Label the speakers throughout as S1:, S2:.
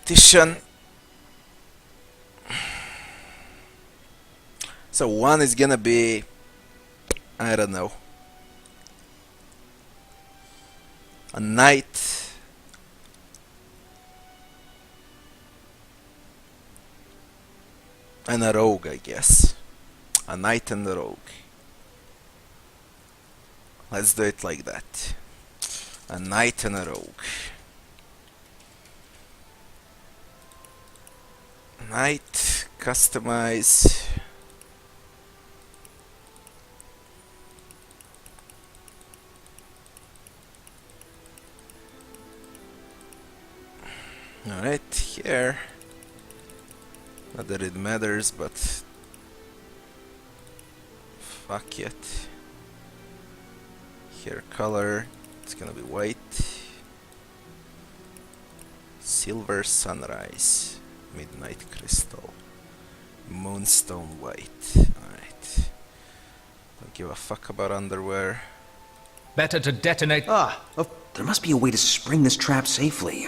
S1: Tactician. So one is gonna be, I don't know, a knight, and a rogue, I guess. A knight and a rogue. Let's do it like that. A knight and a rogue. Knight, customize. Alright, here. Not that it matters, but fuck it. Here color, it's gonna be white. Silver sunrise, midnight crystal, moonstone white. Alright. Don't give a fuck about underwear.
S2: Better to detonate.
S3: There must be a way to spring this trap safely.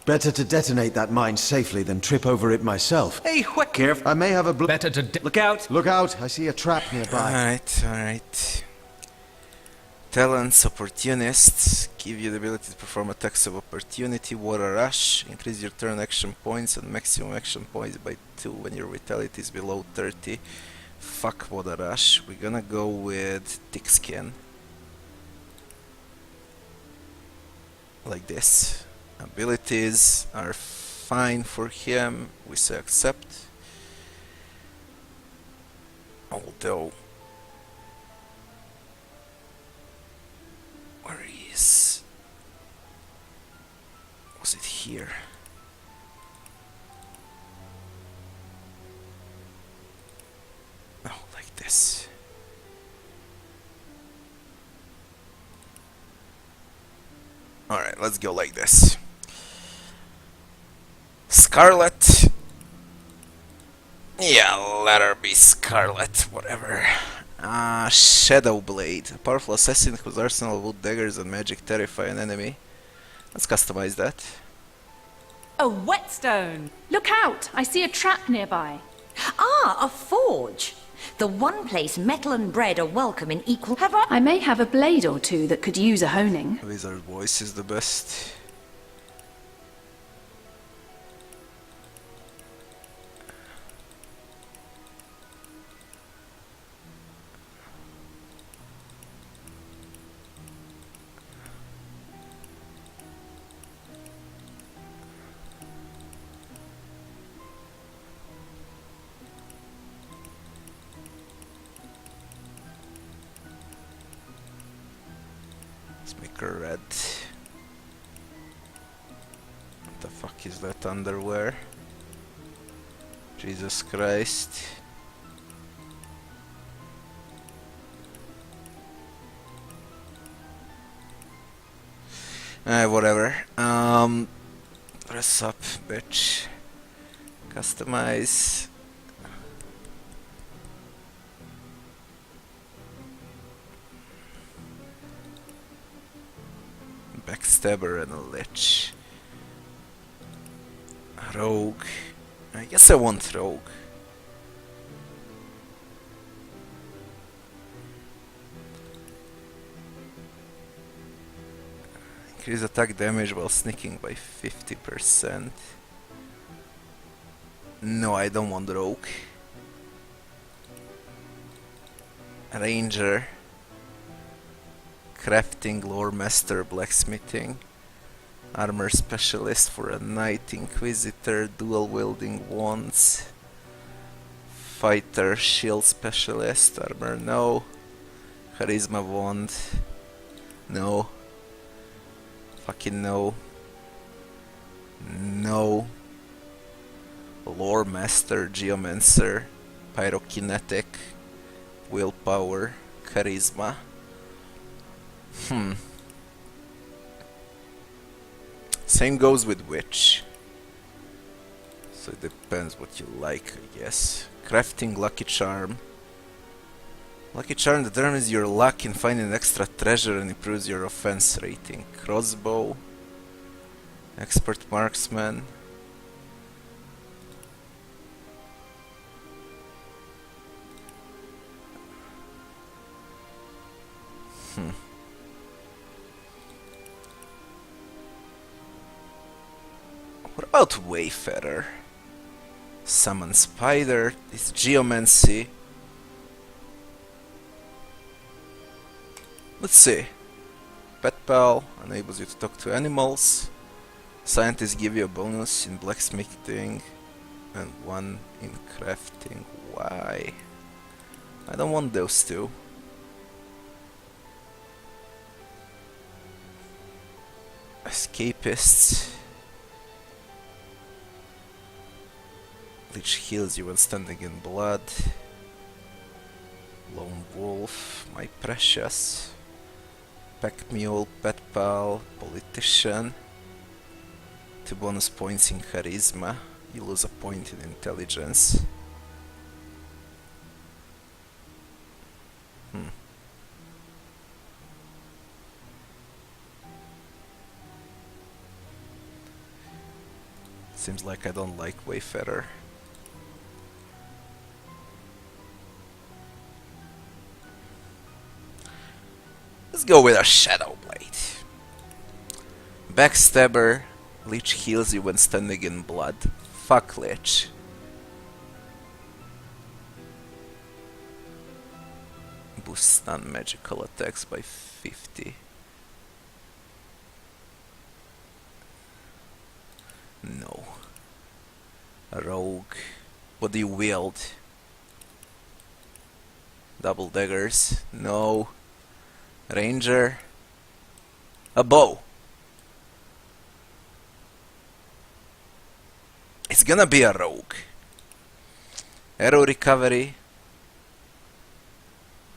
S4: Better to detonate that mine safely than trip over it myself.
S3: Hey, what? Careful.
S4: I may have a
S2: Better to
S3: look out.
S4: Look out, I see a trap nearby.
S1: Alright, alright. Talents, opportunists, give you the ability to perform attacks of opportunity, water rush, increase your turn action points and maximum action points by 2 when your vitality is below 30. Fuck water rush. We're gonna go with thick skin. Like this. Abilities are fine for him, we say accept. Although, where is, was it here? Oh, like this. Alright, let's go like this. Scarlet. Yeah, let her be Scarlet, whatever. Shadow Blade. A powerful assassin whose arsenal of wood daggers and magic terrify an enemy. Let's customize that.
S5: A whetstone!
S6: Look out! I see a trap nearby.
S7: Ah, a forge. The one place metal and bread are welcome in equal...
S6: I may have a blade or two that could use a honing.
S1: Wizard voice is the best. Let's make her red. What the fuck is that underwear? Jesus Christ. Whatever. Dress up, bitch. Customize. Backstabber and a lich. Rogue. I guess I want rogue. Increase attack damage while sneaking by 50%. No, I don't want rogue. Ranger. Crafting, lore master, blacksmithing, armor specialist for a knight, inquisitor, dual wielding wands, fighter, shield specialist, armor no, charisma wand, no, fucking no, no, lore master, geomancer, pyrokinetic, willpower, charisma. Same goes with witch. So it depends what you like, I guess. Crafting lucky charm. Lucky charm determines your luck in finding extra treasure and improves your offense rating. Crossbow. Expert marksman. What about Wayfarer? Summon Spider, it's Geomancy. Let's see. Pet Pal enables you to talk to animals. Scientists give you a bonus in blacksmithing and one in crafting. Why? I don't want those two. Escapists. Which heals you when standing in blood. Lone Wolf, my precious. Pack Mule, Pet Pal, Politician. 2 bonus points in Charisma. You lose a point in Intelligence. Seems like I don't like Wayfarer. Let's go with a Shadow Blade. Backstabber. Lich heals you when standing in blood. Fuck Lich. Boosts non-magical attacks by 50. No. A rogue. What do you wield? Double daggers. No. Ranger. A bow. It's gonna be a rogue. Arrow recovery.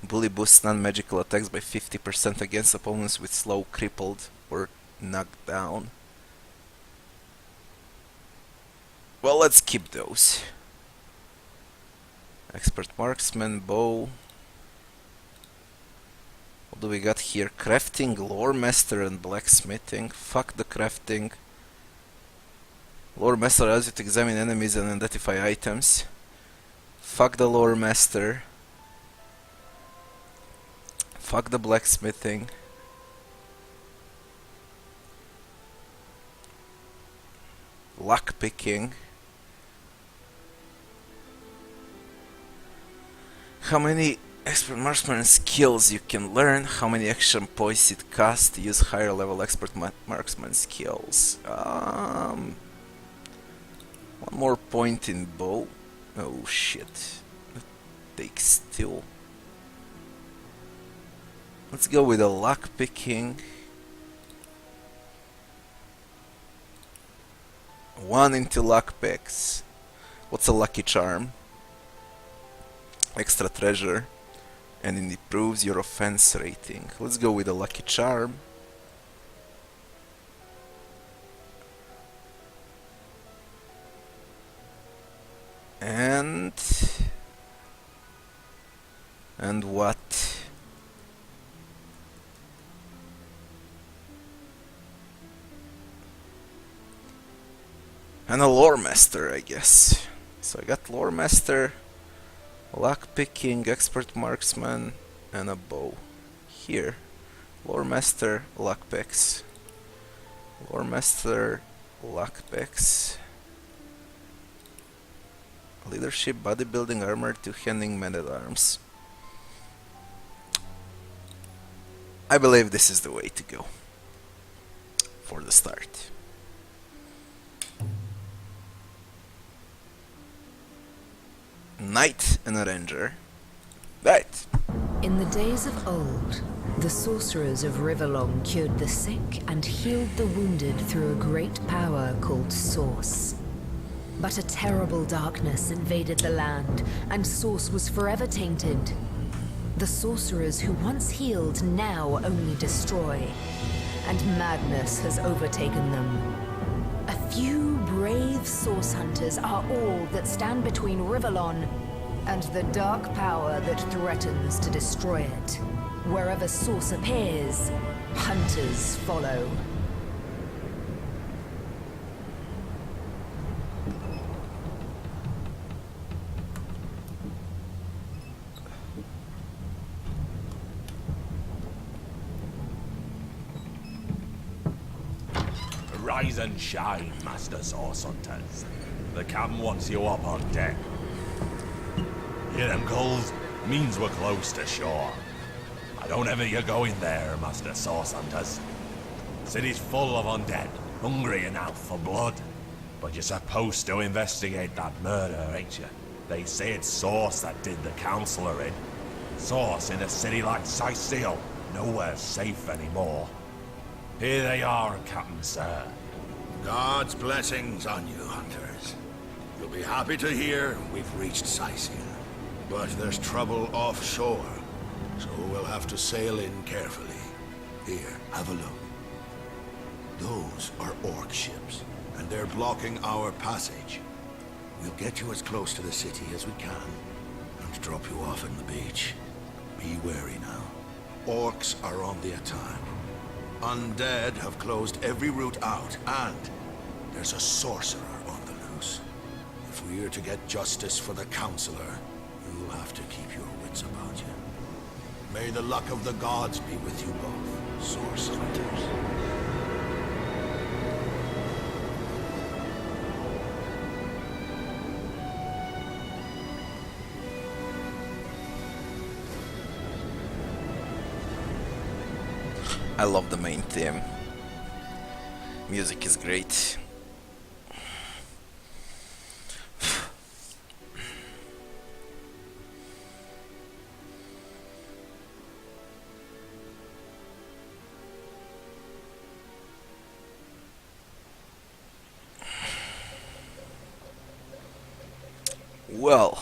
S1: Bully boosts non-magical attacks by 50% against opponents with slow, crippled, or knocked down. Well, let's keep those. Expert marksman, bow. What do we got here? Crafting, lore master, and blacksmithing. Fuck the crafting. Lore master allows you to examine enemies and identify items. Fuck the lore master. Fuck the blacksmithing. Luck picking. How many expert marksman skills you can learn? How many action points it costs to use higher level expert marksman skills? One more point in bow. Oh shit. That takes two. Let's go with a luck picking. 1 into luck picks. What's a lucky charm? Extra treasure. And it improves your offense rating. Let's go with a lucky charm. And what? And a lore master, I guess. So I got lore master, luck picking, expert marksman, and a bow. Here, lore master, luck picks. Lore master, luck picks. Leadership, bodybuilding, armor, two-handing, man-at-arms. I believe this is the way to go for the start. Knight and a ranger. Right.
S8: In the days of old, the sorcerers of Rivellon cured the sick and healed the wounded through a great power called Source. But a terrible darkness invaded the land, and Source was forever tainted. The sorcerers who once healed now only destroy, and madness has overtaken them. A few brave Source hunters are all that stand between Rivellon and the dark power that threatens to destroy it. Wherever Source appears, hunters follow.
S9: Rise and shine, Master Source Hunters. The captain wants you up on deck. Hear them gulls? Means we're close to shore. I don't ever you go in there, Master Source Hunters. City's full of undead, hungry enough for blood. But you're supposed to investigate that murder, ain't you? They say it's Source that did the Councillor in. Source in a city like Cyseal, nowhere safe anymore. Here they are, Captain Sir.
S10: God's blessings on you, hunters. You'll be happy to hear we've reached Cyseal. But there's trouble offshore, so we'll have to sail in carefully. Here, have a look. Those are orc ships, and they're blocking our passage. We'll get you as close to the city as we can, and drop you off in the beach. Be wary now. Orcs are on the attack. Undead have closed every route out, and there's a sorcerer on the loose. If we're to get justice for the Councillor, you'll have to keep your wits about you. May the luck of the gods be with you both, Source Hunters.
S1: I love the main theme. Music is great. Well,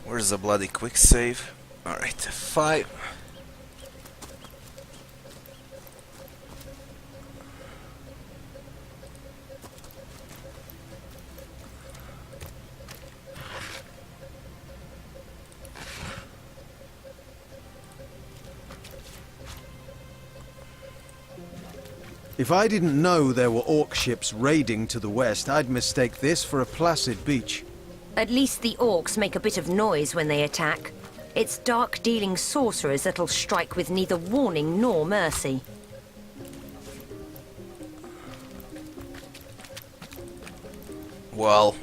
S1: where's the bloody quick save? Alright, 5.
S4: If I didn't know there were orc ships raiding to the west, I'd mistake this for a placid beach.
S7: At least the orcs make a bit of noise when they attack. It's dark-dealing sorcerers that'll strike with neither warning nor mercy.
S1: Well,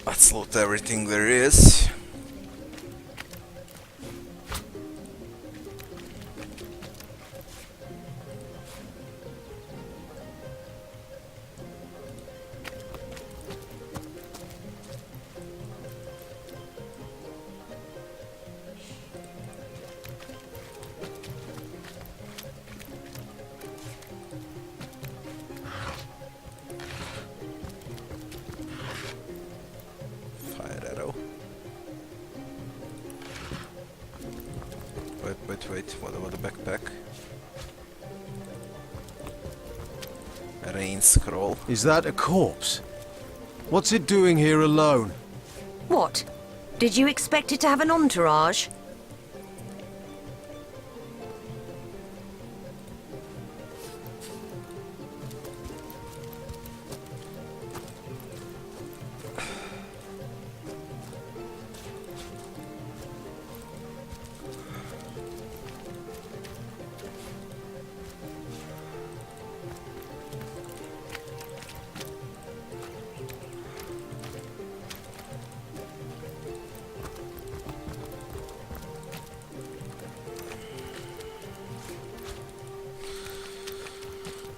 S1: let's loot everything there is. Wait, what about the backpack? Rain scroll.
S4: Is that a corpse? What's it doing here alone?
S7: What? Did you expect it to have an entourage?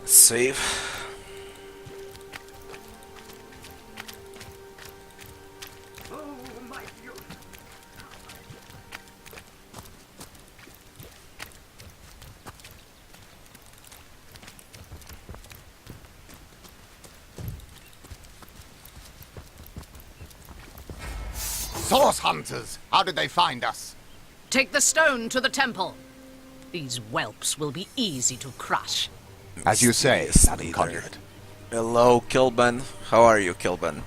S1: Save.
S11: Source hunters! How did they find us?
S5: Take the stone to the temple. These whelps will be easy to crush.
S11: As you say,
S1: Mysterious
S11: Madam
S1: leader.
S11: Conduit.
S1: Hello, Kilban. How are you, Kilban?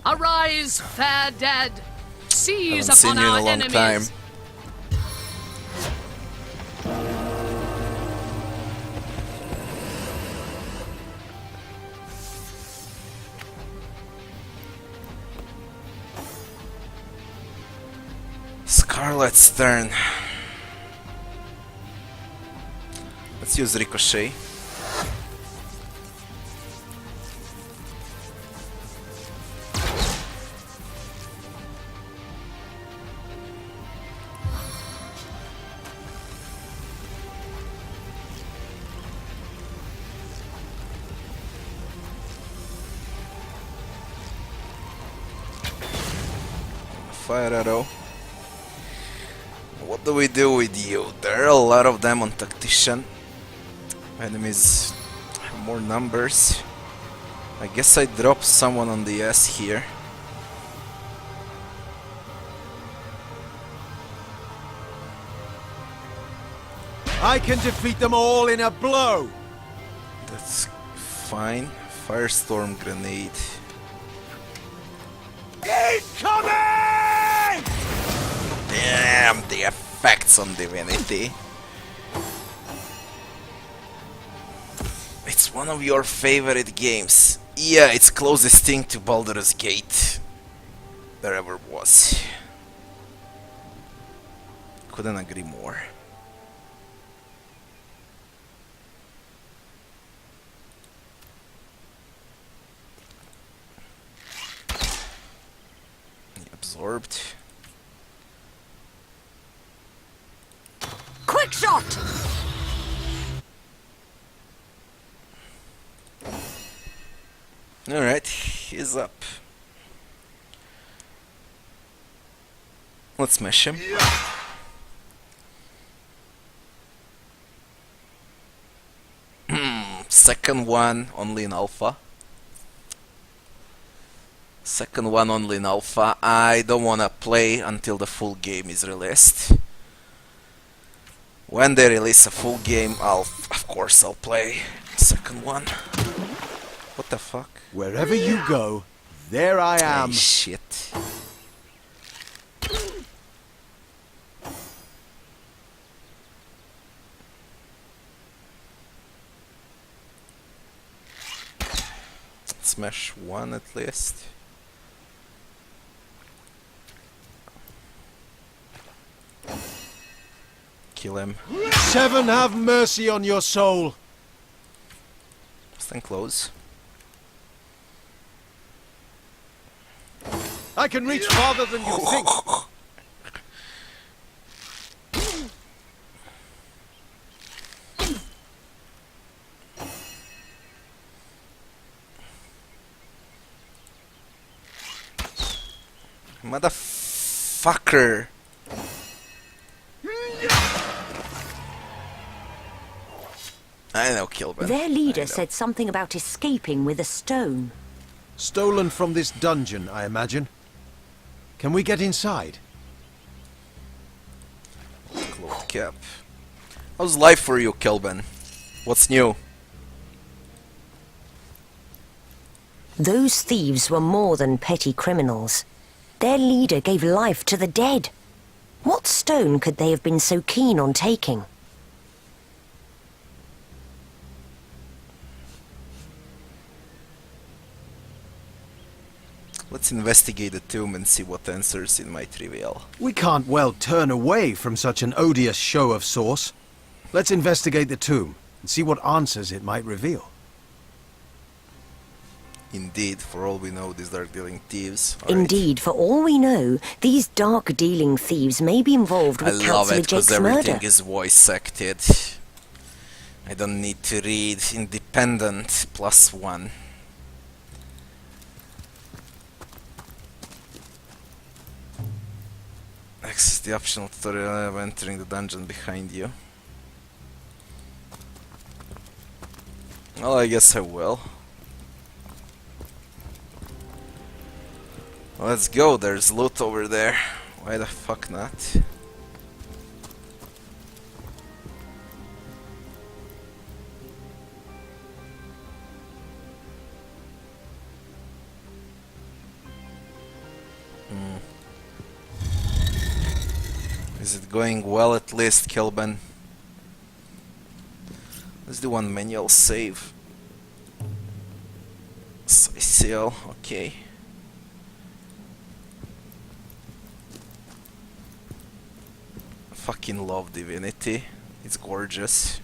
S5: Arise, fair dead. seize
S1: Haven't seen
S5: upon
S1: you in
S5: our
S1: a long
S5: enemies.
S1: time. Scarlet's turn. Let's use Ricochet. Fire arrow. What do we do with you? There are a lot of them on Tactician. Enemies have more numbers. I guess I drop someone on the S here.
S4: I can defeat them all in a blow!
S1: That's fine. Firestorm grenade.
S4: Incoming!
S1: Damn, the effects on Divinity. It's one of your favorite games. Yeah, it's closest thing to Baldur's Gate there ever was. Couldn't agree more. Absorbed.
S7: Quick shot!
S1: Alright, he's up. Let's smash him. Second one only in alpha. Second one only in alpha. I don't wanna play until the full game is released. When they release a full game, of course I'll play. Second one. What the fuck?
S4: Wherever you go, there I am.
S1: Hey, shit. Smash one at least. Kill him.
S4: Seven, have mercy on your soul.
S1: Stand close.
S4: I can reach farther than you think.
S1: Motherfucker. I know, Kilburn.
S7: Their leader said something about escaping with a stone.
S4: Stolen from this dungeon, I imagine. Can we get inside?
S1: Cloth cap. How's life for you, Kelben? What's new?
S7: Those thieves were more than petty criminals. Their leader gave life to the dead. What stone could they have been so keen on taking?
S1: Let's investigate the tomb and see what answers it might reveal.
S4: We can't well turn away from such an odious show of source. Let's investigate the tomb and see what answers it might reveal.
S1: Indeed, for all we know, these dark-dealing thieves are...
S7: Indeed, for all we know, these dark-dealing thieves may be involved
S1: I
S7: with
S1: love
S7: Councillor
S1: it because
S7: Jake's
S1: everything
S7: murder.
S1: is voice-acted. I don't need to read independent +1. Access the optional tutorial of entering the dungeon behind you. Well, I guess I will. Let's go, there's loot over there. Why the fuck not? Is it going well at least, Kelban? Let's do one manual save. Cyseal, okay. Fucking love Divinity. It's gorgeous.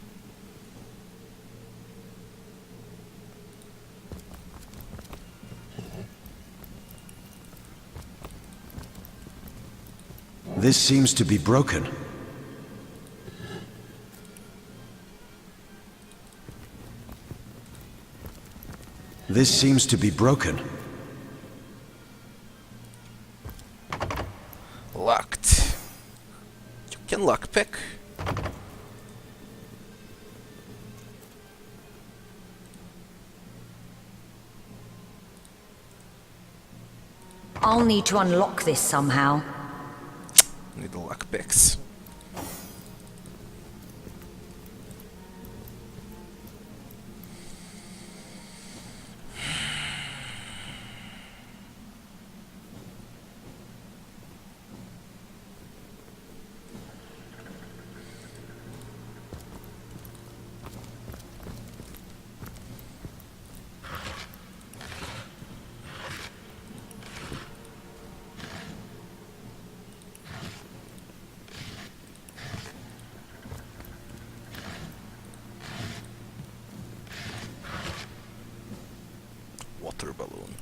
S4: This seems to be broken. This seems to be broken.
S1: Locked. You can lockpick.
S7: I'll need to unlock this somehow.
S1: Need the lockpicks. Water balloon.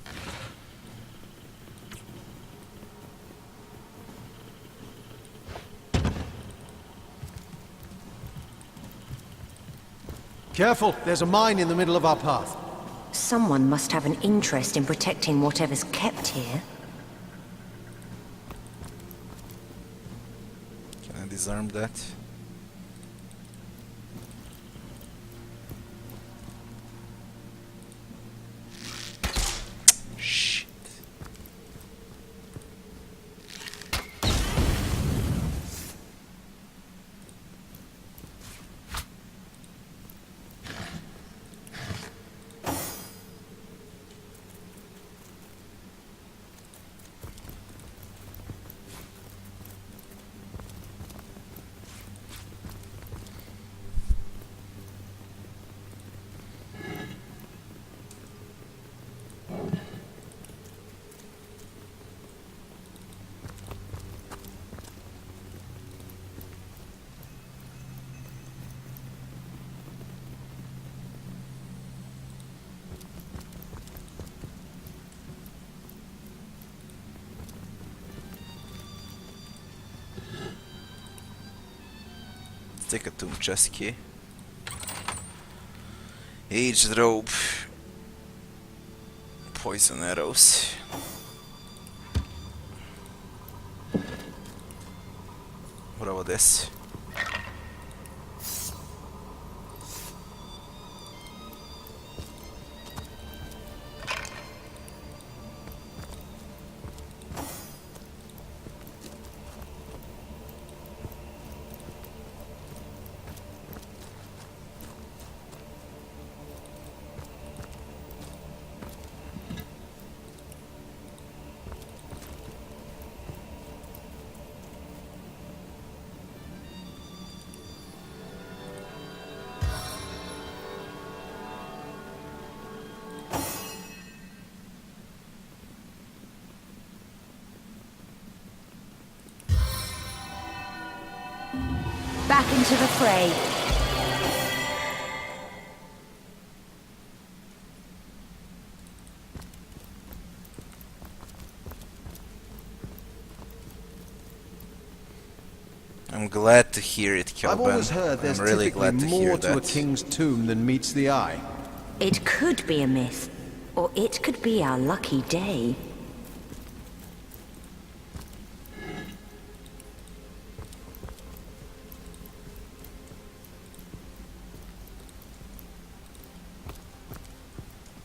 S4: Careful, there's a mine in the middle of our path.
S7: Someone must have an interest in protecting whatever's kept here.
S1: Can I disarm that? Shit. Take a tomb chest key. Aged robe. Poison arrows. What about this?
S7: Back into the fray.
S1: I'm glad to hear it, Kelban.
S4: I've always heard there's
S1: I'm really
S4: typically
S1: glad to hear
S4: more to a
S1: that.
S4: king's tomb than meets the eye.
S7: It could be a myth, or it could be our lucky day.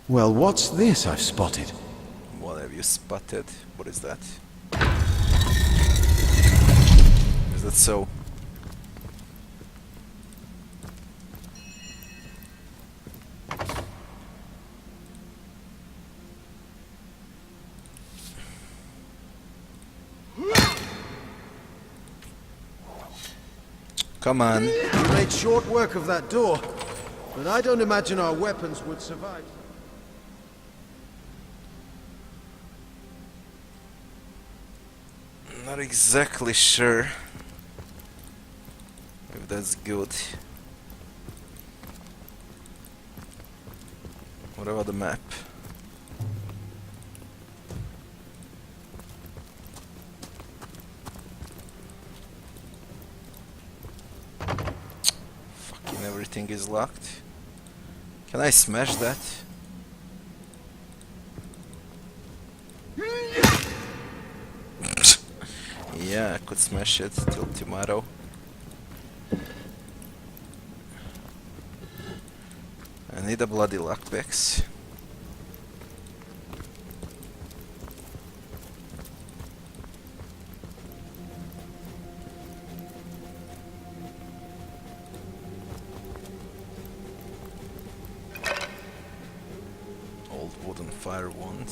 S4: Well, what's this I've spotted?
S1: What have you spotted? What is that? Is that so? Come on.
S4: We made short work of that door, but I don't imagine our weapons would survive.
S1: Not exactly sure if that's good. What about the map? Fucking everything is locked. Can I smash that? Yeah, I could smash it till tomorrow. I need a bloody lockpicks. Old wooden fire wand.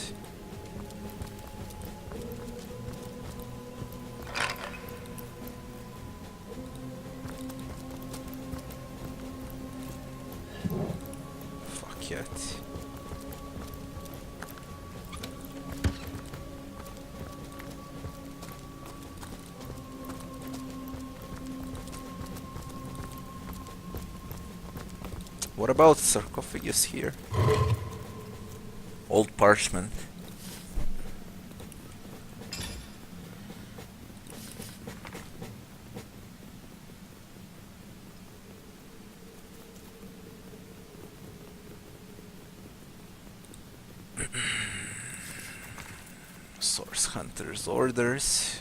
S1: Fuck it. What about sarcophagus here? Old parchment. Source Hunter's orders.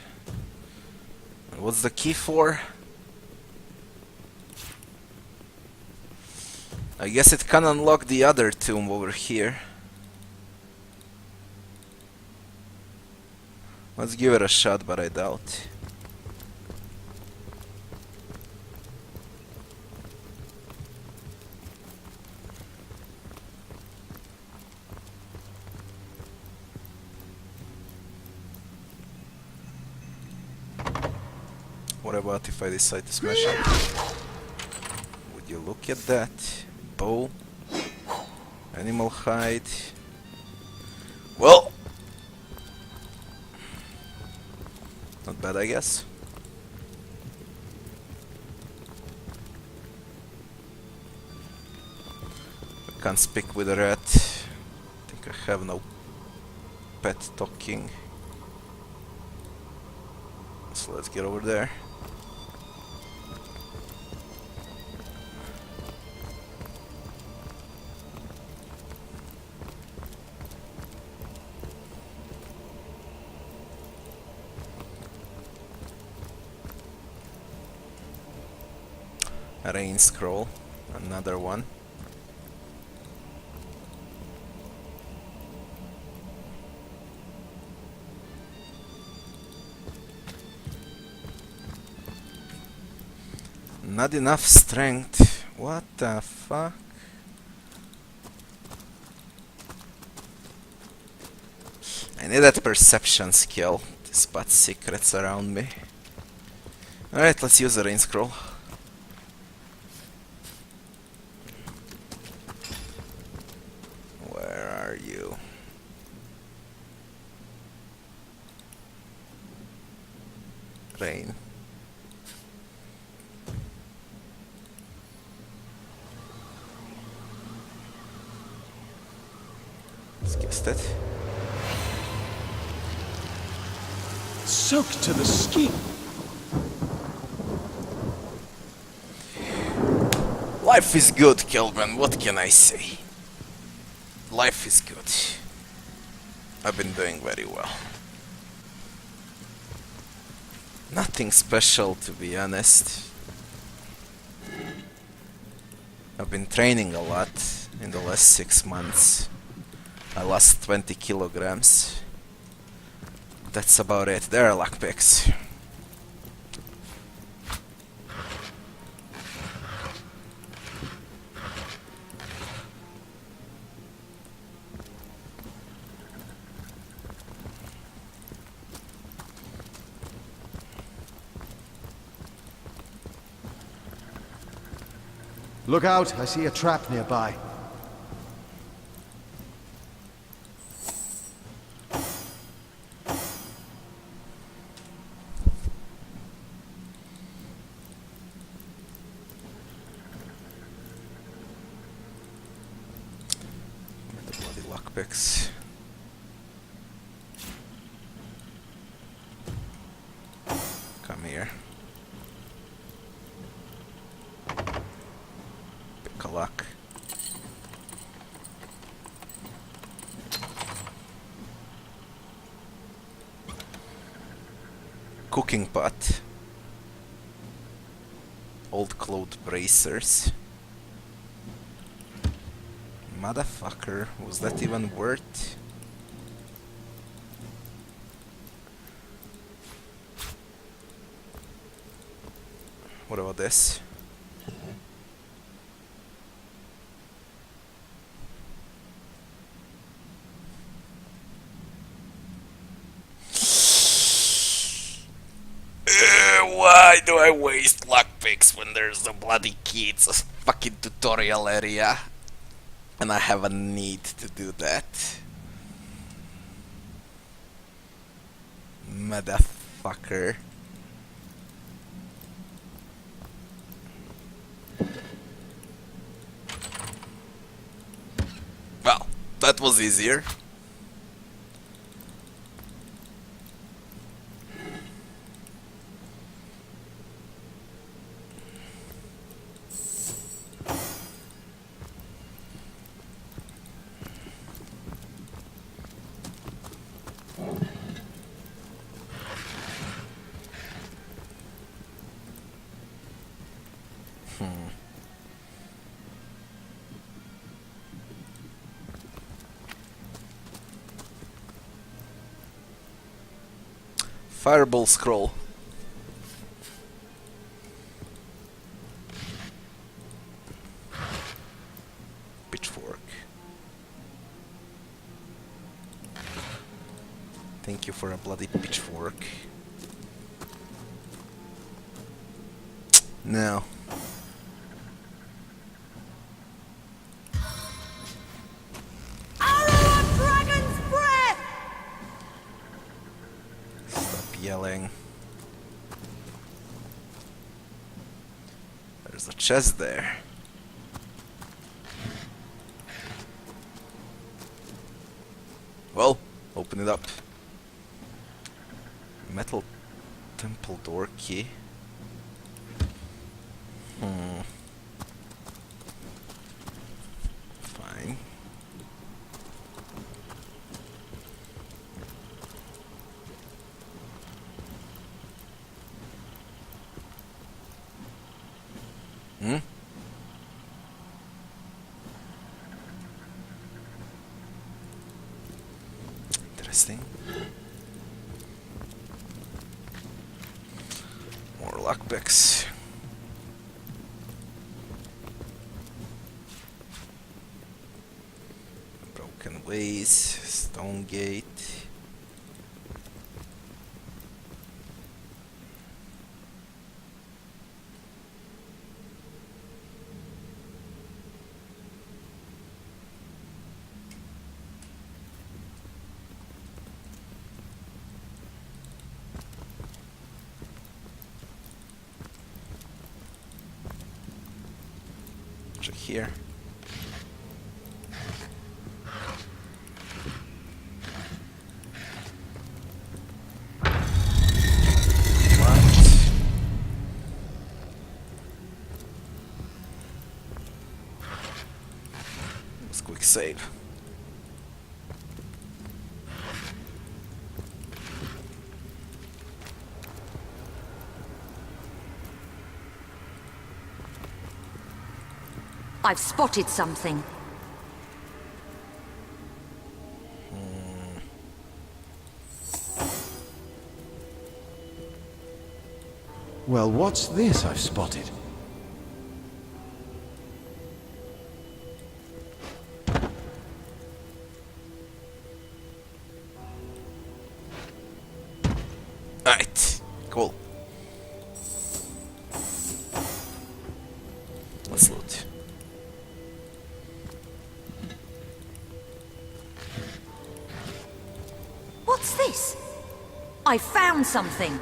S1: And what's the key for? I guess it can unlock the other tomb over here. Let's give it a shot, but I doubt. What about if I decide to smash it? Would you look at that? Bow, animal hide. Well, not bad, I guess. I can't speak with a rat. I think I have no pet talking. So let's get over there. Rain scroll, another one. Not enough strength. What the fuck? I need that perception skill to spot secrets around me. Alright, let's use the rain scroll. Rain. Let's guess that.
S4: Soaked to the skin.
S1: Life is good, Kelvin. What can I say? Life is good. I've been doing very well. Nothing special, to be honest. I've been training a lot in the last 6 months. I lost 20 kilograms. That's about it. There are lockpicks.
S4: Look out, I see a trap nearby.
S1: The bloody lockpicks. Come here. Pick a lock. Cooking pot. Old clothes bracers. Motherfucker, was that even worth? What about this? Why do I waste lockpicks when there's a bloody key? It's a fucking tutorial area. And I have a need to do that. Motherfucker. Well, that was easier. Fireball scroll. Pitchfork. Thank you for a bloody pitchfork. No. Yelling. There's a chest there. Well, open it up. Metal temple door key. Fine. Interesting. More lockpicks. Broken ways, stone gate. Check here. Let's quick save.
S7: I've spotted something.
S4: Well, what's this I've spotted?
S1: Alright, cool. Let's loot.
S7: I found something.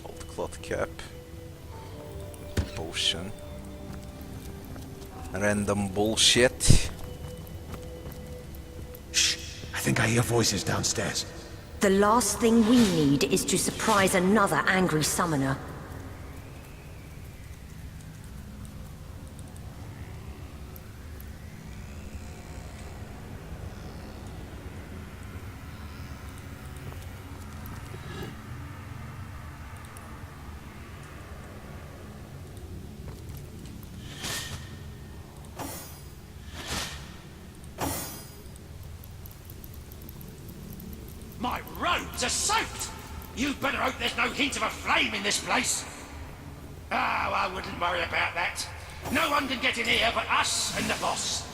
S1: Old cloth cap. Potion. Random bullshit.
S4: Shh! I think I hear voices downstairs.
S7: The last thing we need is to surprise another angry summoner.
S12: My robes are soaked! You'd better hope there's no hint of a flame in this place. Oh, I wouldn't worry about that. No one can get in here but us and the boss.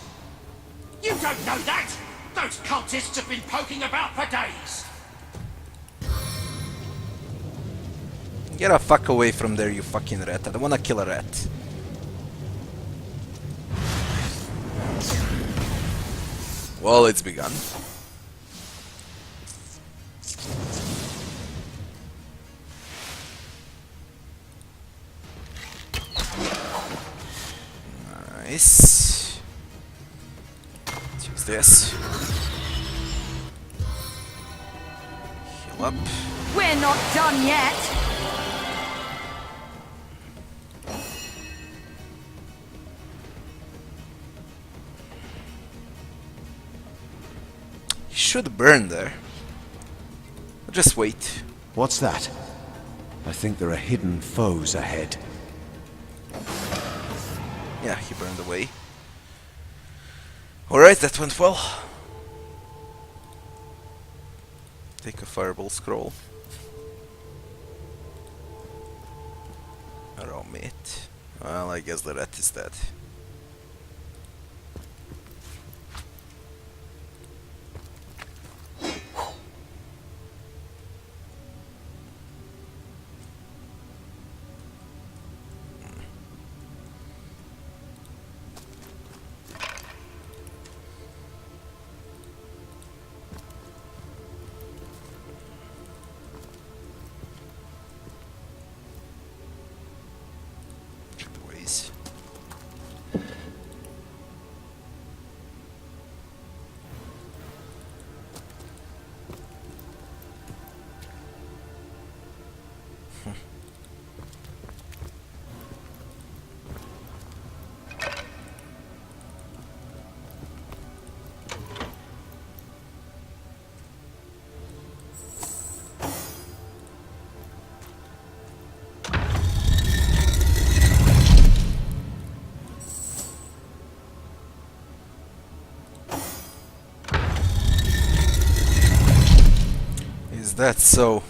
S12: You don't know that! Those cultists have been poking about for days.
S1: Get the fuck away from there, you fucking rat. I don't wanna kill a rat. Well, it's begun. Nice. Let's use this. Heal up.
S7: We're not done yet.
S1: He should burn there. Just wait.
S4: What's that? I think there are hidden foes ahead.
S1: Yeah, he burned away. Alright, that went well. Take a fireball scroll. Raw meat. Well, I guess the rat is dead. Is that so?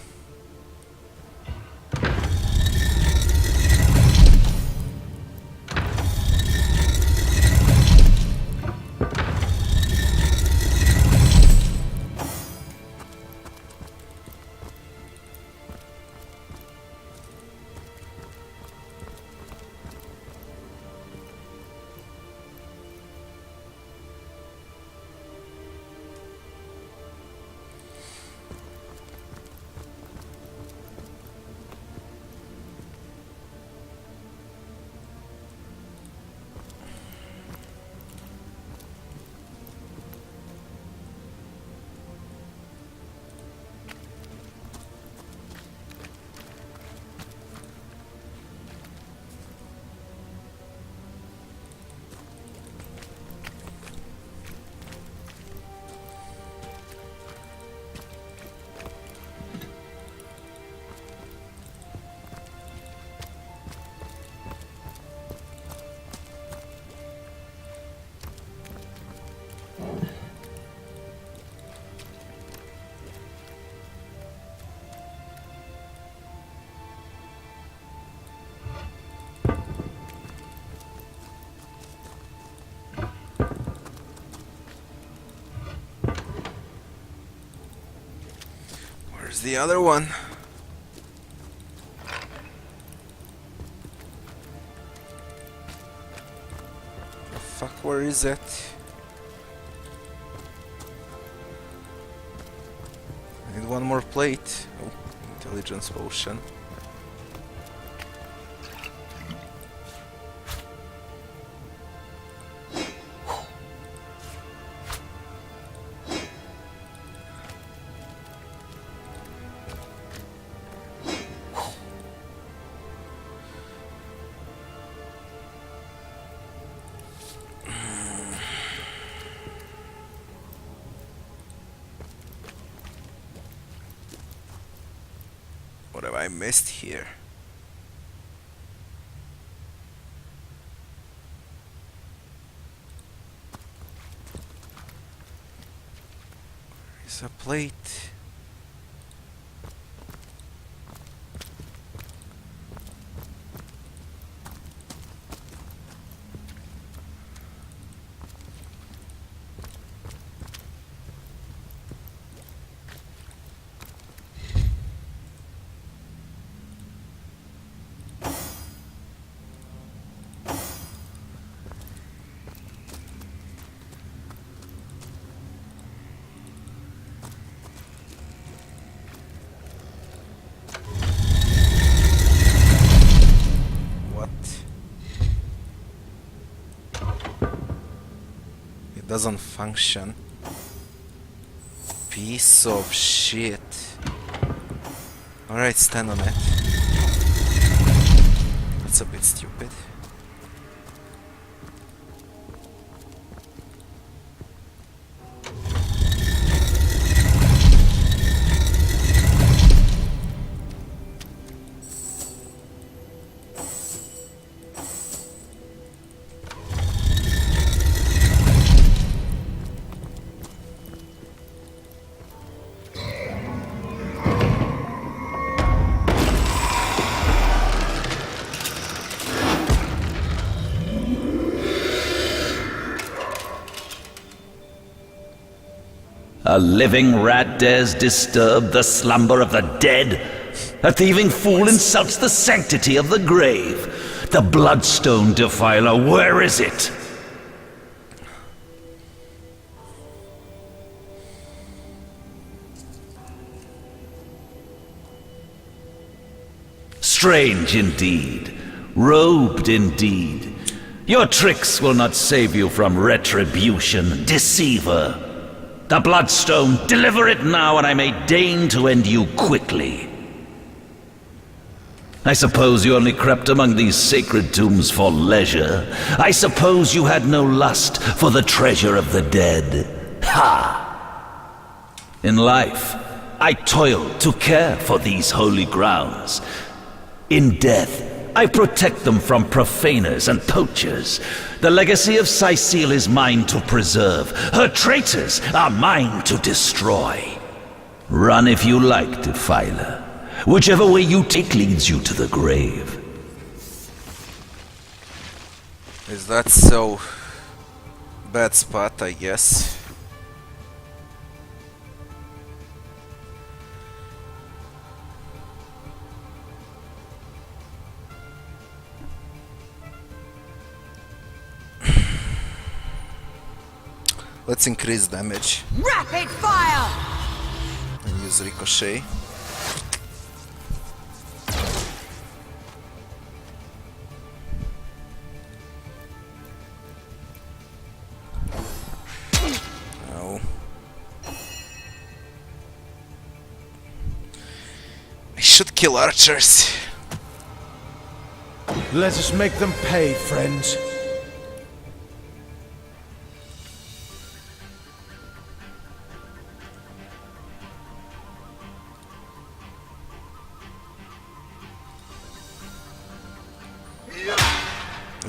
S1: Where's the other one? fuck, where is it? I need one more plate. Oh, intelligence potion. What have I missed here? There's a plate. Doesn't function. Piece of shit. Alright, stand on it. That's a bit stupid.
S13: A living rat dares disturb the slumber of the dead? A thieving fool insults the sanctity of the grave. The bloodstone defiler, where is it? Strange indeed, robed indeed. Your tricks will not save you from retribution, deceiver. The bloodstone, deliver it now, and I may deign to end you quickly. I suppose you only crept among these sacred tombs for leisure. I suppose you had no lust for the treasure of the dead. Ha! In life, I toiled to care for these holy grounds. In death, I protect them from profaners and poachers. The legacy of Cyseal is mine to preserve. Her traitors are mine to destroy. Run if you like, defiler. Whichever way you take leads you to the grave.
S1: Is that so? Bad spot, I guess. Let's increase damage.
S5: Rapid fire!
S1: And use ricochet. No. I should kill archers.
S4: Let us make them pay, friends.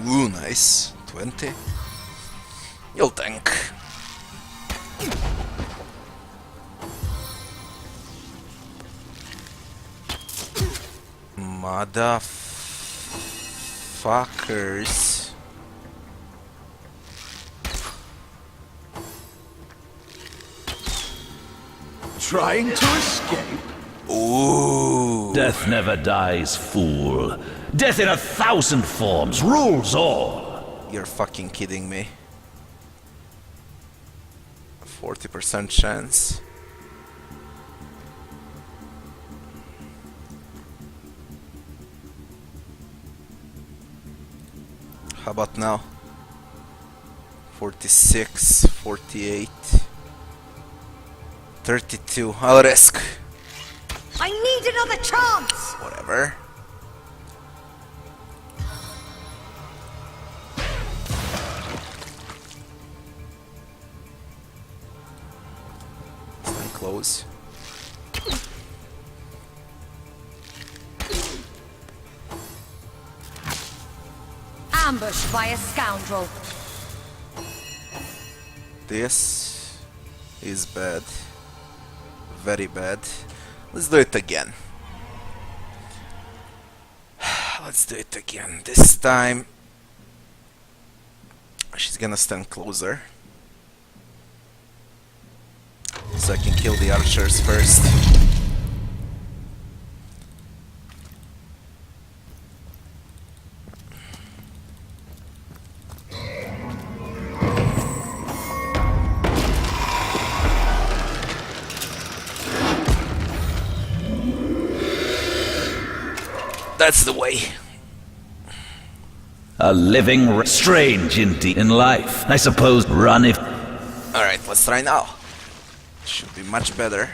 S1: Ooh, nice. 20. You'll tank. Motherfuckers.
S4: Trying to escape?
S1: Ooh.
S13: Death never dies, fool. Death in 1,000 forms rules all.
S1: You're fucking kidding me. 40% chance. How about now? 46, 48, 32. I'll risk.
S7: I need another chance!
S1: Whatever. Stand close.
S7: Ambushed by a scoundrel.
S1: This is bad. Very bad. Let's do it again. Let's do it again. This time she's gonna stand closer, so I can kill the archers first. That's the way.
S13: A living strange indeed in life. I suppose run if...
S1: Alright, let's try now. Should be much better.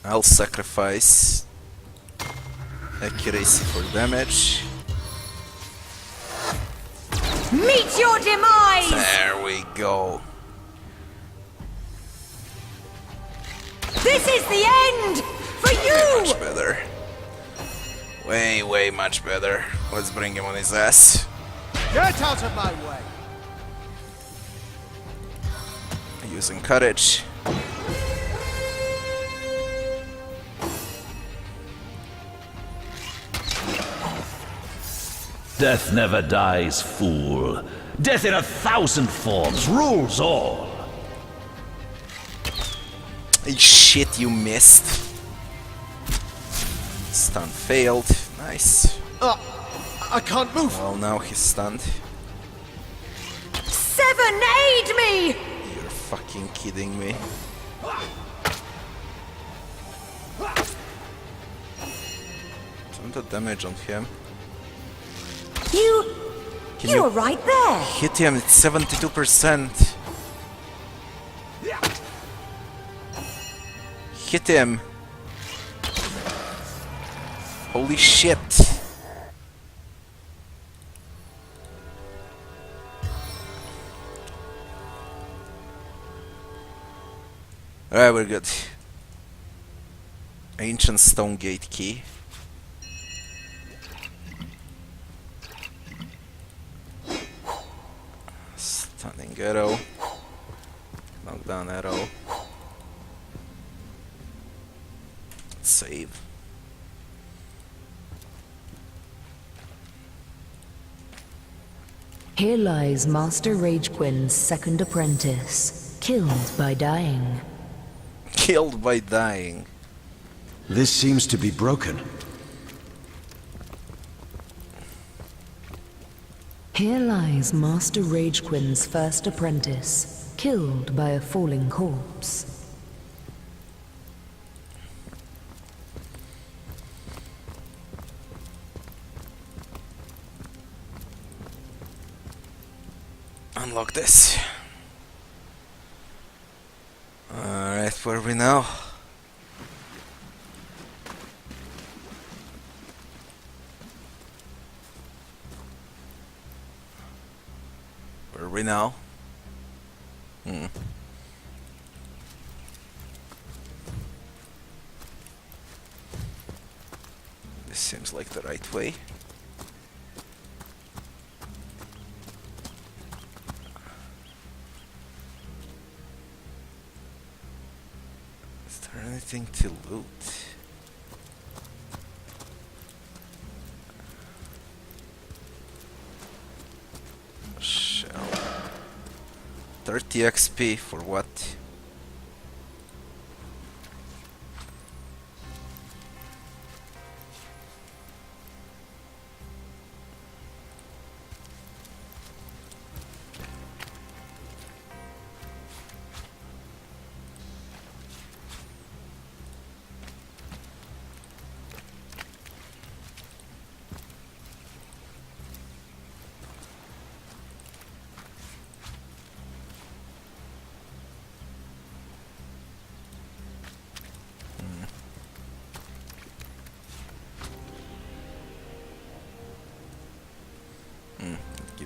S1: I'll sacrifice accuracy for damage.
S7: Meet your demise!
S1: There we go.
S7: This is the end! For you!
S1: Much better. Way much better. Let's bring him on his ass.
S4: Get out of my way!
S1: Using courage.
S13: Death never dies, fool. Death in 1,000 forms rules all.
S1: Shit, you missed. Stun failed. Nice.
S4: I can't move.
S1: Well, now he's stunned.
S7: Seven, aid me!
S1: You're fucking kidding me. Turn the damage on him.
S7: You were right there.
S1: Hit him, it's 72%. Hit him. Holy shit. Alright, we're good. Ancient stone gate key. Stunning arrow. Knockdown arrow. Save.
S8: Here lies Master Ragequin's second apprentice, killed by dying.
S1: Killed by dying.
S4: This seems to be broken.
S8: Here lies Master Ragequin's first apprentice, killed by a falling corpse.
S1: Unlock this. Alright, where are we now? Where are we now? This seems like the right way. Is there anything to loot? Shell. 30 XP for what?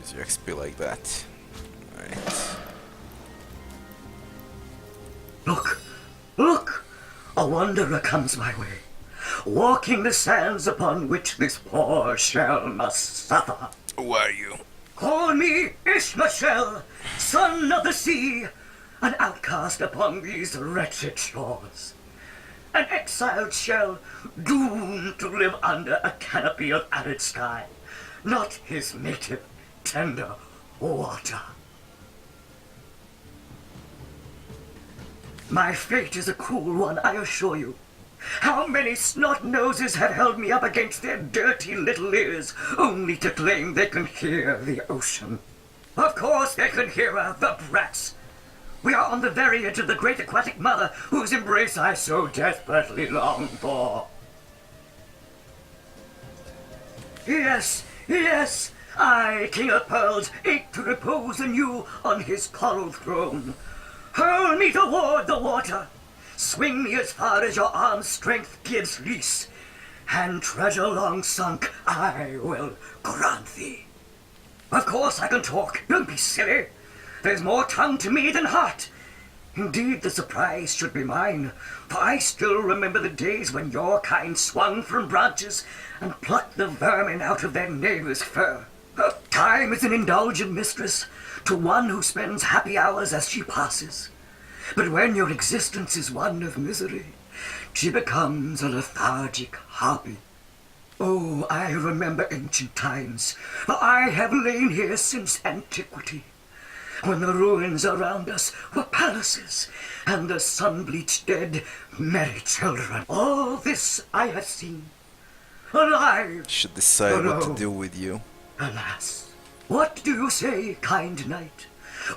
S1: gives you XP like that. Alright.
S14: Look! Look! A wanderer comes my way, walking the sands upon which this poor shell must suffer.
S1: Who are you?
S14: Call me Ishmael, son of the sea, an outcast upon these wretched shores. An exiled shell, doomed to live under a canopy of arid sky, not his native, tender water. My fate is a cruel one, I assure you. How many snot-noses have held me up against their dirty little ears, only to claim they can hear the ocean? Of course they can hear her, the brats! We are on the very edge of the great aquatic mother, whose embrace I so desperately long for. Yes, yes, I, King of Pearls, ache to repose anew on his coral throne. Hurl me toward the water, swing me as far as your arm's strength gives lease, and treasure long sunk I will grant thee. Of course I can talk, don't be silly. There's more tongue to me than heart. Indeed, the surprise should be mine, for I still remember the days when your kind swung from branches and plucked the vermin out of their neighbor's fur. Time is an indulgent mistress to one who spends happy hours as she passes. But when your existence is one of misery, she becomes a lethargic harpy. Oh, I remember ancient times, for I have lain here since antiquity, when the ruins around us were palaces, and the sun-bleached dead merry children. All this I have seen, alive.
S1: Should decide what to
S14: alone.
S1: do with you.
S14: Alas, what do you say, kind knight?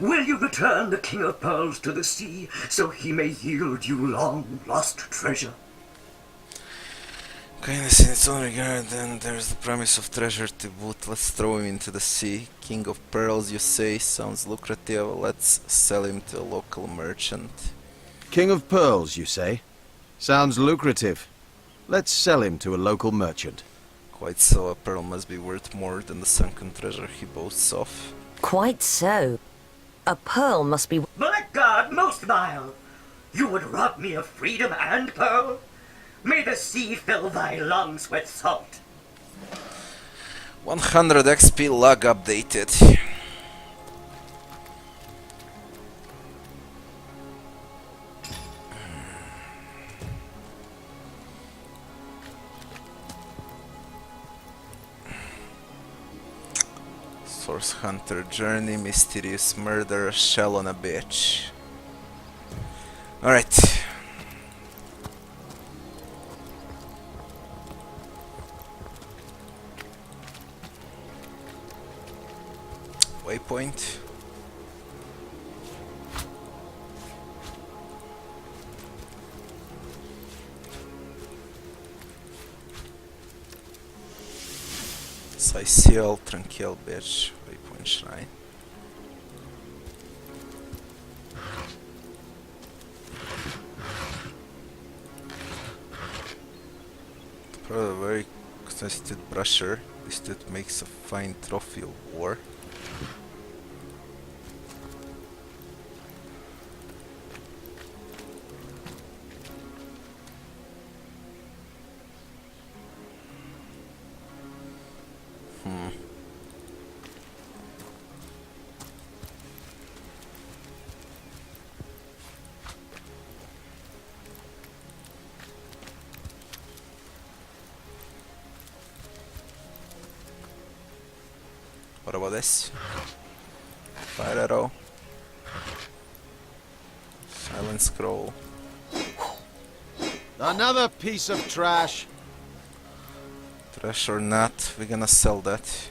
S14: Will you return the King of Pearls to the sea, so he may yield you long-lost treasure?
S1: Kindness in its own regard, then there's the promise of treasure to boot. Let's throw him into the sea. King of Pearls, you say, sounds lucrative. Let's sell him to a local merchant.
S4: King of Pearls, you say? Sounds lucrative. Let's sell him to a local merchant.
S1: Quite so, a pearl must be worth more than the sunken treasure he boasts of.
S7: Quite so. A pearl must be...
S14: Blackguard most vile! You would rob me of freedom and pearl? May the sea fill thy lungs with salt.
S1: 100 XP log updated. Source Hunter Journey, Mysterious Murder, Shell on a Bitch. Alright. Waypoint. Cyseal, Tranquil Bitch, Waypoint Shrine. Probably a very contested brusher. This that makes a fine trophy of war. What about this? Fire arrow. Silent scroll.
S4: Another piece of trash.
S1: Trash or not, we're gonna sell that.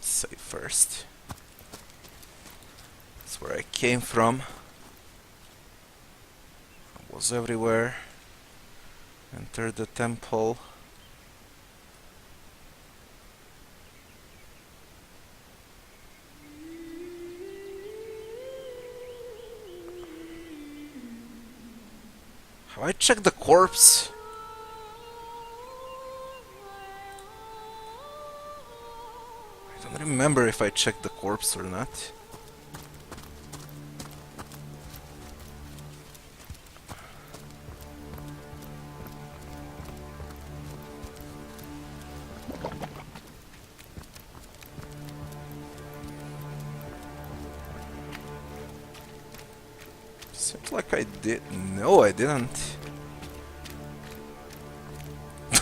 S1: Save first. That's where I came from. I was everywhere. Entered the temple. Have I checked the corpse? I don't remember if I checked the corpse or not. Seems like I did. No, I didn't.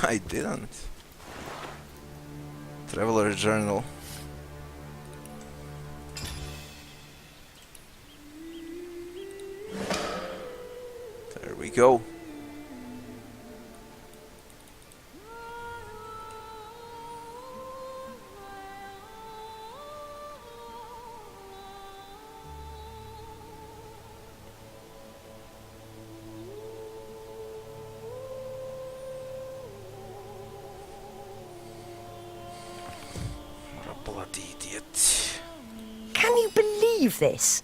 S1: I didn't. Traveler journal. There we go.
S7: Can you believe this?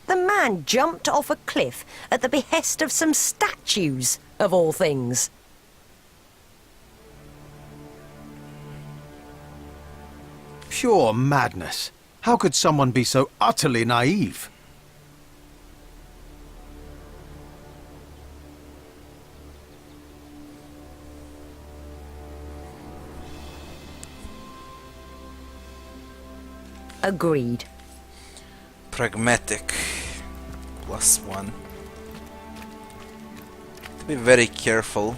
S7: The man jumped off a cliff at the behest of some statues, of all things.
S4: Pure madness. How could someone be so utterly naive?
S7: Agreed.
S1: Pragmatic. +1. To be very careful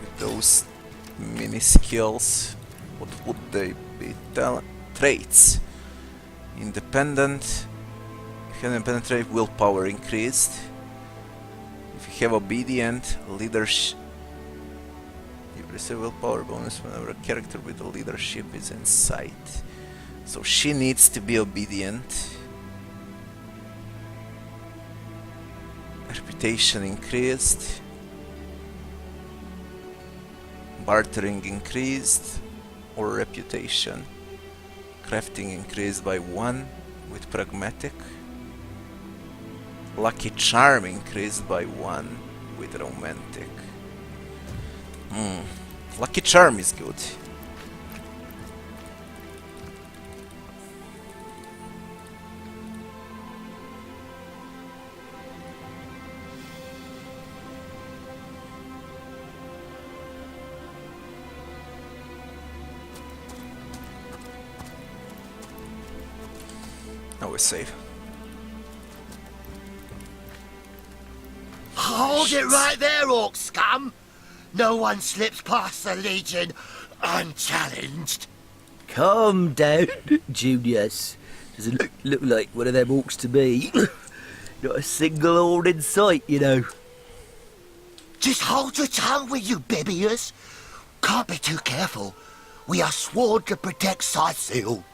S1: with those mini skills. What would they be? Traits. Independent. If you have independent trait, willpower increased. If you have obedient, leadership. You receive willpower bonus whenever a character with a leadership is in sight. So she needs to be obedient. Reputation increased. Bartering increased. Or reputation. Crafting increased by 1 with pragmatic. Lucky charm increased by 1 with romantic. Lucky charm is good. Now we save.
S11: Hold it right there, orc scum! No one slips past the Legion unchallenged.
S15: Calm down, Junius. Doesn't look like one of them orcs to me. Not a single horde in sight, you know.
S11: Just hold your tongue, will you, Bibius? Can't be too careful. We are sworn to protect Cyseal.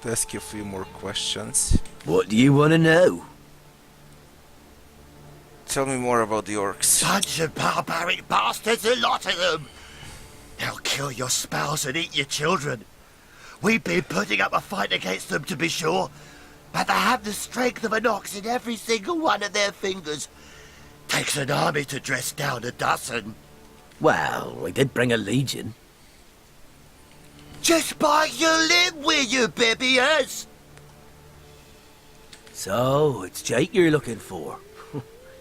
S1: To ask you a few more questions.
S15: What do you want to know?
S1: Tell me more about the orcs.
S11: Bunch of barbaric bastards, a lot of them. They'll kill your spouse and eat your children. We've been putting up a fight against them, to be sure, but they have the strength of an ox in every single one of their fingers. Takes an army to dress down a dozen.
S15: Well, we did bring a legion.
S11: Just bite your lip, will you, Bibius?
S15: So, it's Jake you're looking for.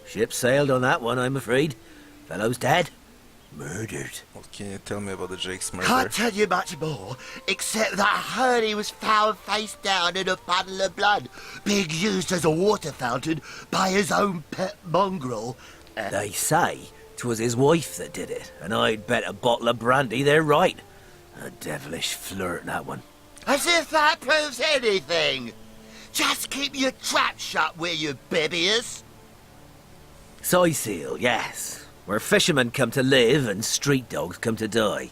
S15: Ship sailed on that one, I'm afraid. Fellow's dead. Murdered.
S1: What can you tell me about the Jake's murder?
S11: Can't tell you much more, except that I heard he was found face down in a puddle of blood, being used as a water fountain by his own pet mongrel.
S15: They say 'twas his wife that did it, and I'd bet a bottle of brandy they're right. A devilish flirt, that one.
S11: As if that proves anything! Just keep your trap shut, will you, Bibius?
S15: Cyseal, yes. Where fishermen come to live and street dogs come to die.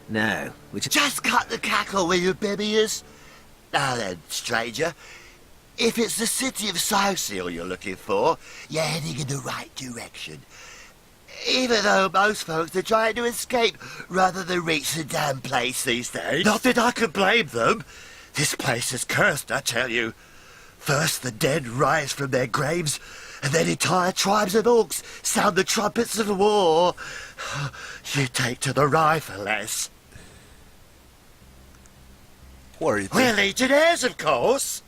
S15: Now, which...
S11: Just cut the cackle, will you, Bibius? Now then, stranger. If it's the city of Cyseal you're looking for, you're heading in the right direction. Even though most folks are trying to escape rather than reach the damn place these days. Not that I could blame them. This place is cursed, I tell you. First the dead rise from their graves, and then entire tribes of orcs sound the trumpets of war, you take to the rifle-less.
S1: Who are you?
S11: We're legionnaires, of course.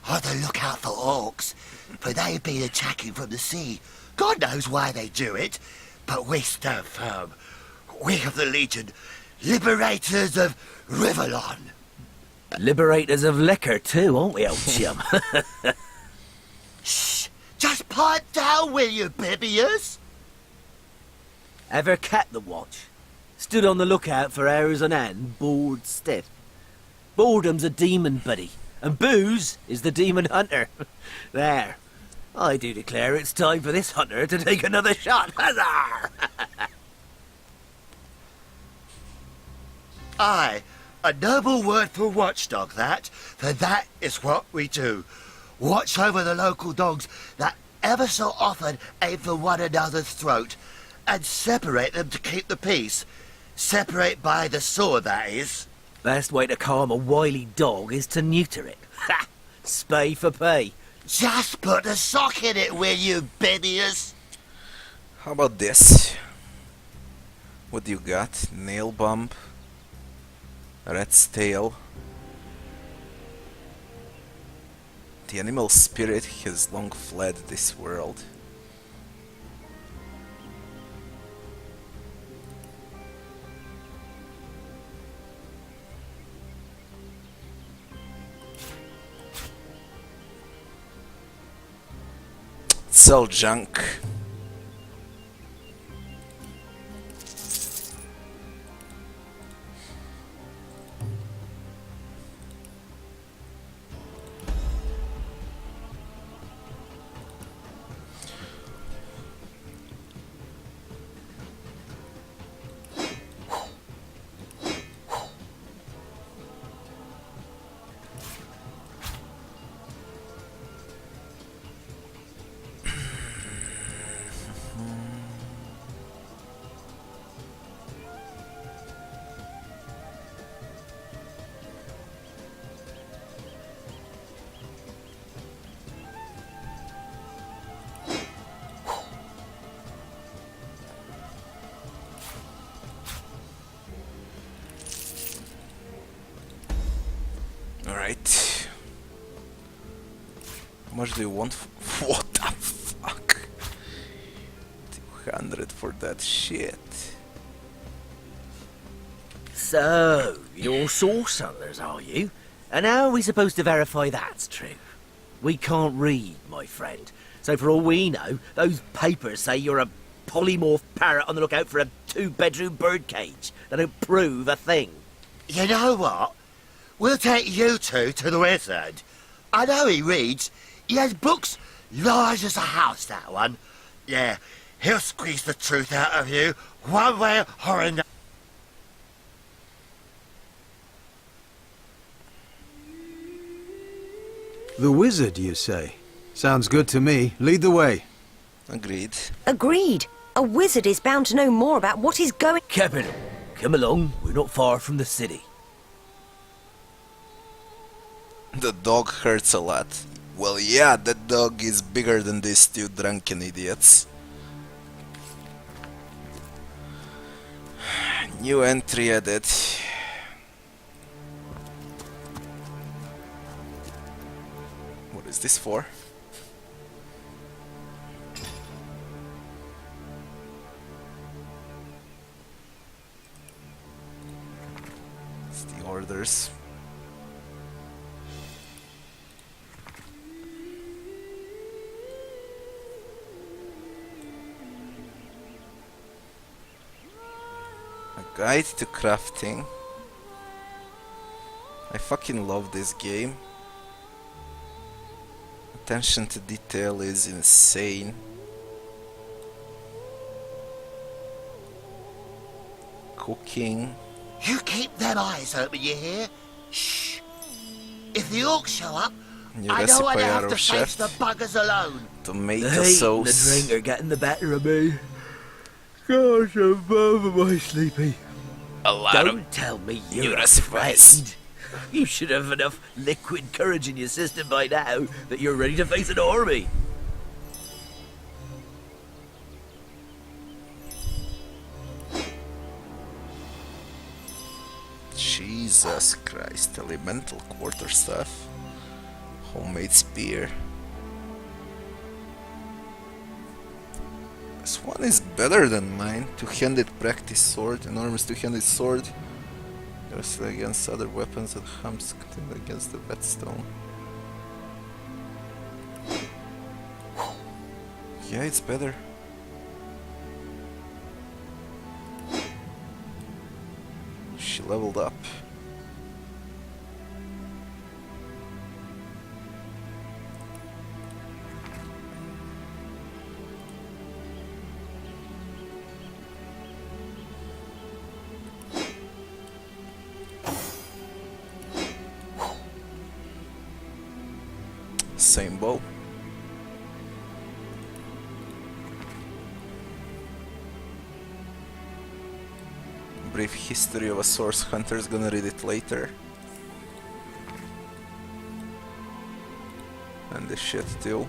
S11: On the lookout for orcs, for they've been attacking from the sea. God knows why they do it, but we stand firm. We of the Legion, liberators of Rivellon.
S15: Liberators of liquor too, aren't we, old chum?
S11: Shh! Just pipe down, will you, Bibius?
S15: Ever kept the watch? Stood on the lookout for hours on end, bored stiff. Boredom's a demon, buddy, and booze is the demon hunter. There. I do declare it's time for this hunter to take another shot. Huzzah!
S11: Aye, a noble word for watchdog, that, for that is what we do. Watch over the local dogs that ever so often aim for one another's throat, and separate them to keep the peace. Separate by the sword, that is.
S15: Best way to calm a wily dog is to neuter it. Ha! Spay for pay.
S11: Just put a sock in it, will you, Bibius?
S1: How about this? What do you got? Nail bump, rat's tail. The animal spirit has long fled this world. Sell junk. Alright. How much do you want? What the fuck? 200 for that shit.
S15: So, you're source hunters, are you? And how are we supposed to verify that's true? We can't read, my friend. So for all we know, those papers say you're a polymorph parrot on the lookout for a 2-bedroom birdcage. They don't prove a thing.
S11: You know what? We'll take you two to the wizard. I know he reads. He has books large as a house, that one. Yeah, he'll squeeze the truth out of you, one way or another.
S4: The wizard, you say? Sounds good to me. Lead the way.
S1: Agreed.
S7: Agreed. A wizard is bound to know more about what is going...
S15: Capital. Come along, we're not far from the city.
S1: The dog hurts a lot. Well, yeah, that dog is bigger than these two drunken idiots. New entry added. What is this for? It's the orders. Guide to crafting. I fucking love this game. Attention to detail is insane. Cooking.
S11: You keep them eyes open, you hear? Shh. If the orcs show up,
S1: New
S11: I know I'd
S1: recipe
S11: have
S1: out
S11: to
S1: of
S11: face
S1: chef.
S11: the buggers alone.
S1: Tomato
S15: The heat and the
S1: sauce.
S15: drink are getting the better of me. Gosh, I'm over my sleepy.
S1: A lot
S15: Don't tell me you're
S1: new
S15: afraid.
S1: recipes.
S15: You should have enough liquid courage in your system by now that you're ready to face an army.
S1: Jesus Christ, elemental quarterstaff. Homemade spear. This one is better than mine. Two-handed practice sword, enormous two-handed sword. Goes against other weapons and humps against the whetstone. Yeah, it's better. She leveled up. Same bow. Brief history of a source hunter's gonna read it later. And this shit too.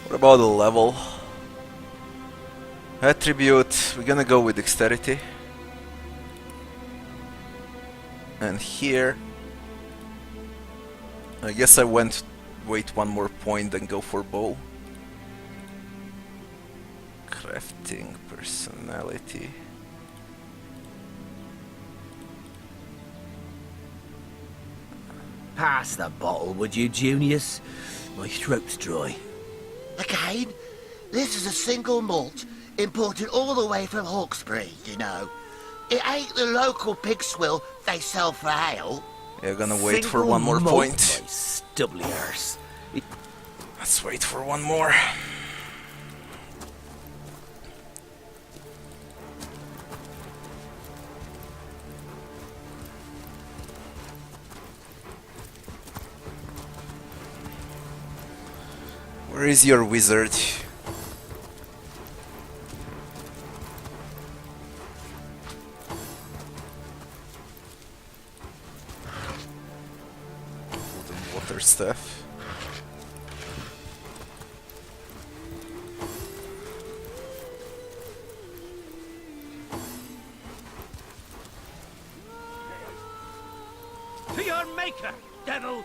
S1: What about the level? Attribute, we're gonna go with dexterity. And here I guess I wait one more point and go for bow. Crafting, personality.
S15: Pass the bottle, would you, Junius? My throat's dry.
S11: Again, this is a single malt, imported all the way from Hawkesbury, you know. It ain't the local pig swill they sell for ale.
S1: You're gonna wait for one more point.
S15: Stubbly arse.
S1: Let's wait for one more. Where is your wizard? Food and water stuff.
S14: To your maker, devil!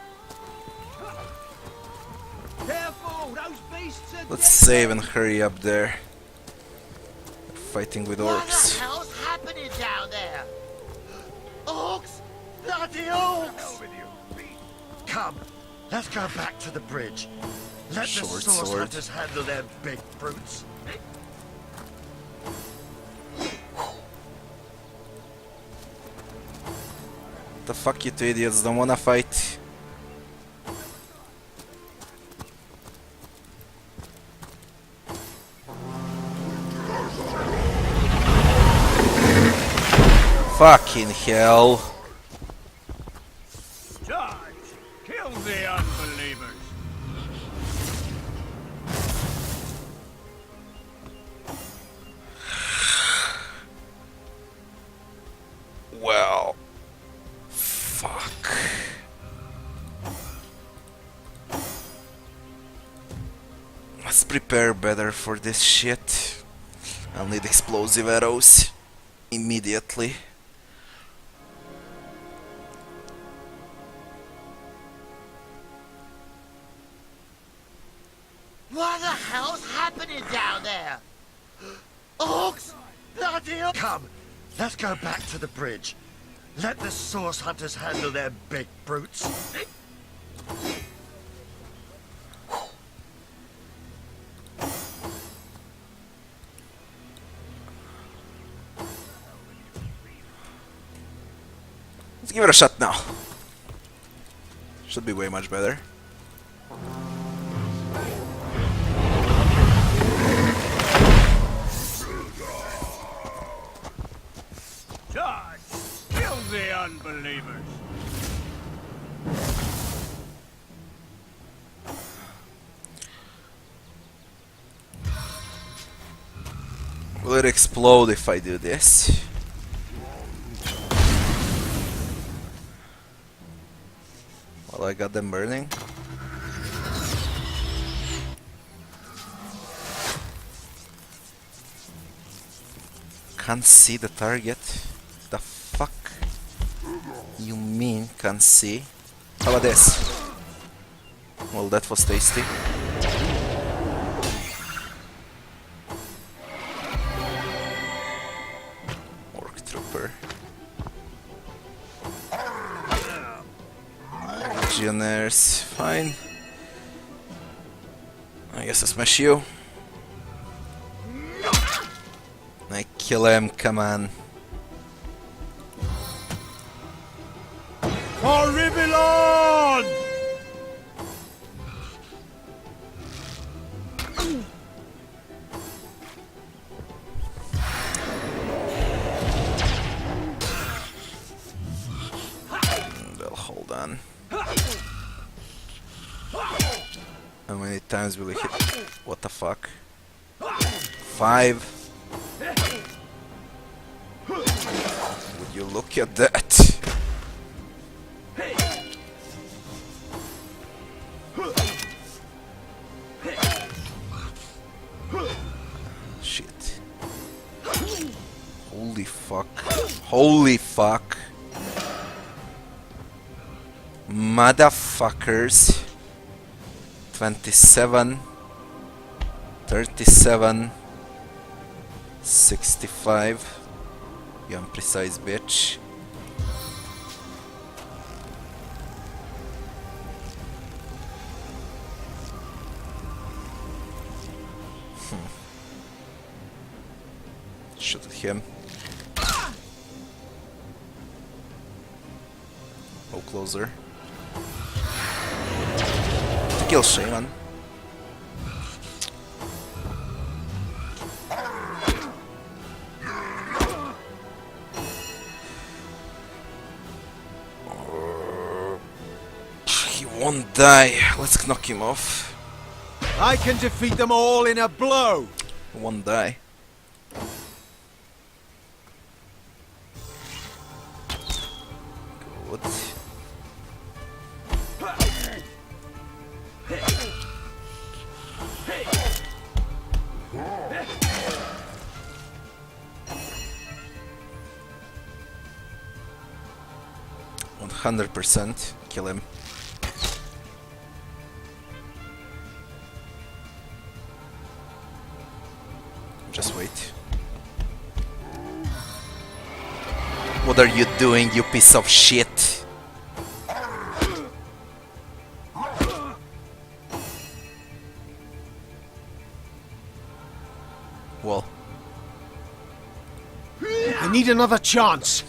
S14: Careful, those beasts are
S1: Let's save and hurry up there. Fighting with
S11: What
S1: orcs.
S11: the hell's happening down there? Orcs? Bloody orcs! Come, let's go back to the bridge. Let the
S1: Short
S11: source
S1: sword.
S11: hunters handle their big brutes.
S1: The fuck, you two idiots, don't wanna fight. Fucking hell.
S14: Charge! Kill the unbelievers!
S1: Well, fuck. Let's prepare better for this shit. I'll need explosive arrows immediately.
S11: What the hell's happening down there? Orcs? Bloody orcs! Come, let's go back to the bridge. Let the source hunters handle their big brutes.
S1: Let's give it a shot now. Should be way much better.
S14: Charge! Kill the unbelievers!
S1: Will it explode if I do this? Well, I got them burning. Can't see the target. The fuck? You mean? Can't see. How about this? Well, that was tasty. Orc trooper. Legionnaires, fine. I guess I smash you. I kill him, come on.
S16: For Rivellon!
S1: Well, hold on. How many times will he hit? What the fuck? 5. Would you look at that? Shit. Holy fuck. Holy fuck. Motherfuckers. 27, 37, 65. You imprecise bitch. Shoot at him. Go closer. Kill Shaman. He won't die. Let's knock him off.
S4: I can defeat them all in a blow.
S1: He won't die. Good. %, kill him. Just wait. What are you doing, you piece of shit? Well,
S4: I need another chance.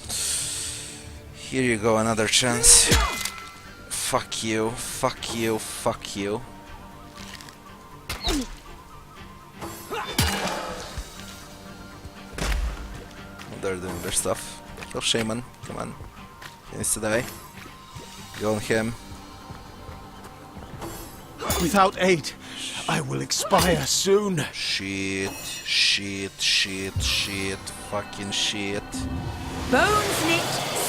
S1: here you go, another chance. Fuck you, fuck you, fuck you. They're doing their stuff. Kill Shaman, come on. He needs to die. Go on him.
S4: Without aid, I will expire soon.
S1: Shit, shit, shit, shit, fucking shit.
S7: Bones knit,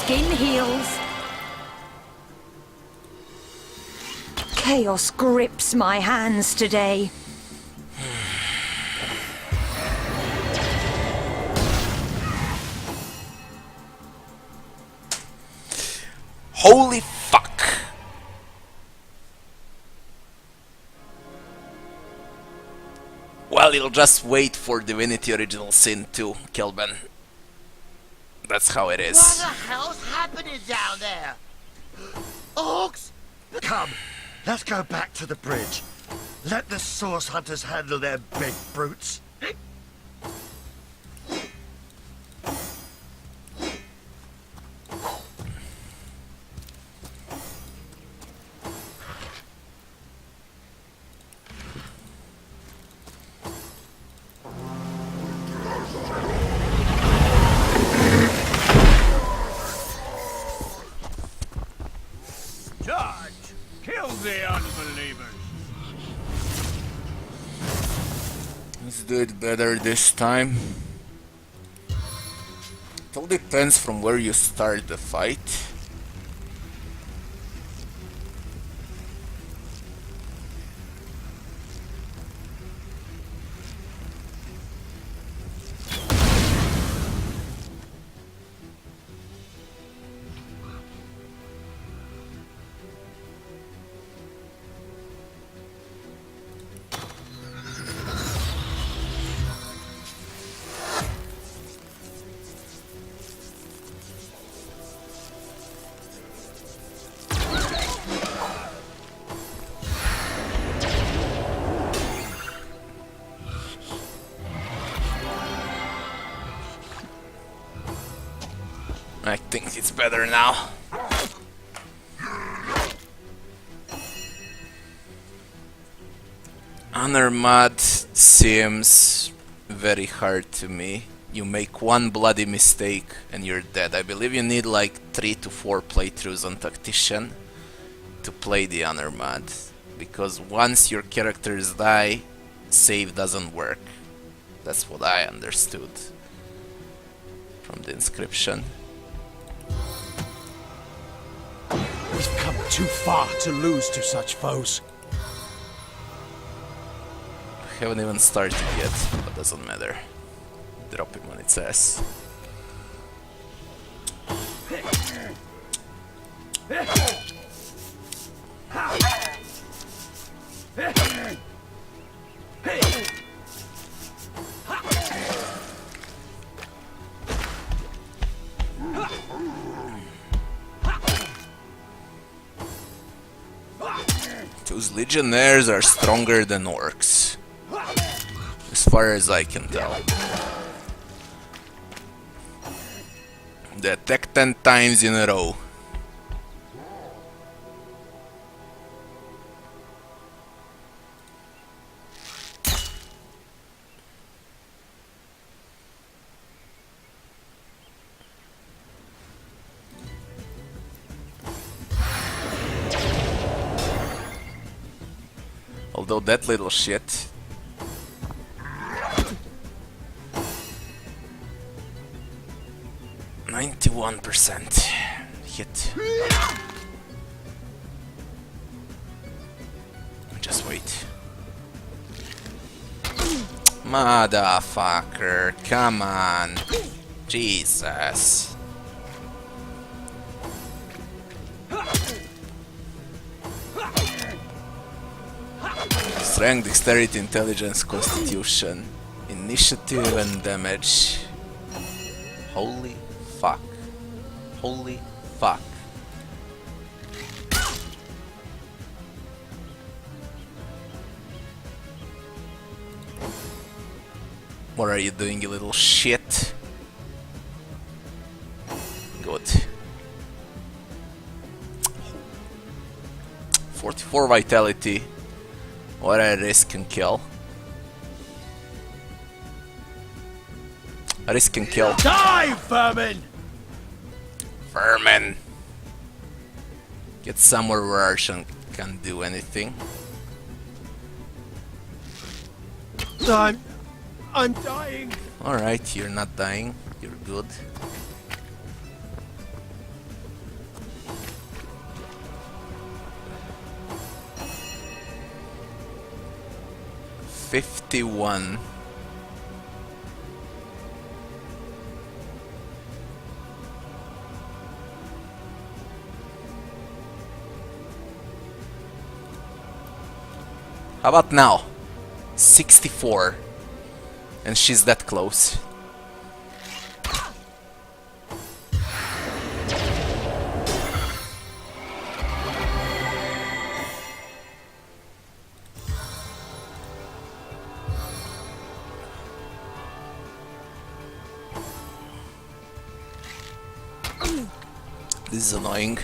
S7: skin heals. Chaos grips my hands today.
S1: Holy fuck! Well, you'll just wait for Divinity Original Sin 2, Kelben. That's how it is.
S11: What the hell's happening down there? Orcs? Come, let's go back to the bridge. Let the source hunters handle their big brutes.
S16: Charge! Kill the unbelievers!
S1: Let's do it better this time. It all depends from where you start the fight. I think it's better now. Honor mod seems very hard to me. You make one bloody mistake and you're dead. I believe you need like 3 to 4 playthroughs on Tactician to play the honor mod, because once your characters die, save doesn't work. That's what I understood from the inscription.
S4: We've come too far to lose to such foes.
S1: Haven't even started yet, but doesn't matter. Drop him on its ass. Those legionnaires are stronger than orcs, as far as I can tell. They attack 10 times in a row. Although that little shit. %91 hit. Just wait. Motherfucker, come on. Jesus. Strength, dexterity, intelligence, constitution, initiative and damage. Holy fuck. Holy fuck. What are you doing, you little shit? Good. 44 vitality. What a risk and kill. A risk and kill.
S16: Die, vermin!
S1: Vermin! Get somewhere where Arshan can't do anything.
S16: I'm dying.
S1: Alright, you're not dying. You're good. $51. How about now? 64. And she's that close. This is annoying.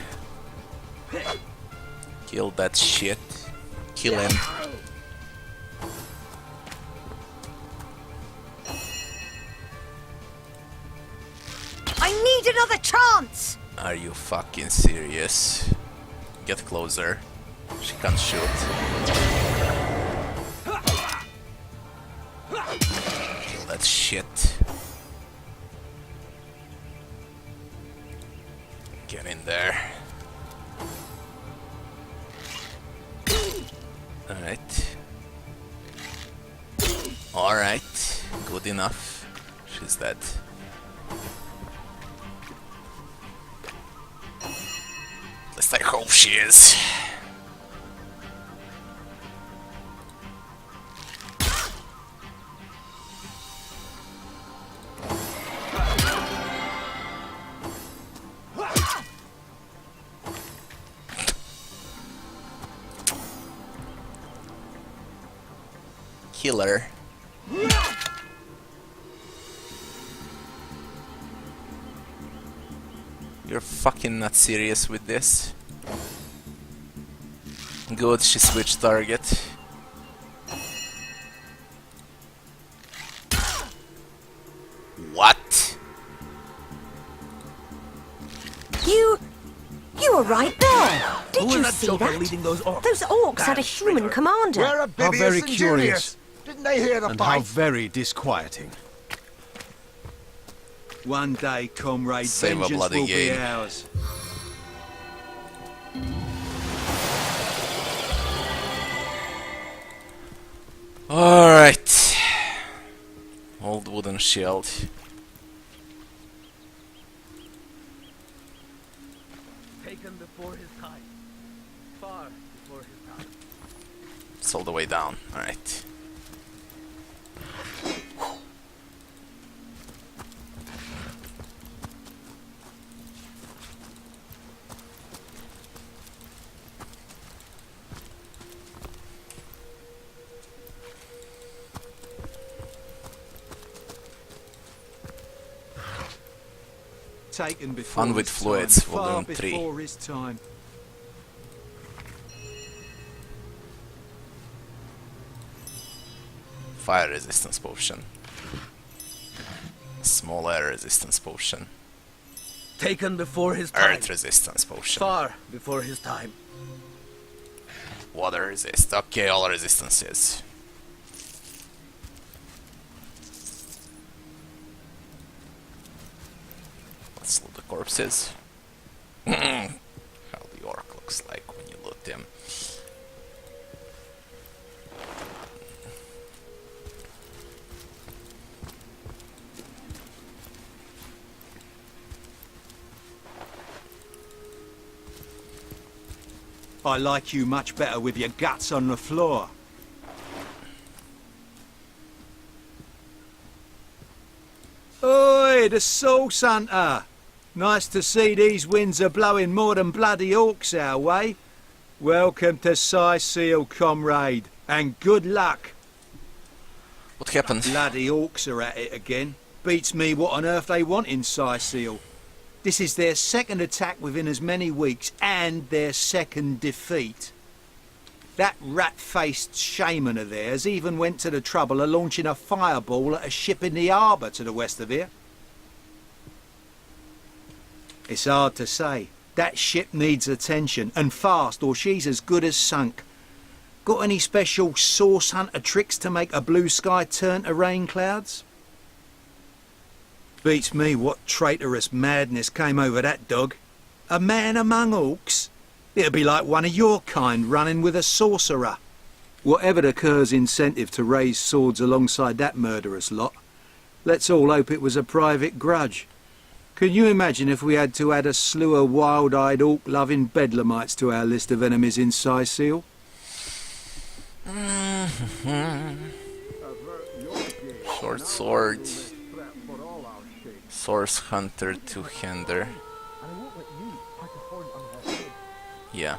S1: Kill that shit. Kill him.
S7: I need another chance!
S1: Are you fucking serious? Get closer. She can't shoot. Kill that shit. Get in there. Alright. Alright. Good enough. She's dead. At least I hope she is. Killer. You're fucking not serious with this. Good, she switched target. What?
S7: You were right there. Did
S15: Who
S7: you
S15: was that
S7: see
S15: joker
S7: that?
S15: leading those orcs?
S7: Those orcs had a human commander.
S10: Where are
S4: How
S10: Bibius
S4: very
S10: and
S4: curious.
S10: Julius? Didn't they hear the
S4: And how
S10: fight?
S4: very disquieting. One day, comrade,
S1: Save a
S4: vengeance
S1: bloody
S4: will
S1: game.
S4: be ours.
S1: Alright. Old wooden shield.
S15: Taken before his time. Far before his time.
S1: It's all the way down. Alright.
S4: Taken before
S1: Fun with
S4: his
S1: fluids,
S4: time, far
S1: volume 3.
S4: before his time.
S1: Fire resistance potion. Small air resistance potion.
S15: Taken before his time.
S1: Earth resistance potion.
S15: Far before his time.
S1: Water resist. Okay, all resistances. Let's loot the corpses. How the orc looks like when you loot him.
S4: I like you much better with your guts on the floor. Oi, the Source Hunter! Nice to see these winds are blowing more than bloody orcs our way. Welcome to Cyseal, comrade, and good luck.
S1: What happened?
S4: Bloody orcs are at it again. Beats me what on earth they want in Cyseal. This is their second attack within as many weeks, and their second defeat. That rat-faced shaman of theirs even went to the trouble of launching a fireball at a ship in the harbour to the west of here. It's hard to say. That ship needs attention, and fast, or she's as good as sunk. Got any special Source Hunter tricks to make a blue sky turn to rain clouds? Beats me what traitorous madness came over that dog. A man among orcs? It'd be like one of your kind running with a sorcerer. Whatever the cur's incentive to raise swords alongside that murderous lot, let's all hope it was a private grudge. Can you imagine if we had to add a slew of wild-eyed orc-loving bedlamites to our list of enemies in Cyseal?
S1: Short sword. Source Hunter two-hander. Yeah.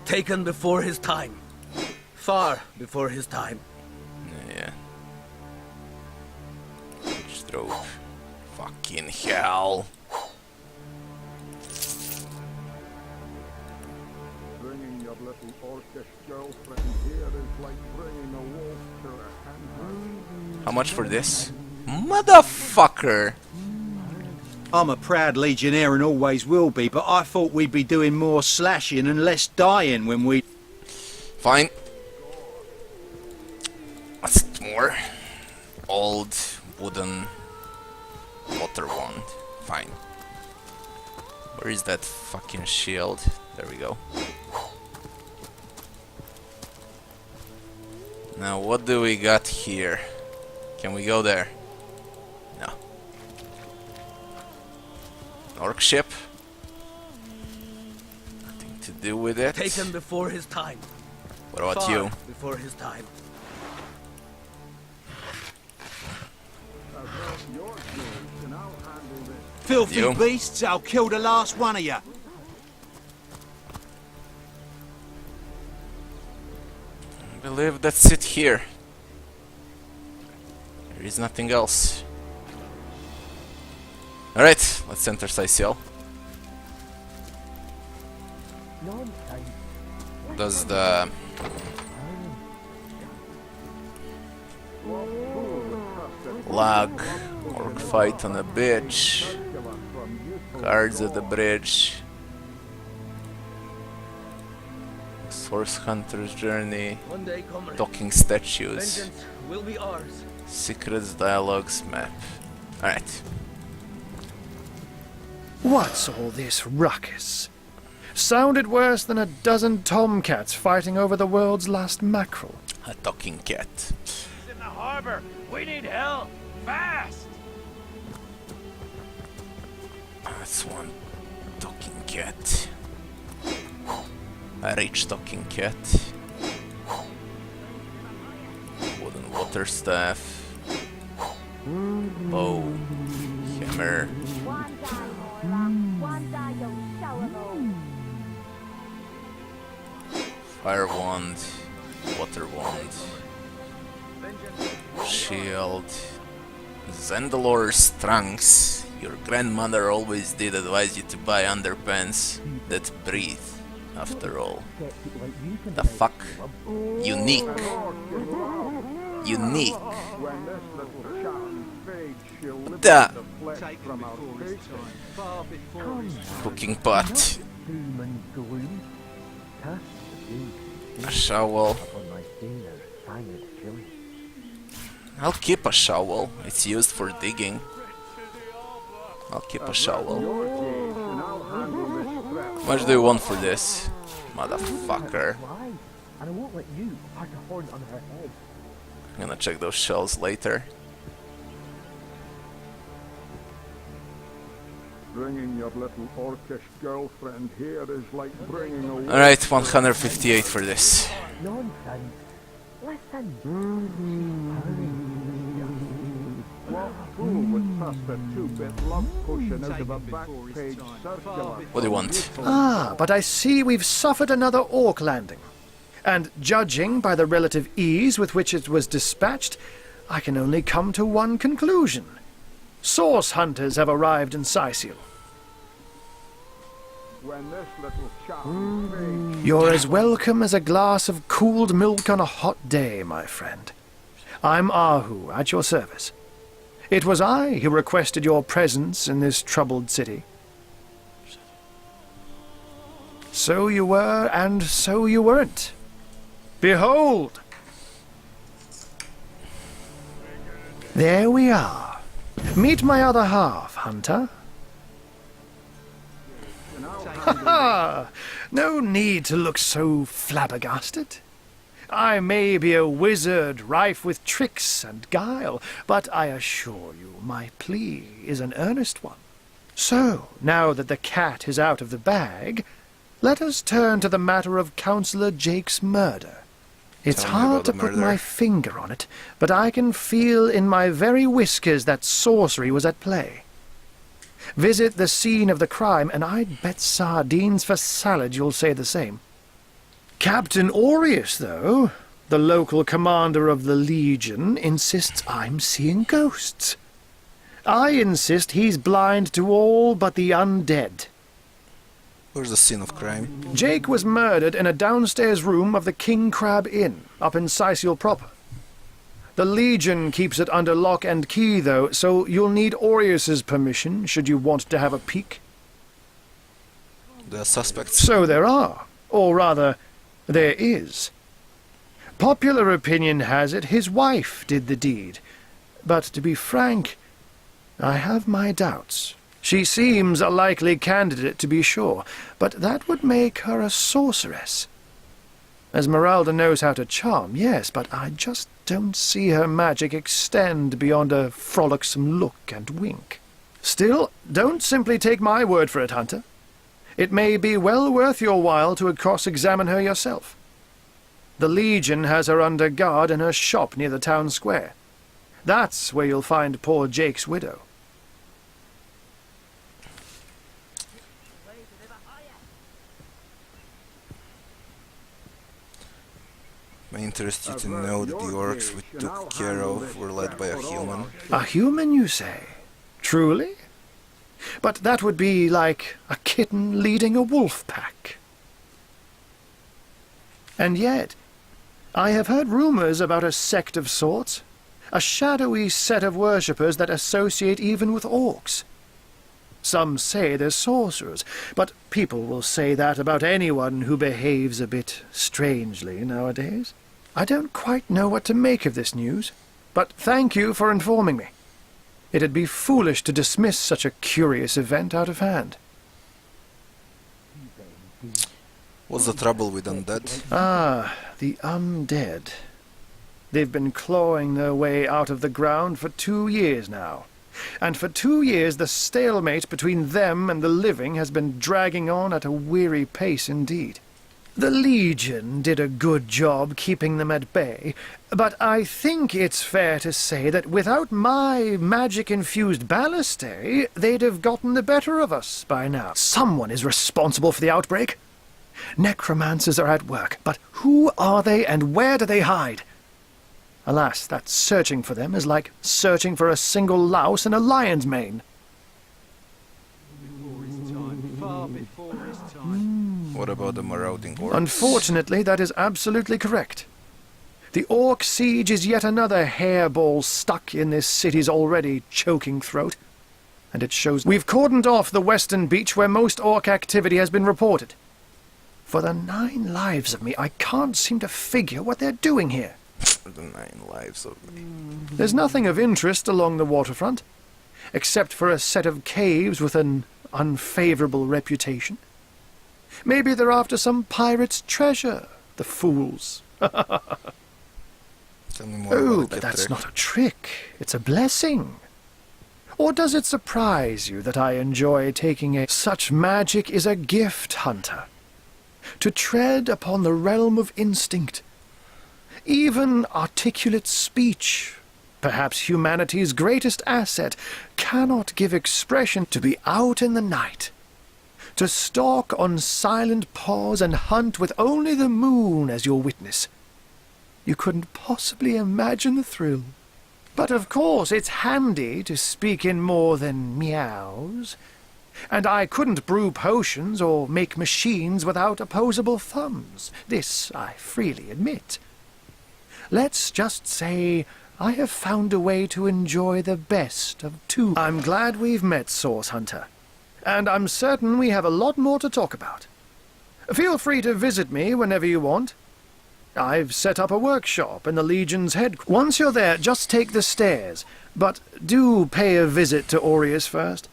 S15: Taken before his time. Far before his time.
S1: Yeah. Stroke. Fucking hell.
S17: Bringing your little orcish girlfriend here is like bringing a wolf to a hen.
S1: How much for this? Motherfucker!
S4: I'm a proud legionnaire and always will be, but I thought we'd be doing more slashing and less dying when we...
S1: Fine. What's more? Old wooden water wand. Fine. Where is that fucking shield? There we go. Now what do we got here? Can we go there? No. Orc ship? Nothing to do with it.
S15: Taken before his time.
S1: What about
S15: Far
S1: you?
S15: Before his time.
S4: Filthy
S1: You?
S4: beasts, I'll kill the last one of you.
S1: I believe that's it here. There is nothing else. Alright, let's enter Cyseal. Does the lag orc fight on a beach, guards at the bridge, source hunter's journey, talking statues,
S15: Will be ours.
S1: secrets, dialogues, map. Alright.
S18: What's all this ruckus? Sounded worse than a dozen tomcats fighting over the world's last mackerel.
S1: A talking cat.
S12: He's in the harbor. We need help. Fast.
S1: That's one talking cat. A rich talking cat. Wooden water staff. Bow. Hammer. Fire wand. Water wand. Shield. Zendalor's trunks. Your grandmother always did advise you to buy underpants that breathe, after all. The fuck? Unique. Unique. What the? Cooking pot. A shovel. I'll keep a shovel. It's used for digging. I'll keep a shovel. How much do you want for this? Motherfucker. I'm gonna check those shells later.
S17: Bringing your little orcish girlfriend here is like bringing a...
S1: Alright, 158 for this.
S17: Nonsense. Listen. What fool would toss a two-bit love potion out of a back-page circular?
S1: What do you want?
S18: Ah, but I see we've suffered another orc landing. And judging by the relative ease with which it was dispatched, I can only come to one conclusion. Source hunters have arrived in Cyseal.
S17: When this little chap
S18: You're as welcome as a glass of cooled milk on a hot day, my friend. I'm Ahu, at your service. It was I who requested your presence in this troubled city. So you were, and so you weren't. Behold! There we are. Meet my other half, hunter. Ha ha! No need to look so flabbergasted. I may be a wizard rife with tricks and guile, but I assure you my plea is an earnest one. So, now that the cat is out of the bag, let us turn to the matter of Councillor Jake's murder. It's
S1: Tell me
S18: hard
S1: about
S18: to
S1: the
S18: put
S1: murder.
S18: my finger on it, but I can feel in my very whiskers that sorcery was at play. Visit the scene of the crime, and I'd bet sardines for salad you'll say the same. Captain Aureus, though, the local commander of the Legion, insists I'm seeing ghosts. I insist he's blind to all but the undead.
S1: Where's the scene of crime?
S18: Jake was murdered in a downstairs room of the King Crab Inn, up in Cyseal proper. The Legion keeps it under lock and key, though, so you'll need Aureus's permission should you want to have a peek.
S1: The suspects.
S18: So there are, or rather, there is. Popular opinion has it his wife did the deed, but to be frank, I have my doubts. She seems a likely candidate, to be sure, but that would make her a sorceress. Esmeralda knows how to charm, yes, but I just don't see her magic extend beyond a frolicsome look and wink. Still, don't simply take my word for it, Hunter. It may be well worth your while to cross-examine her yourself. The Legion has her under guard in her shop near the town square. That's where you'll find poor Jake's widow.
S1: May interest you to know that the orcs we took care of were led by a human.
S18: A human, you say? Truly? But that would be like a kitten leading a wolf pack. And yet, I have heard rumors about a sect of sorts, a shadowy set of worshippers that associate even with orcs. Some say they're sorcerers, but people will say that about anyone who behaves a bit strangely nowadays. I don't quite know what to make of this news, but thank you for informing me. It'd be foolish to dismiss such a curious event out of hand.
S1: What's the trouble with undead?
S18: Ah, the undead. They've been clawing their way out of the ground for 2 years now. And for 2 years the stalemate between them and the living has been dragging on at a weary pace indeed. The Legion did a good job keeping them at bay, but I think it's fair to say that without my magic-infused ballistary, they'd have gotten the better of us by now. Someone is responsible for the outbreak. Necromancers are at work, but who are they and where do they hide? Alas, that searching for them is like searching for a single louse in a lion's mane.
S1: What about the marauding orcs?
S18: Unfortunately, that is absolutely correct. The orc siege is yet another hairball stuck in this city's already choking throat. And it shows we've cordoned off the western beach where most orc activity has been reported. For the 9 lives of me, I can't seem to figure what they're doing here.
S1: The 9 lives of me.
S18: There's nothing of interest along the waterfront, except for a set of caves with an unfavorable reputation. Maybe they're after some pirate's treasure, the fools.
S1: Tell me more
S18: Oh,
S1: about
S18: but
S1: that
S18: that's
S1: trick.
S18: not a trick. It's a blessing. Or does it surprise you that I enjoy taking a... Such magic is a gift, Hunter. To tread upon the realm of instinct. Even articulate speech, perhaps humanity's greatest asset, cannot give expression to be out in the night. To stalk on silent paws and hunt with only the moon as your witness. You couldn't possibly imagine the thrill. But of course it's handy to speak in more than meows. And I couldn't brew potions or make machines without opposable thumbs. This I freely admit. Let's just say I have found a way to enjoy the best of 2. I'm glad we've met, Source Hunter. And I'm certain we have a lot more to talk about. Feel free to visit me whenever you want. I've set up a workshop in the Legion's headquarters. Once you're there, just take the stairs. But do pay a visit to Aureus first.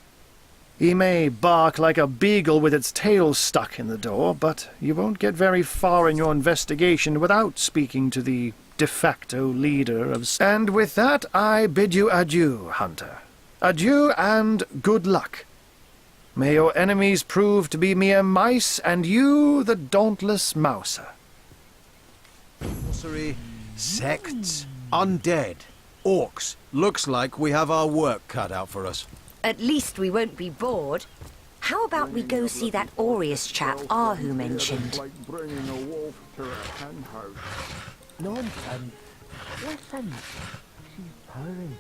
S18: He may bark like a beagle with its tail stuck in the door, but you won't get very far in your investigation without speaking to the de facto leader of... And with that, I bid you adieu, Hunter. Adieu and good luck. May your enemies prove to be mere mice, and you the dauntless mouser.
S16: Sorcery, sects, undead, orcs. Looks like we have our work cut out for us.
S7: At least we won't be bored. How about we go see that Aureus chap Ahu mentioned?
S17: Like bringing a wolf to a hen house.
S15: Nonsense. Listen. She's purring.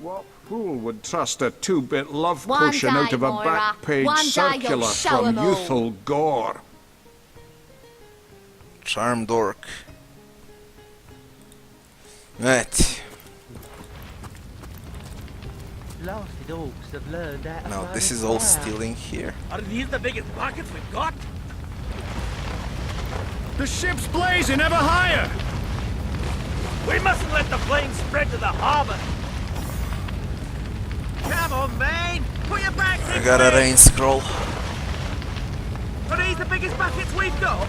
S17: What fool would trust a 2-bit love
S19: One
S17: potion
S19: day,
S17: out of a
S19: Moira.
S17: back-page
S19: One day
S17: circular
S19: you'll show
S17: from
S19: 'em all.
S17: youthful gore?
S1: Charmed orc. Right.
S15: Blasted orcs have learned how to
S1: Now
S15: burn
S1: this
S15: a
S1: is all
S15: fire.
S1: stealing here.
S14: Are these the biggest buckets we've got?
S18: The ship's blazing ever higher!
S14: We mustn't let the flames spread to the harbor. Come on, man! Put your backs
S1: I
S14: in
S1: got a
S14: there.
S1: rain scroll.
S14: Are these the biggest buckets we've got?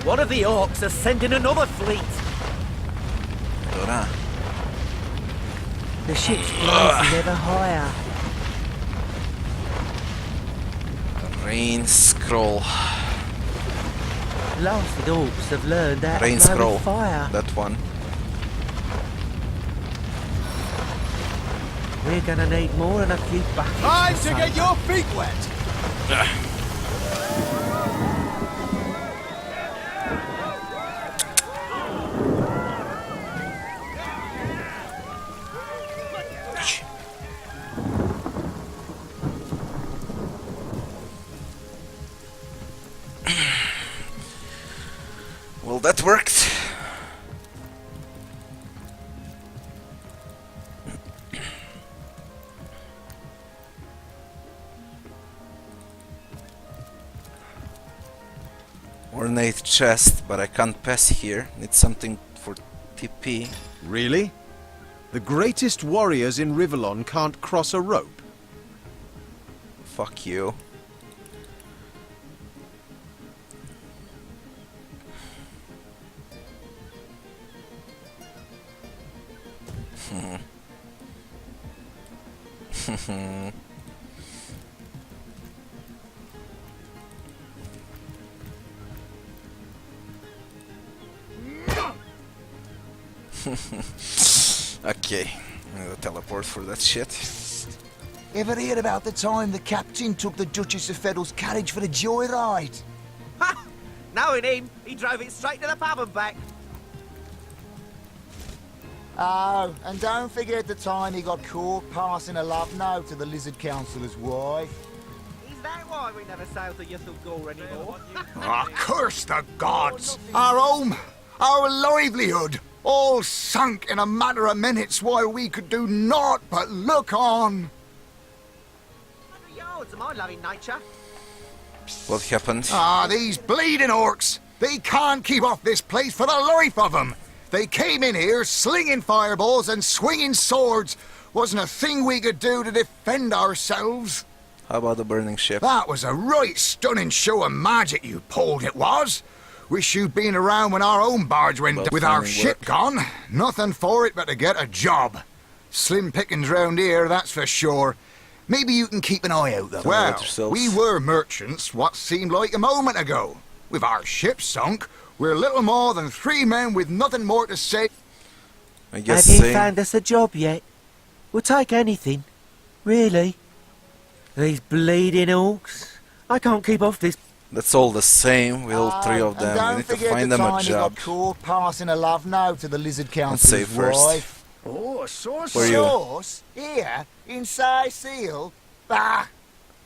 S15: One of the orcs is sending another fleet.
S1: Allora.
S15: The ship's blazing ever higher.
S1: Rain scroll.
S15: Blasted orcs have learned how
S1: Rain
S15: to burn
S1: scroll.
S15: a fire.
S1: That one.
S15: We're gonna need more than a few buckets.
S16: Time
S15: to
S16: to
S15: save
S16: get
S15: up.
S16: your feet wet!
S1: that worked. Ornate chest, but I can't pass here. Need something for TP.
S16: Really? The greatest warriors in Rivellon can't cross a rope?
S1: Fuck you. Okay, I'm gonna teleport for that shit.
S19: Ever hear about the time the captain took the Duchess of Feddel's carriage for a joyride?
S15: Ha! Knowing him, he drove it straight to the pub and back.
S19: Oh, and don't forget the time he got caught passing a love note to the Lizard Councillor's wife.
S15: Is that why we never sail to Yuthel Gore anymore?
S10: Ah, curse the gods! Our home, our livelihood, all sunk in a matter of minutes while we could do naught but look on.
S15: Yards of my loving nature.
S1: What happened?
S10: Ah, these bleeding orcs! They can't keep off this place for the life of them! They came in here slinging fireballs and swinging swords. Wasn't a thing we could do to defend ourselves.
S1: How about the burning ship?
S10: That was a right stunning show of magic you pulled, it was. Wish you'd been around when our own barge went down. With our ship gone, nothing for it but to get a job. Slim pickings round here, that's for sure. Maybe you can keep an eye out, though. Well, we were merchants what seemed like a moment ago. With our ship sunk, we're little more than 3 men with nothing more to say.
S1: I guess
S15: Have you found us a job yet? We'll take anything. Really? These bleeding orcs. I can't keep off this.
S1: That's all the same with all 3 of them. We need to find them a job.
S19: Caught passing a love note to the Lizard
S1: Let's
S19: Councillor's
S1: save first.
S19: wife.
S18: Oh, a source.
S1: Where are you?
S19: Source? Here? In Cyseal? Bah!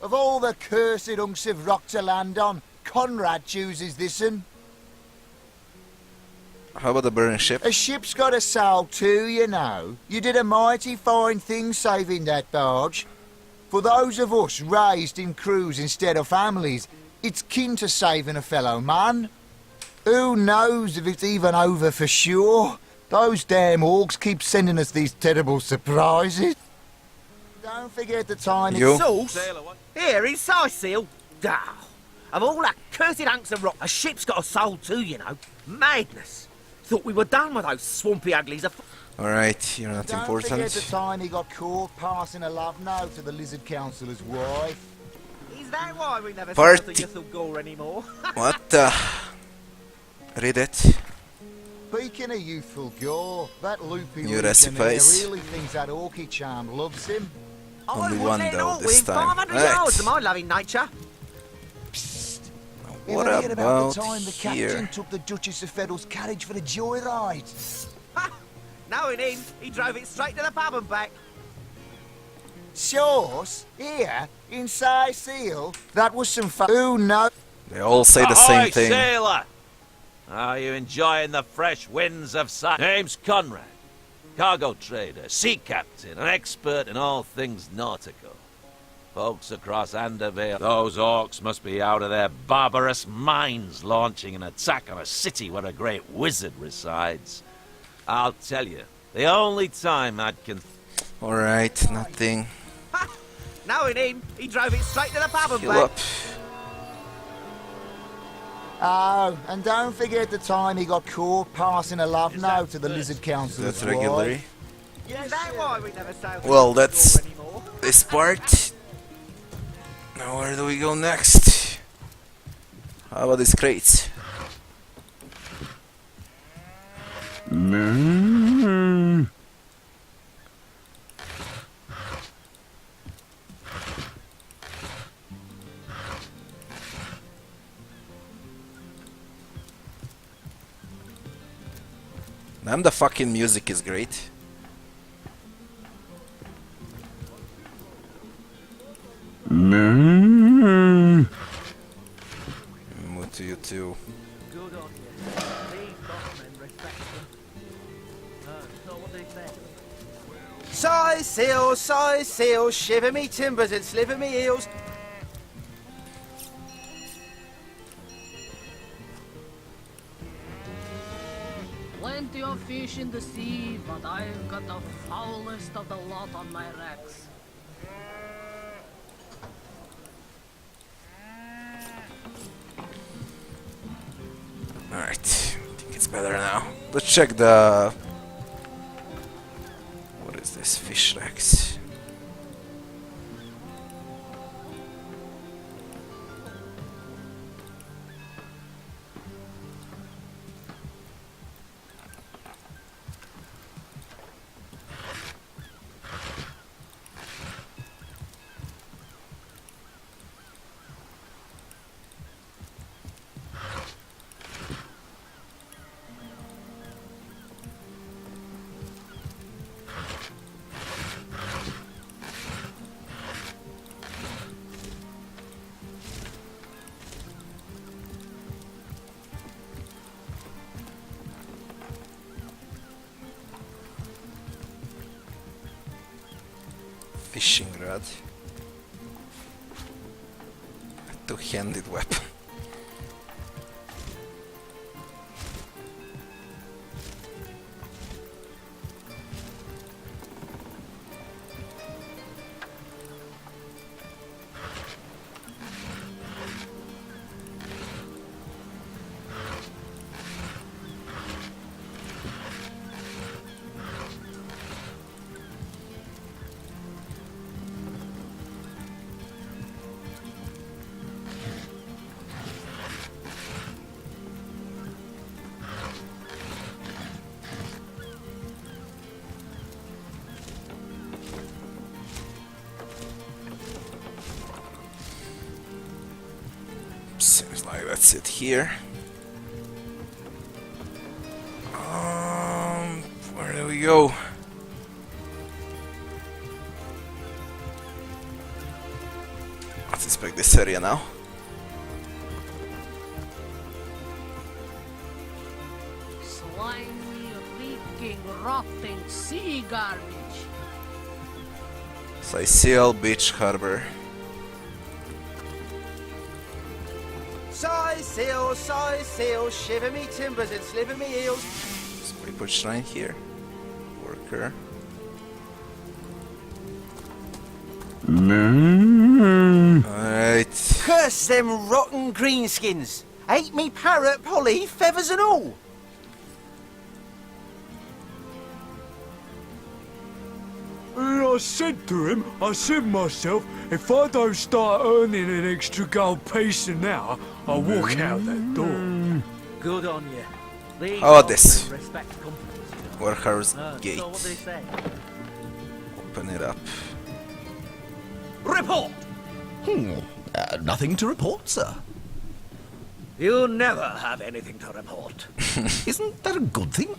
S19: Of all the cursed hunks of rock to land on, Conrad chooses this one.
S1: How about the burning ship?
S19: A ship's got a soul too, you know. You did a mighty fine thing saving that barge. For those of us raised in crews instead of families, it's kin to saving a fellow man. Who knows if it's even over for sure? Those damn orcs keep sending us these terrible surprises. Don't forget the time it's sauce.
S15: Here in Cyseal. Oh, of all that cursed hunks of rock, a ship's got a soul too, you know. Madness. Thought we were done with those swampy uglies.
S1: Alright, you're not
S19: Don't
S1: important.
S19: forget the time he got caught passing a love note to the Lizard Councillor's wife.
S15: Is that why we never
S1: Party.
S15: sail to Yuthel Gore anymore?
S1: What the? Read it.
S19: Speaking of youthful gore, that loopy
S1: New
S19: legionnaire
S1: recipes.
S19: really thinks that orky charm loves him.
S1: Only
S15: I
S1: one
S15: wouldn't let
S1: though
S15: all
S1: this
S15: within
S1: time.
S15: 500 yards of my loving nature.
S1: What
S19: Ever hear about the
S1: about
S19: time the captain
S1: here?
S19: took the Duchess of Feddel's carriage for a joyride?
S15: Ha! Knowing him, he drove it straight to the pub and back.
S19: Sauce? Here? In Cyseal? That was some Who knows?
S1: They all say the same thing.
S13: Sailor! Are you enjoying the fresh winds of Name's Conrad. Cargo trader, sea captain, an expert in all things nautical. Folks across Andervale, those orcs must be out of their barbarous minds launching an attack on a city where a great wizard resides. I'll tell you, the only time I'd
S1: Alright, nothing.
S15: Ha! Knowing him, he drove it straight to the pub and
S1: Heal
S15: back.
S1: up.
S19: Oh, and don't forget the time he got caught passing a love note to the Lizard Councillor's
S1: That's regularly.
S19: wife.
S15: Is that why we never sailed to
S1: Well,
S15: Yuthel
S1: that's
S15: Gore anymore?
S1: this part. Now where do we go next? How about these crates? Damn, the fucking music is great. Move to you too.
S15: Good on you. Leave Cyseal, shiver me timbers and sliver me heels.
S5: Plenty of fish in the sea, but I've got the foulest of the lot on my racks.
S1: Alright, I think it's better now. Let's check the... What is this? Fish racks. Fishing rod. A two-handed weapon. Seems like that's it here. Where do we go? Let's inspect this area now.
S5: Slimy, reeking, rotting sea garbage.
S1: Cyseal Beach Harbor.
S15: Cyseal, shiver me timbers and sliver me heels.
S1: Somebody put shrine here. Worker. Alright.
S15: Curse them rotten greenskins. Ate me parrot, Polly, feathers and all.
S20: I said to him, I said myself, if I don't start earning an extra gold piece an hour, I'll walk out that door.
S15: Good on you. These
S1: How about this?
S15: respect companies, you know.
S1: Warehouse
S15: So
S1: gate.
S15: what they say.
S1: Open it up.
S21: Report! Nothing to report, sir.
S14: You never have anything to report.
S21: Isn't that a good thing?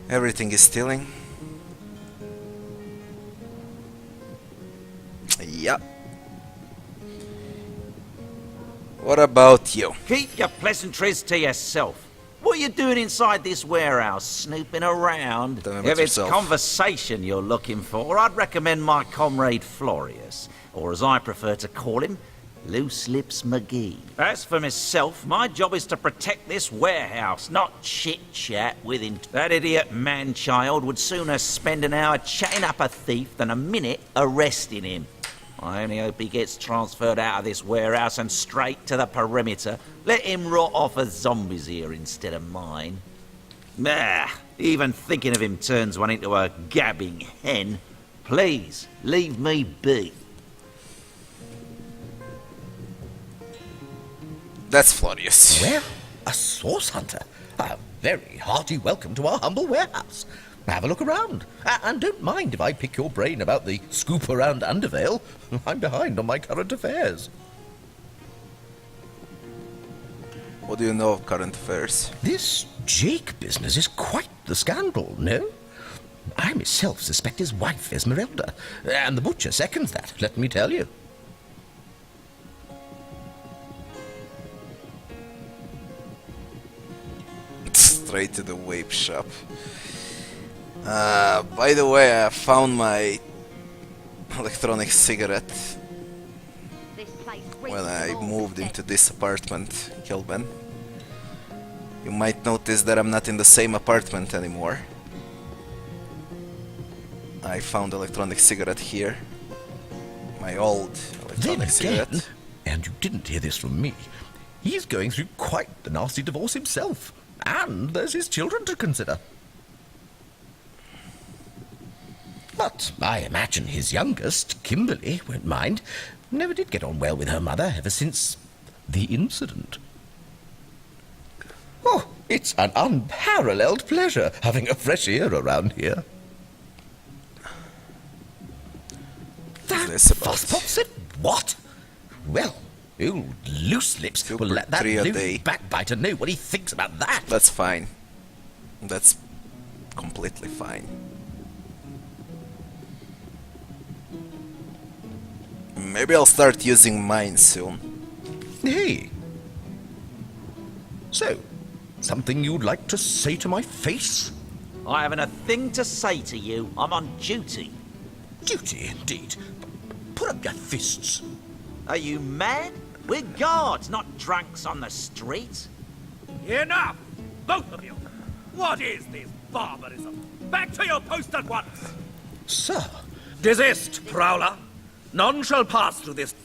S1: Everything is stealing. Yep. What about you?
S22: Keep your pleasantries to yourself. What are you doing inside this warehouse, snooping around?
S1: Don't
S22: If it's
S1: yourself.
S22: conversation you're looking for, I'd recommend my comrade Florius, or as I prefer to call him, Loose Lips McGee. As for myself, my job is to protect this warehouse, not chit-chat with him. That idiot man-child would sooner spend an hour chatting up a thief than a minute arresting him. I only hope he gets transferred out of this warehouse and straight to the perimeter. Let him rot off as zombies here instead of mine. Even thinking of him turns one into a gabbing hen. Please, leave me be.
S1: That's Florius.
S21: Well, a source hunter. A very hearty welcome to our humble warehouse. Have a look around. And don't mind if I pick your brain about the scoop around Undervale. I'm behind on my current affairs.
S1: What do you know of current affairs?
S21: This Jake business is quite the scandal, no? I myself suspect his wife, Esmeralda, and the butcher seconds that, let me tell you.
S1: straight to the vape shop. By the way, I found my electronic cigarette when I moved into this apartment, Kilben. You might notice that I'm not in the same apartment anymore. I found electronic cigarette here. My old electronic cigarette.
S21: And you didn't hear this from me, he's going through quite the nasty divorce himself. And there's his children to consider. But I imagine his youngest, Kimberly, won't mind. Never did get on well with her mother ever since the incident. Oh, it's an unparalleled pleasure having a fresh ear around here. That fusspot said what? Well, old loose lips will let that loose backbiter know what he thinks about that.
S1: That's fine. That's completely fine. Maybe I'll start using mine soon.
S21: Hey. So, something you'd like to say to my face?
S22: I haven't a thing to say to you. I'm on duty.
S21: Duty, indeed. Put up your fists.
S22: Are you mad? We're guards, not drunks on the street.
S2: Enough! Both of you! What is this barbarism? Back to your post at once!
S21: Sir!
S2: Desist, prowler! None shall pass through this.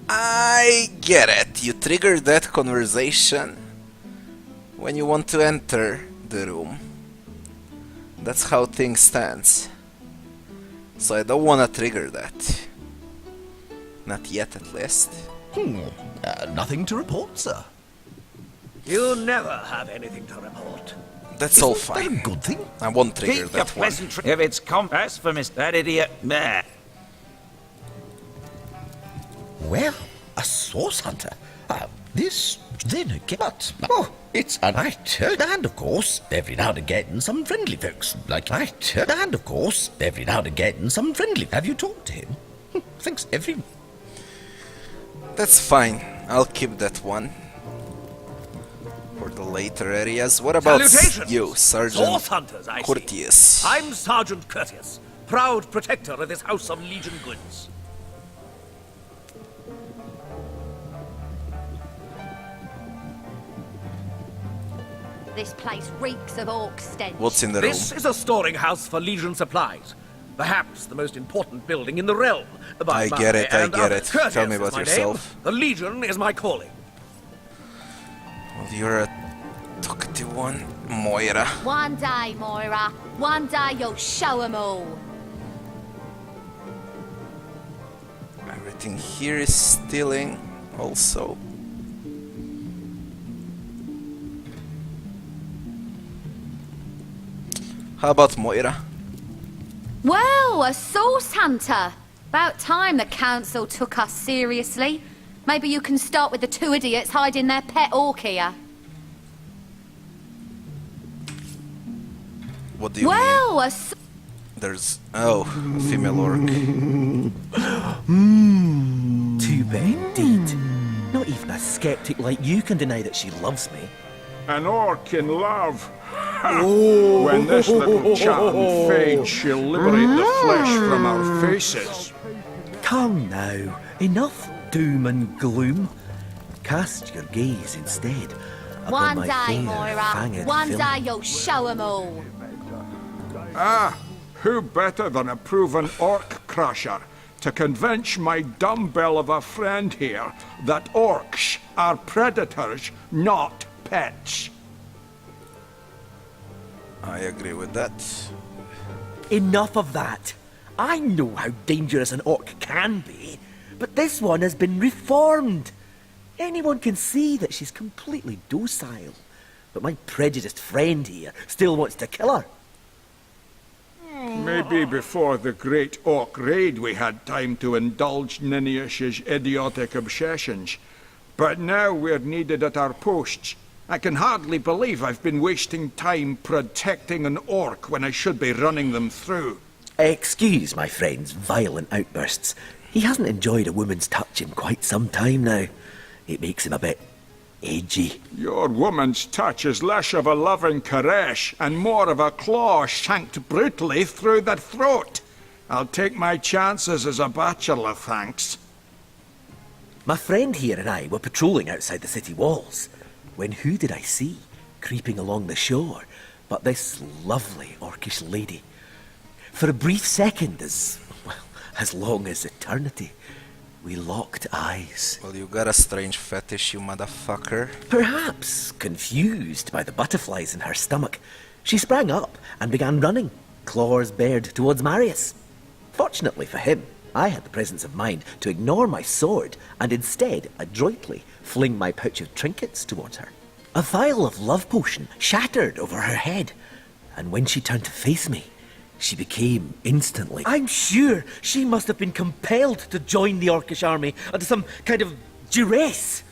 S1: I get it. You trigger that conversation when you want to enter the room. That's how things stands. So I don't wanna trigger that. Not yet, at least.
S21: Nothing to report, sir.
S2: You'll never have anything to report.
S1: That's all fine.
S21: Isn't that a good thing?
S1: I won't trigger
S22: Keep your
S1: that one.
S22: pleasantry. If it's as for that idiot, meh.
S21: Well, a source hunter. This, then again, but, oh, it's an and of course, every now and again, some friendly folks, like and of course, every now and again, some friendly. Have you talked to him? Thanks, every...
S1: That's fine. I'll keep that one for the later areas. What about you, Sergeant
S2: Source hunters, I
S1: Curtius?
S2: See. I'm Sergeant Curtius, proud protector of this house of Legion goods.
S3: This place reeks of orc stench.
S1: What's in the room?
S2: This is a storing house for Legion supplies. Perhaps the most important building in the realm.
S1: I get it.
S2: Curtius
S1: Tell me about
S2: is my
S1: yourself.
S2: Name. The Legion is my calling.
S1: Well, you're a talkative one, Moira.
S3: One day, Moira. One day you'll show 'em all.
S1: Everything here is stealing, also. How about Moira?
S3: Well, a source hunter. About time the council took us seriously. Maybe you can start with the two idiots hiding their pet orc here.
S1: What do you mean?
S3: Well,
S1: There's... oh, a female orc.
S15: Too bad indeed. Not even a skeptic like you can deny that she loves me.
S17: An orc in love. When this little charm fades, she'll liberate the flesh from our faces.
S15: Come now, enough doom and gloom. Cast your gaze instead upon
S3: one
S15: my
S3: day,
S15: fair
S3: Moira.
S15: fanged
S3: One
S15: film.
S3: day you'll show 'em all.
S17: Who better than a proven orc crusher to convince my dumbbell of a friend here that orcs are predators, not pets?
S1: I agree with that.
S15: Enough of that. I know how dangerous an orc can be, but this one has been reformed. Anyone can see that she's completely docile, but my prejudiced friend here still wants to kill her.
S17: Maybe before the great orc raid we had time to indulge Ninius's idiotic obsessions. But now we're needed at our posts. I can hardly believe I've been wasting time protecting an orc when I should be running them through.
S15: Excuse my friend's violent outbursts. He hasn't enjoyed a woman's touch in quite some time now. It makes him a bit edgy.
S17: Your woman's touch is less of a loving caress and more of a claw shanked brutally through the throat. I'll take my chances as a bachelor, thanks.
S15: My friend here and I were patrolling outside the city walls, when who did I see creeping along the shore but this lovely orcish lady. For a brief second, as long as eternity, we locked eyes.
S1: Well, you got a strange fetish, you motherfucker.
S15: Perhaps confused by the butterflies in her stomach, she sprang up and began running, claws bared towards Marius. Fortunately for him, I had the presence of mind to ignore my sword and instead adroitly fling my pouch of trinkets towards her. A vial of love potion shattered over her head, and when she turned to face me, she became instantly... I'm sure she must have been compelled to join the Orcish army under some kind of duress.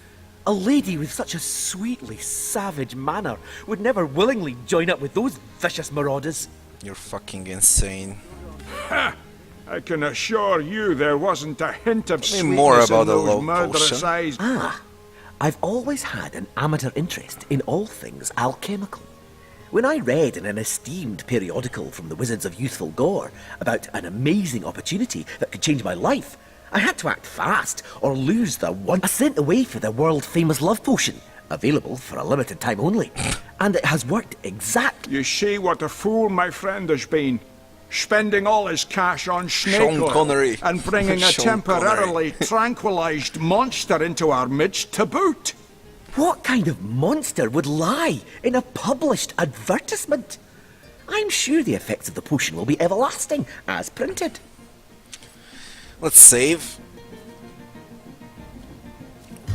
S15: A lady with such a sweetly savage manner would never willingly join up with those vicious marauders.
S1: You're fucking insane.
S17: Ha! I can assure you there wasn't a hint of
S1: Tell me more
S17: sweetness
S1: about
S17: in
S1: the
S17: those
S1: love
S17: murderous
S1: potion.
S17: eyes.
S15: I've always had an amateur interest in all things alchemical. When I read in an esteemed periodical from the Wizards of Youthful Gore about an amazing opportunity that could change my life, I had to act fast or lose the one I sent away for the world-famous love potion, available for a limited time only. And it has worked exactly.
S17: You see what a fool my friend has been. Spending all his cash on snake
S1: Sean
S17: oil
S1: Connery.
S17: and bringing a
S1: Sean
S17: temporarily tranquilized monster into our midst to boot.
S15: What kind of monster would lie in a published advertisement? I'm sure the effects of the potion will be everlasting, as printed.
S1: Let's save.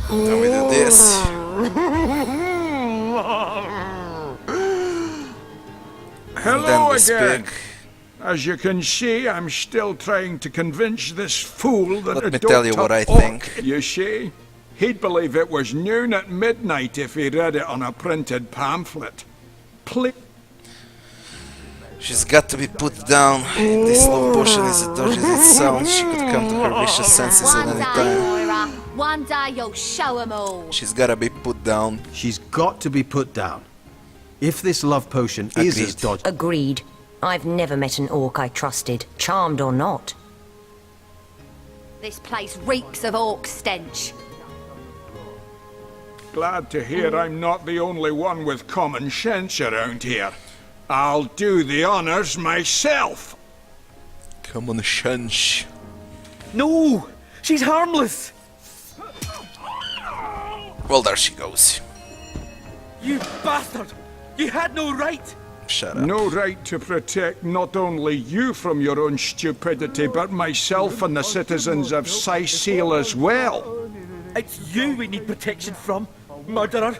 S1: Then we do this.
S17: Hello
S1: this
S17: again.
S1: pig.
S17: As you can see, I'm still trying to convince this fool that
S1: Let me tell you what I think.
S17: You see? He'd believe it was noon at midnight if he read it on a printed pamphlet. Please.
S1: She's got to be put down. This love potion is as dodgy as it sounds. She could come to her vicious senses at any time.
S3: Moira. One day you'll show 'em all.
S1: She's gotta be put down.
S16: She's got to be put down. If this love potion is as dodgy...
S7: Agreed. I've never met an orc I trusted, charmed or not.
S3: This place reeks of orc stench.
S17: Glad to hear I'm not the only one with common sense around here. I'll do the honors myself.
S1: Come on, Shench.
S15: No! She's harmless!
S1: Well, there she goes.
S15: You bastard! You had no right!
S1: Shut up.
S17: No right to protect not only you from your own stupidity, but myself and the citizens of Cyseal as well.
S15: It's you we need protection from, murderer!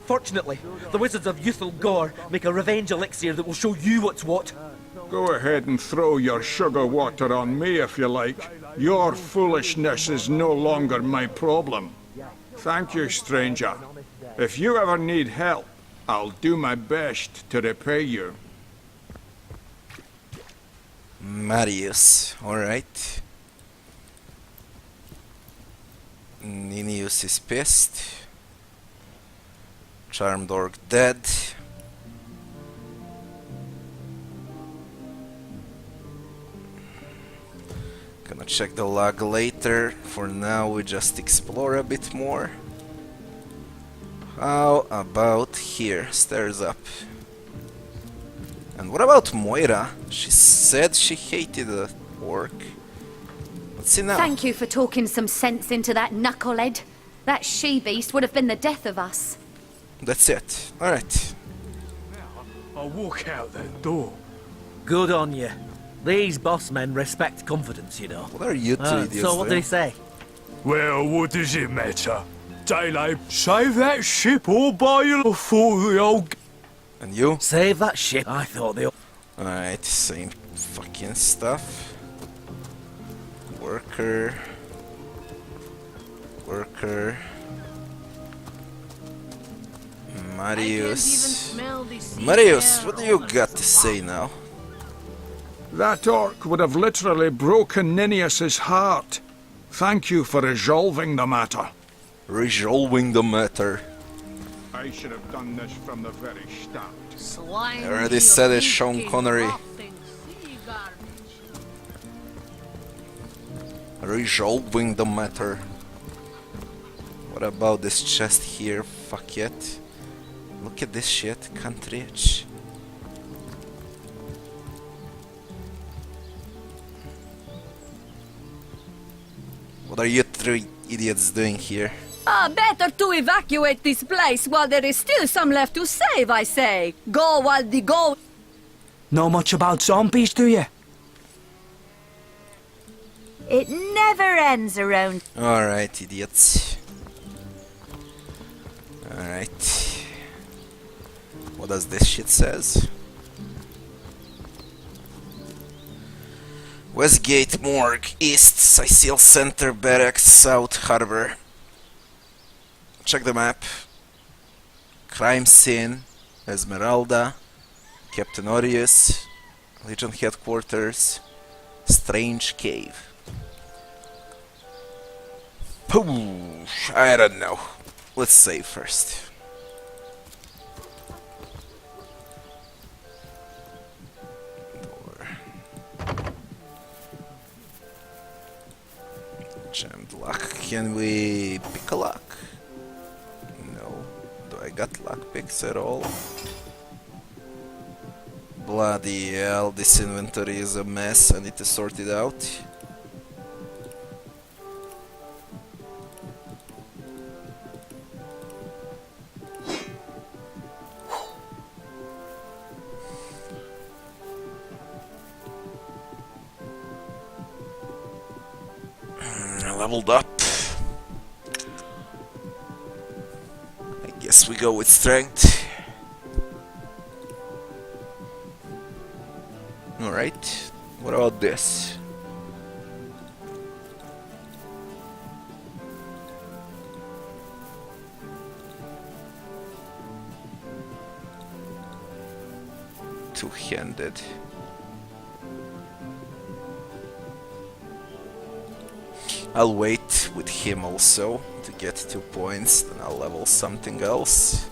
S15: Fortunately, the Wizards of Youthful Gore make a revenge elixir that will show you what's what.
S17: Go ahead and throw your sugar water on me if you like. Your foolishness is no longer my problem. Thank you, stranger. If you ever need help, I'll do my best to repay you.
S1: Marius, alright. Ninius is pissed. Charmed orc dead. Gonna check the log later. For now we just explore a bit more. How about here? Stairs up. And what about Moira? She said she hated the orc. Let's see now.
S3: Thank you for talking some sense into that knucklehead. That she-beast would have been the death of us.
S1: That's it. Alright.
S20: I'll walk out that door.
S15: Good on you. These boss men respect confidence, you know.
S1: What are you two idiots
S15: So what did
S1: doing?
S15: he say?
S20: Well, what does it matter? Daylight, save that ship all by yourself for the old...
S1: And you?
S15: Save that ship. I thought they...
S1: Alright, same fucking stuff. Worker. Worker. Marius. Marius, what do you got to say now?
S17: That orc would have literally broken Ninius's heart. Thank you for resolving the matter.
S1: Resolving the matter.
S17: I should have done this from the very start.
S5: Slimy
S1: I already said it, Sean
S5: thinking,
S1: Connery.
S5: rotting sea garbage.
S1: Resolving the matter. What about this chest here? Fuck it. Look at this shit. Can't reach. What are you three idiots doing here?
S6: Better to evacuate this place while there is still some left to save, I say. Go while the go...
S9: Know much about zombies, do you?
S3: It never ends around.
S1: Alright, idiots. Alright. What does this shit says? Westgate Morgue, East, Cyseal Center, Barracks, South Harbor. Check the map. Crime scene, Esmeralda, Captain Orius, Legion Headquarters, Strange Cave. Pooh, I don't know. Let's save first. Jammed lock. Can we pick a lock? No. Do I got lock picks at all? Bloody hell, this inventory is a mess. I need to sort it out. Leveled up. I guess we go with strength. Alright, what about this? Two-handed. I'll wait with him also to get 2 points, then I'll level something else.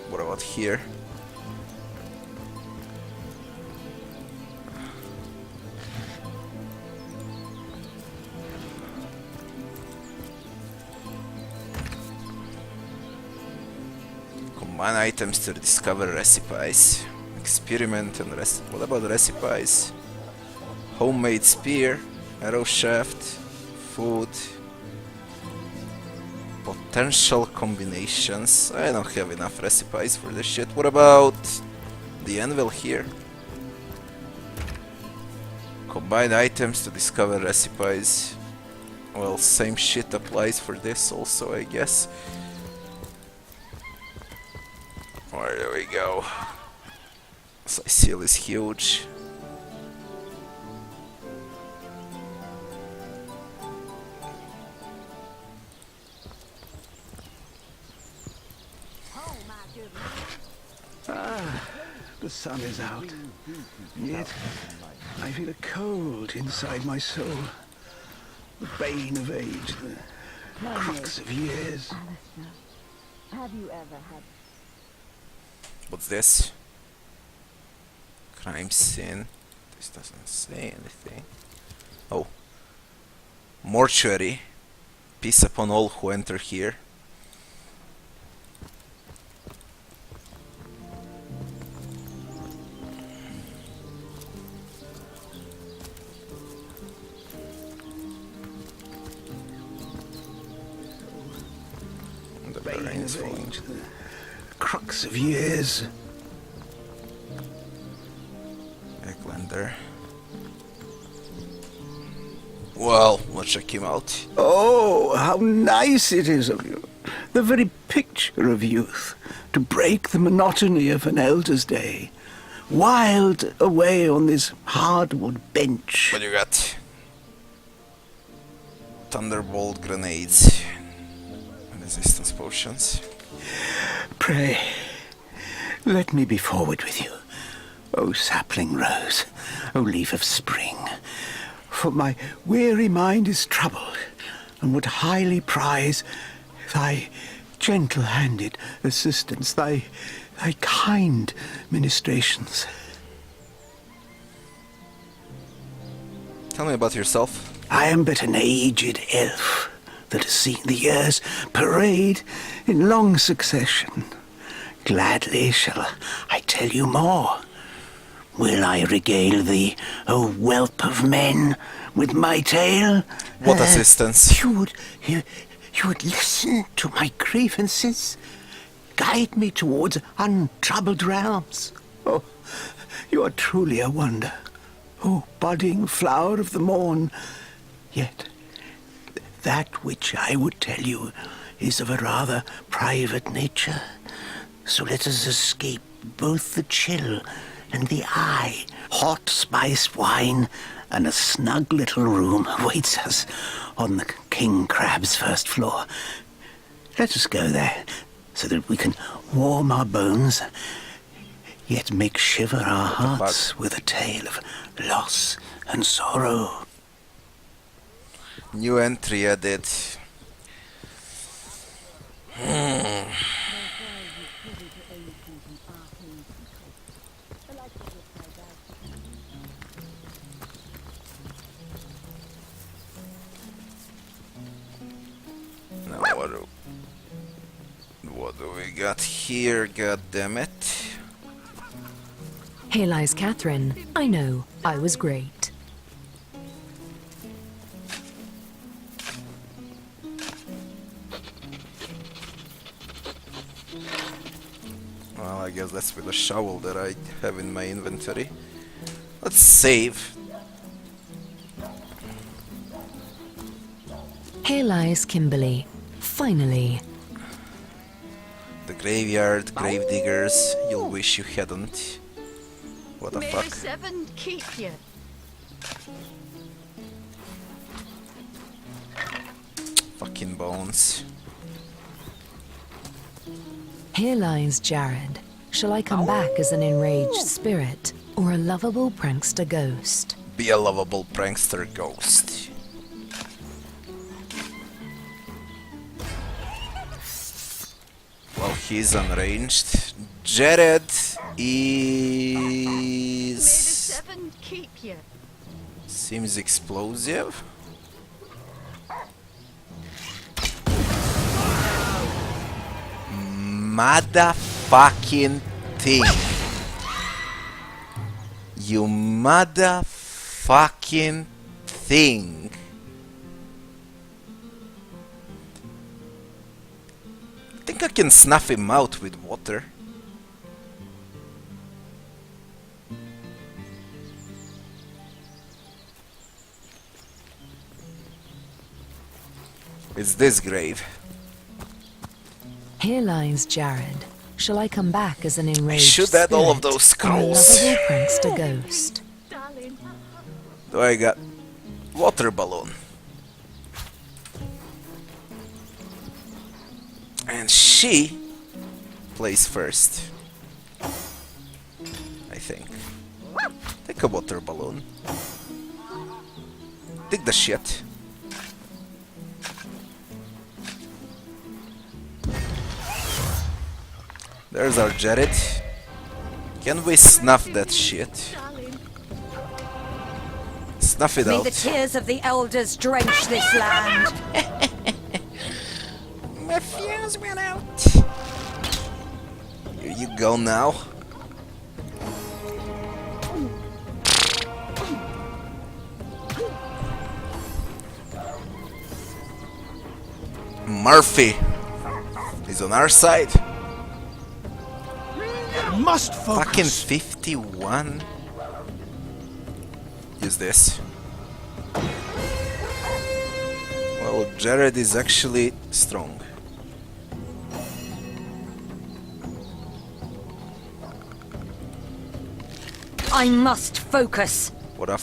S1: What about here? Combine items to discover recipes. Experiment and what about recipes? Homemade spear, arrow shaft, food. Potential combinations. I don't have enough recipes for this shit. What about the anvil here? Combine items to discover recipes. Well, same shit applies for this also, I guess. Where do we go? Cyseal is huge.
S18: The sun is out, yet I feel a cold inside my soul. The bane of age, the crux of years.
S3: Have you ever had...
S1: What's this? Crime scene. This doesn't say anything. Oh. Mortuary. Peace upon all who enter here. The rain is falling.
S18: Crux of years.
S1: Ecklander. Well, let's check him out.
S18: Oh, how nice it is of you. The very picture of youth. To break the monotony of an elder's day. Wild away on this hardwood bench.
S1: What do you got? Thunderbolt grenades. Resistance potions.
S18: Pray,
S8: Let me be forward with you. O sapling rose, O leaf of spring, for my weary mind is troubled, and would highly prize thy gentle-handed assistance, thy kind ministrations.
S1: Tell me about yourself.
S8: I am but an aged elf that has seen the years parade in long succession. Gladly shall I tell you more. Will I regale thee, O whelp of men, with my tale?
S1: What assistance?
S8: You would listen to my grievances, guide me towards untroubled realms. Oh, you are truly a wonder, O budding flower of the morn. Yet that which I would tell you is of a rather private nature. So let us escape both the chill and the eye. Hot spiced wine and a snug little room awaits us on the King Crab's first floor. Let us go there, so that we can warm our bones, yet make shiver our hearts with a tale of loss and sorrow.
S1: New entry added. Now what do we got here? God damn it!
S11: Here lies Catherine. I know, I was great.
S1: Well, I guess that's with the shovel that I have in my inventory. Let's save.
S11: Here lies Kimberly. Finally.
S1: The graveyard, gravediggers, you'll wish you hadn't. What the
S3: May
S1: fuck?
S3: the seven keep you.
S1: Fucking bones.
S11: Here lies Jared. Shall I come back as an enraged spirit or a lovable prankster ghost?
S1: Be a lovable prankster ghost. Well, he's unranged. Jared is...
S3: Seven keep you.
S1: Seems explosive. Motherfucking thing. You motherfucking thing. I think I can snuff him out with water. It's this grave.
S11: Here lies Jared. Shall I come back as an enraged
S1: should add all of
S11: spirit
S1: those
S11: or a
S1: skulls.
S11: lovable prankster ghost?
S1: So I got water balloon. And she plays first. I think. Take a water balloon. Dig the shit. There's our Jared. Can we snuff that shit? Snuff it
S7: May
S1: out.
S7: the tears of the elders drench this land.
S1: My fuse went out. Here you go now. Murphy is on our side.
S16: Must focus.
S1: Fucking 51. Use this. Well, Jared is actually strong.
S7: I must focus.
S1: What a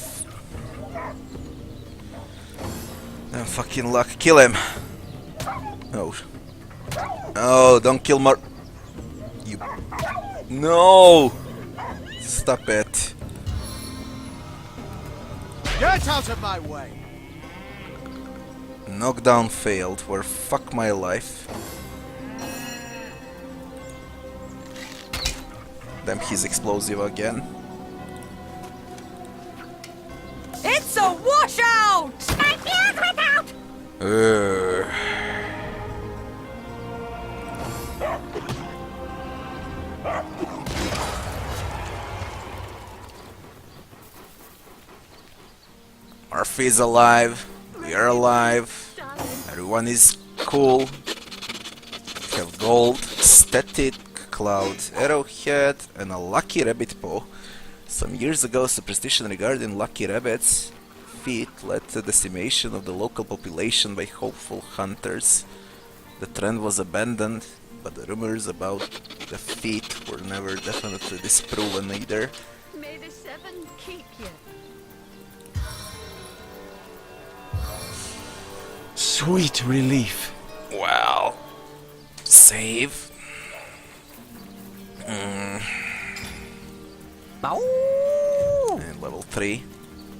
S1: damn fucking luck. Kill him. Oh. Oh, don't kill Mar... You No! Stop it.
S16: Get out of my way!
S1: Knockdown failed, where fuck my life. Damn, he's explosive again.
S6: It's a washout!
S1: Murphy's alive. We are alive. Everyone is cool. We have gold, static, cloud, arrowhead, and a lucky rabbit paw. Some years ago, superstition regarding lucky rabbits' feet led to decimation of the local population by hopeful hunters. The trend was abandoned, but the rumors about the feet were never definitely disproven either.
S6: May the seven keep you.
S16: Sweet relief.
S1: Wow. Save. And level 3.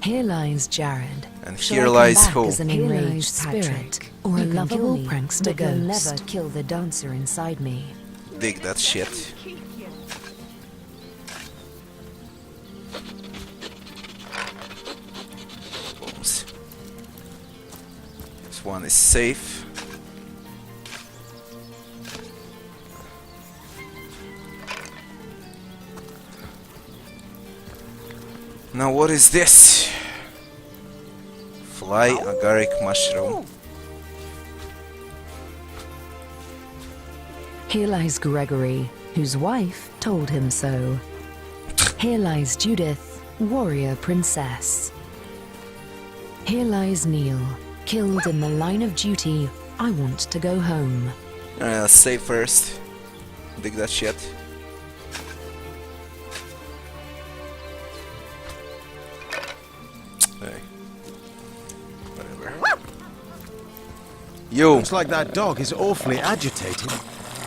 S11: Here lies Jared.
S1: And
S11: Shall
S1: here
S11: I come
S1: lies
S11: back
S1: who?
S11: as an
S9: Here
S11: enraged
S9: lies
S11: spirit,
S9: Patrick.
S11: or a
S9: You can
S11: lovable
S9: kill me,
S11: prankster
S9: but you'll
S11: ghost?
S9: never kill the dancer inside me.
S1: Dig that shit. Booms. This one is safe. Now what is this? Fly agaric mushroom.
S11: Here lies Gregory, whose wife told him so. Here lies Judith, warrior princess. Here lies Neil, killed in the line of duty. I want to go home.
S1: Save first. Dig that shit. Hey. Whatever. You!
S16: Looks like that dog is awfully agitated.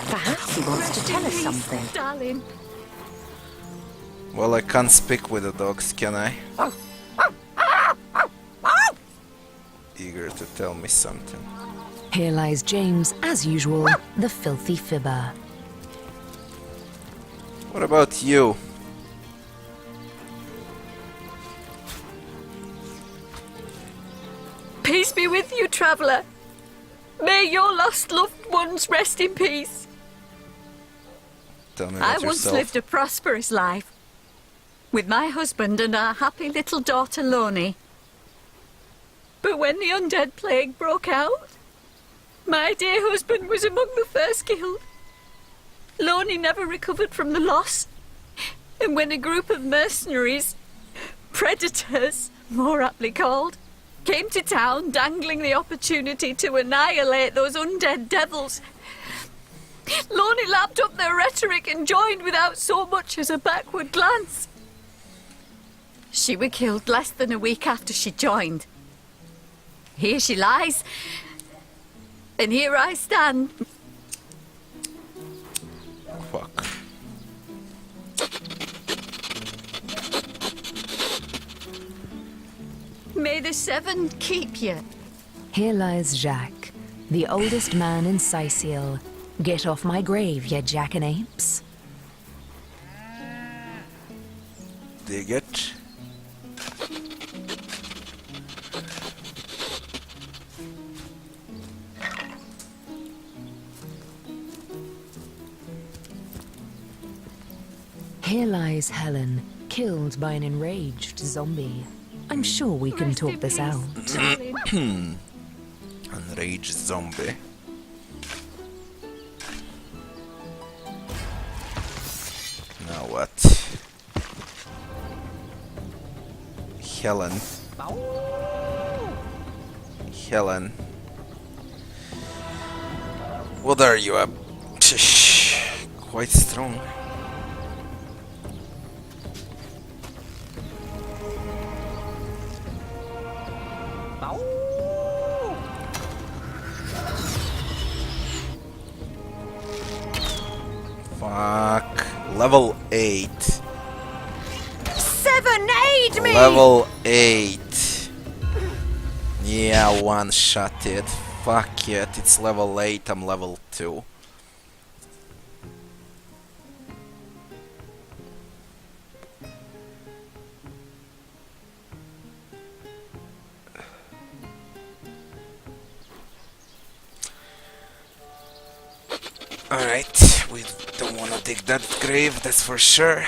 S7: Perhaps he wants to tell us something.
S6: Darling.
S1: Well, I can't speak with the dogs, can I? Eager to tell me something.
S11: Here lies James, as usual, the filthy fibber.
S1: What about you?
S6: Peace be with you, traveller. May your lost loved ones rest in peace.
S1: Tell me
S6: I
S1: about
S6: once
S1: yourself.
S6: lived a prosperous life with my husband and our happy little daughter Loni. But when the undead plague broke out, my dear husband was among the first killed. Loni never recovered from the loss. And when a group of mercenaries, predators, more aptly called, came to town dangling the opportunity to annihilate those undead devils, Loni lapped up their rhetoric and joined without so much as a backward glance. She was killed less than a week after she joined. Here she lies, and here I stand.
S1: Fuck.
S6: May the seven keep you.
S11: Here lies Jacques, the oldest man in Cyseal. Get off my grave, ye jackanapes.
S1: Dig it.
S11: Here lies Helen, killed by an enraged zombie. I'm sure we can talk this out.
S1: Enraged zombie. Now what? Helen. Helen. What are you up? Quite strong. Fuck. Level 8.
S3: 7, aid me!
S1: Level 8. Yeah, one shot it. Fuck it, it's level 8, I'm level 2. Alright, we don't want to dig that grave, that's for sure.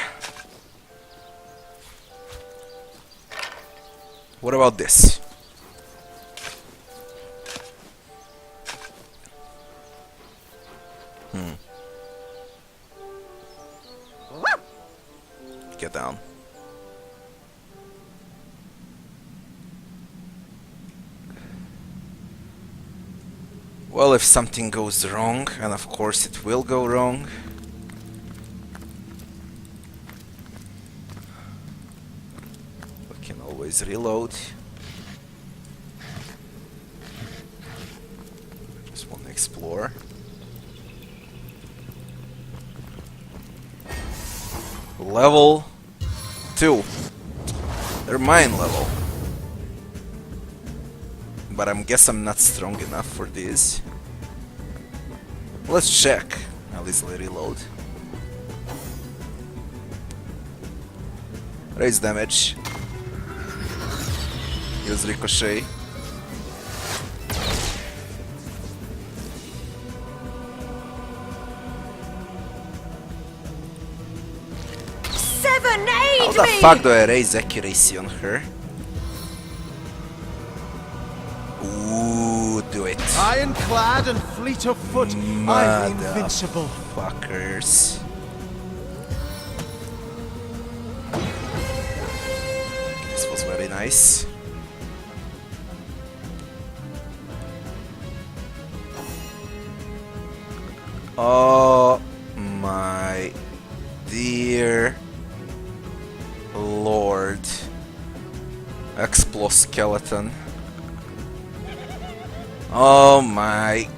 S1: What about this? Get down. Well, if something goes wrong, and of course it will go wrong, we can always reload. Just want to explore. Level 2. They're mine level. But I guess I'm not strong enough for this. Let's check. I'll easily reload. Raise damage. Use ricochet. How the fuck do I raise accuracy on her? Ooh, do it.
S16: Ironclad and fleet of foot, I'm invincible.
S1: Fuckers. This was very nice. Oh my dear Lord. Exploskeleton. Oh my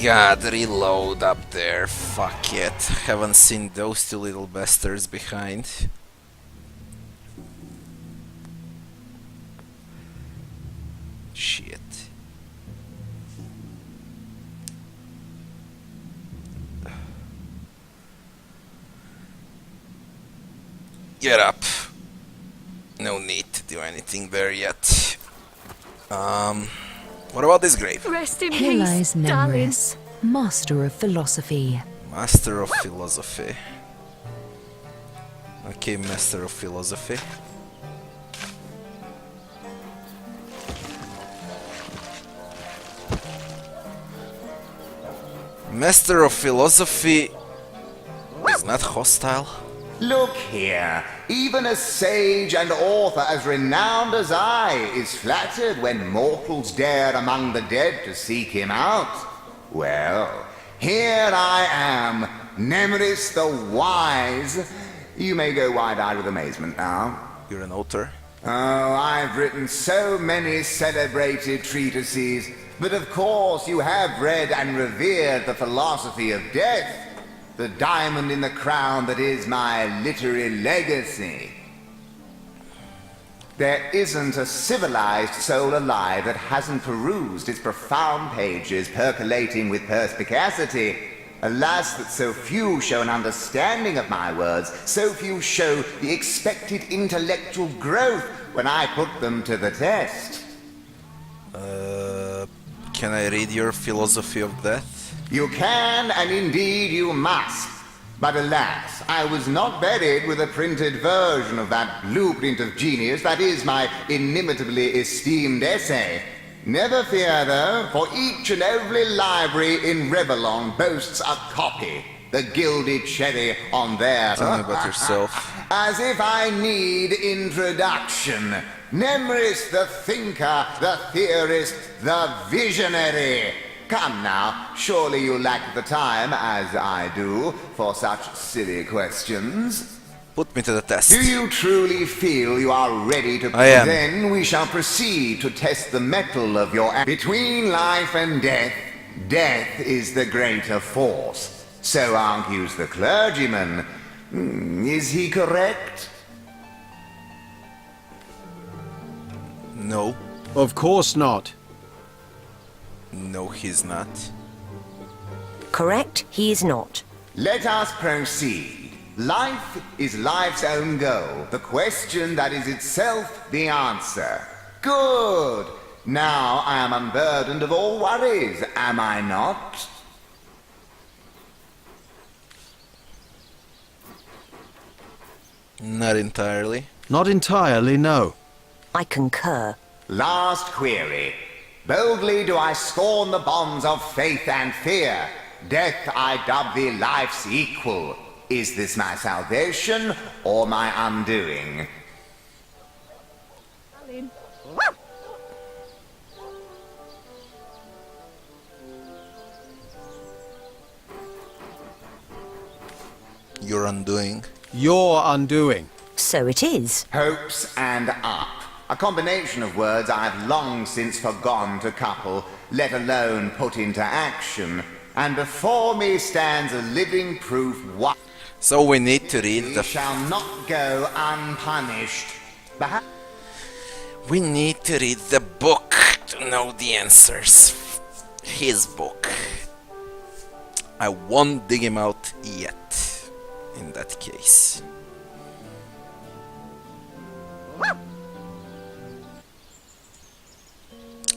S1: god, reload up there. Fuck it. Haven't seen those two little bastards behind. Shit. Get up. No need to do anything there yet. What about this grave?
S6: Rest in
S11: Here lies
S6: peace, darling.
S11: Nemris, master of philosophy.
S1: Master of philosophy. Okay, master of philosophy. Master of philosophy is not hostile.
S19: Look here, even a sage and author as renowned as I is flattered when mortals dare among the dead to seek him out. Well, here I am, Nemris the Wise. You may go wide-eyed with amazement now.
S1: You're an author.
S19: Oh, I've written so many celebrated treatises, but of course you have read and revered the philosophy of death. The diamond in the crown that is my literary legacy. There isn't a civilized soul alive that hasn't perused its profound pages percolating with perspicacity. Alas, that so few show an understanding of my words, so few show the expected intellectual growth when I put them to the test.
S1: Can I read your philosophy of death?
S19: You can, and indeed you must. But alas, I was not buried with a printed version of that blueprint of genius that is my inimitably esteemed essay. Never fear, though, for each and every library in Rivellon boasts a copy, the gilded cherry on their...
S1: Tell me about yourself.
S19: As if I need introduction. Nemris the thinker, the theorist, the visionary. Come now, surely you lack the time, as I do, for such silly questions.
S1: Put me to the test.
S19: Do you truly feel you are ready to...
S1: I am.
S19: Then we shall proceed to test the mettle of your... Between life and death, death is the greater force. So argues the clergyman.
S4: Is he correct?
S1: No.
S16: Of course not.
S1: No, he's not.
S7: Correct, he is not.
S4: Let us proceed. Life is life's own goal. The question that is itself the answer. Good. Now I am unburdened of all worries, am I not?
S1: Not entirely.
S16: Not entirely, no.
S7: I concur.
S4: Last query. Boldly do I scorn the bonds of faith and fear. Death I dub thee life's equal. Is this my salvation or my undoing?
S1: Your undoing.
S16: Your undoing.
S7: So it is.
S4: Hopes and up. A combination of words I've long since forgone to couple, let alone put into action. And before me stands a living proof what...
S1: So we need to read the...
S4: shall not go unpunished.
S1: We need to read the book to know the answers. His book. I won't dig him out yet, in that case.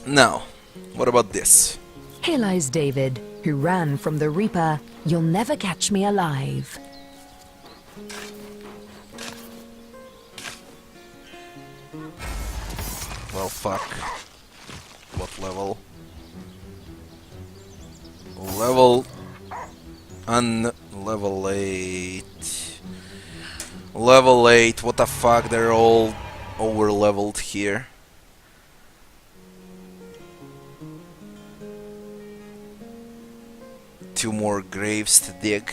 S1: Now, what about this?
S11: Here lies David, who ran from the Reaper. You'll never catch me alive.
S1: Well, fuck. What level? Level... Level 8... Level 8, what the fuck, they're all over-leveled here. Two more graves to dig.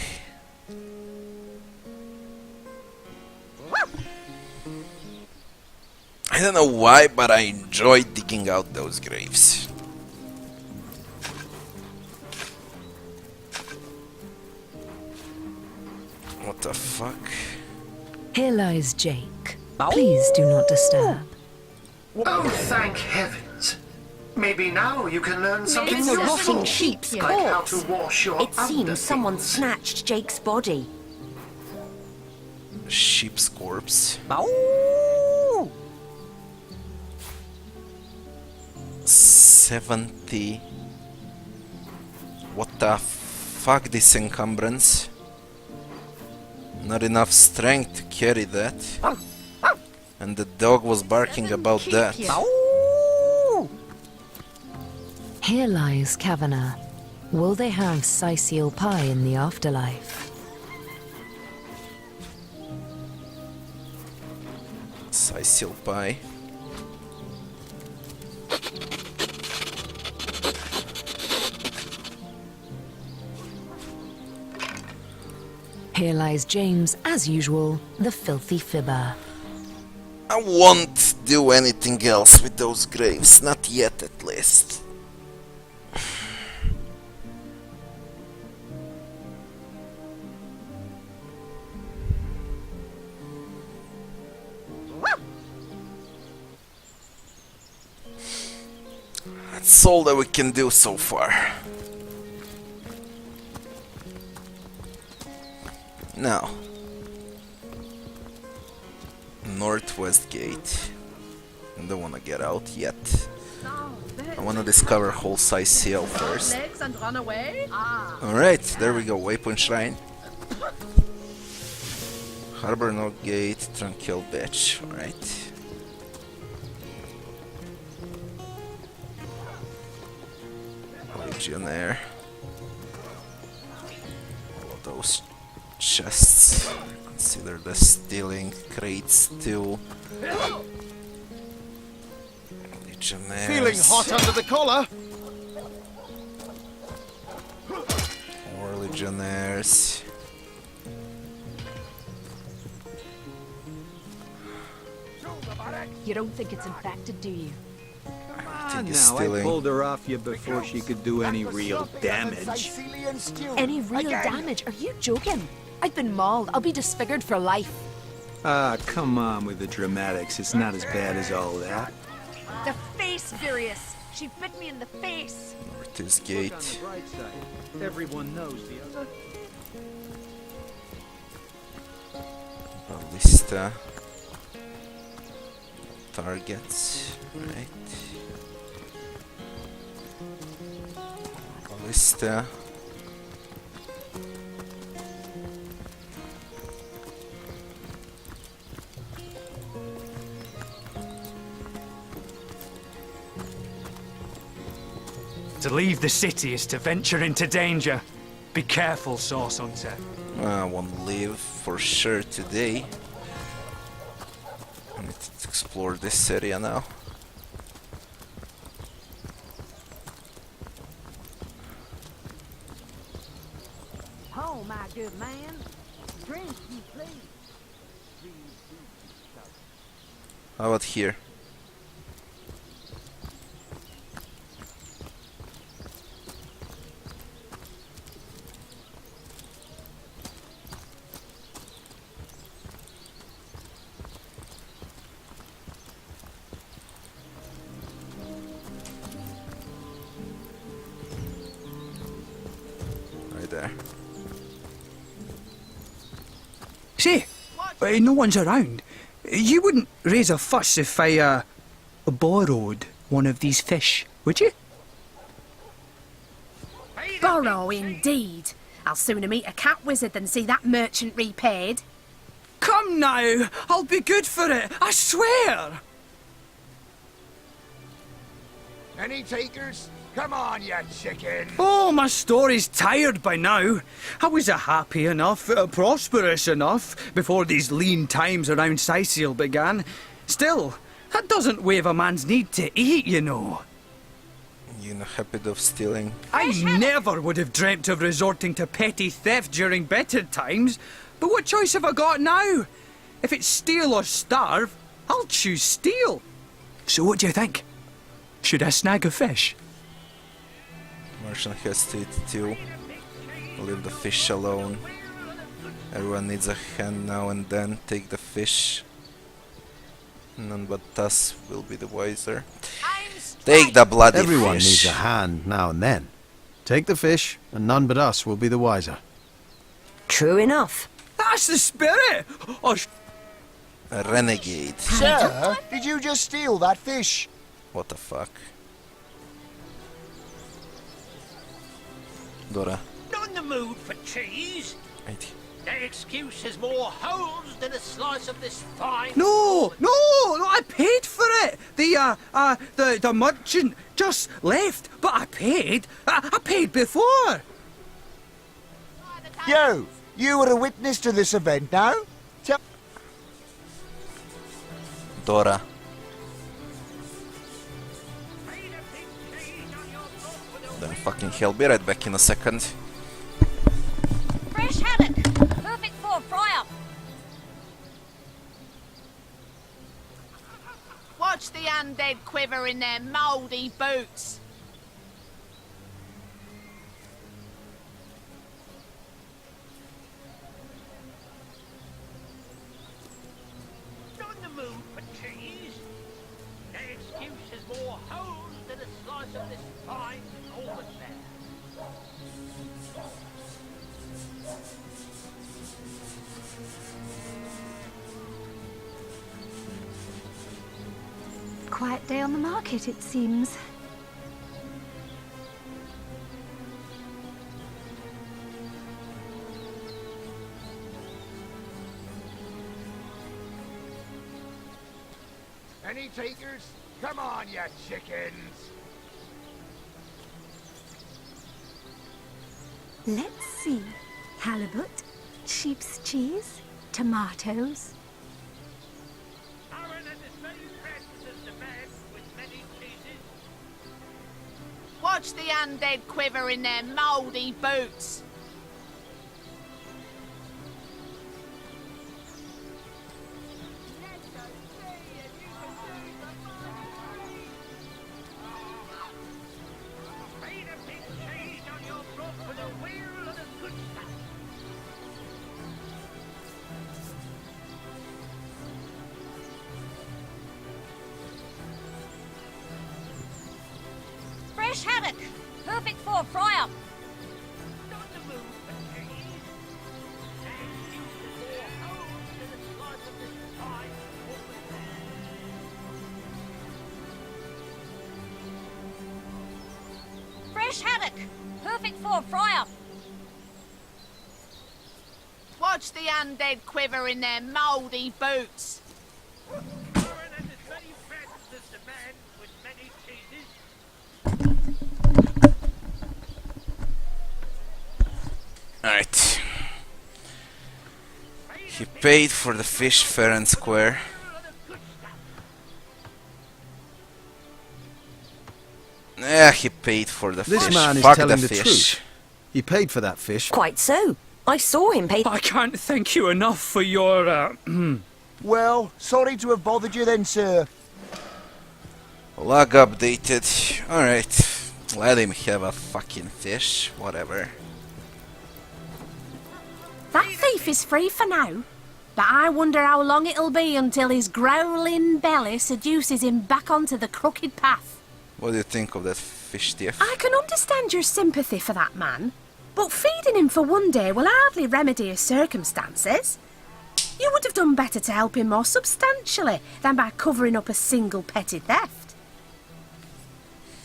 S1: I don't know why, but I enjoy digging out those graves. What the fuck?
S11: Here lies Jake. Please do not disturb.
S18: Oh, thank heavens. Maybe now you can learn something
S7: It's a
S18: useful.
S7: rotting sheep's
S18: like how to
S7: corpse.
S18: wash your
S7: It seems someone
S18: underthings.
S7: snatched Jake's body.
S1: Sheep's corpse. 70. What the fuck, this encumbrance? Not enough strength to carry that. And the dog was barking about that.
S11: Here lies Kavanagh. Will they have Cyseal pie in the afterlife?
S1: Cyseal pie.
S11: Here lies James, as usual, the filthy fibber.
S1: I won't do anything else with those graves, not yet at least. That's all that we can do so far. Now, Northwest Gate. I don't wanna get out yet. I wanna discover whole Cyseal first.
S5: Legs and run away?
S1: Alright, there we go, Waypoint Shrine. Harbor No Gate, Tranquil Beach, alright. Legionnaire. All of those chests. Consider the stealing crates too. Legionnaires.
S16: Feeling hot under the collar?
S1: More Legionnaires.
S9: You don't think it's infected, do you?
S1: Everything is
S16: Now, I
S1: stealing.
S16: pulled her off you before she could do any real damage.
S9: Any real damage? Are you joking? I I've been mauled. I'll be disfigured for life.
S20: Ah, come on with the dramatics. It's not as bad as all that.
S9: The face, Furious. She bit me in the face.
S1: Northeast Gate.
S20: Everyone knows the other.
S1: Ballista. Targets. Right. Ballista.
S20: To leave the city is to venture into danger. Be careful, Source Hunter.
S1: I won't leave for sure today. I need to explore this area now.
S5: Oh, my good man. Drink, you please.
S1: How about here? Right there.
S20: Say, no one's around. You wouldn't raise a fuss if I, borrowed one of these fish, would you?
S9: Borrow, indeed. I'll sooner meet a cat wizard than see that merchant repaid.
S20: Come now, I'll be good for it, I swear!
S19: Any takers? Come on, you chicken!
S20: Oh, my story's tired by now. I was happy enough, prosperous enough, before these lean times around Cyseal began. Still, that doesn't waive a man's need to eat, you know.
S1: You in a habit of stealing?
S20: I never would have dreamt of resorting to petty theft during better times. But what choice have I got now? If it's steal or starve, I'll choose steal. So what do you think? Should I snag a fish?
S1: Merchant has to eat too. Leave the fish alone. Everyone needs a hand now and then. Take the fish. None but us will be the wiser. Take the bloody
S16: Everyone
S1: fish.
S16: needs a hand now and then. Take the fish, and none but us will be the wiser.
S7: True enough.
S20: That's the spirit!
S1: A renegade.
S19: Sir, did you just steal that fish?
S1: What the fuck? Dora.
S2: Not in the mood for cheese.
S1: Right.
S2: That excuse has more holes than a slice of this fine.
S20: No, I paid for it. The merchant just left, but I paid. I paid before.
S19: You were a witness to this event now?
S1: Dora. Then fucking hell, be right back in a second.
S3: Fresh haddock! Perfect for a fry-up!
S10: Watch the undead quiver in their mouldy boots.
S2: Not in the mood for cheese. That excuse has more holes than a slice of this fine Northern fare.
S3: Quiet day on the market, it seems.
S19: Any takers? Come on, you chickens!
S3: Let's see. Halibut, sheep's cheese, tomatoes.
S10: Watch the undead quiver in their mouldy boots.
S3: Fresh haddock. Perfect for a fry-up. Fresh haddock. Perfect for a fry-up.
S10: Watch the undead quiver in their mouldy boots.
S1: Alright. He paid for the fish fair and square. Yeah, he paid for the fish.
S16: This man is
S1: Fuck
S16: telling the
S1: fish.
S16: truth. He paid for that fish.
S7: Quite so. I saw him pay.
S20: I can't thank you enough for your,
S19: Well, sorry to have bothered you then, sir.
S1: Log updated. Alright. Let him have a fucking fish. Whatever.
S9: That thief is free for now, but I wonder how long it'll be until his growling belly seduces him back onto the crooked path.
S1: What do you think of that fish thief?
S9: I can understand your sympathy for that man, but feeding him for one day will hardly remedy his circumstances. You would have done better to help him more substantially than by covering up a single petty theft.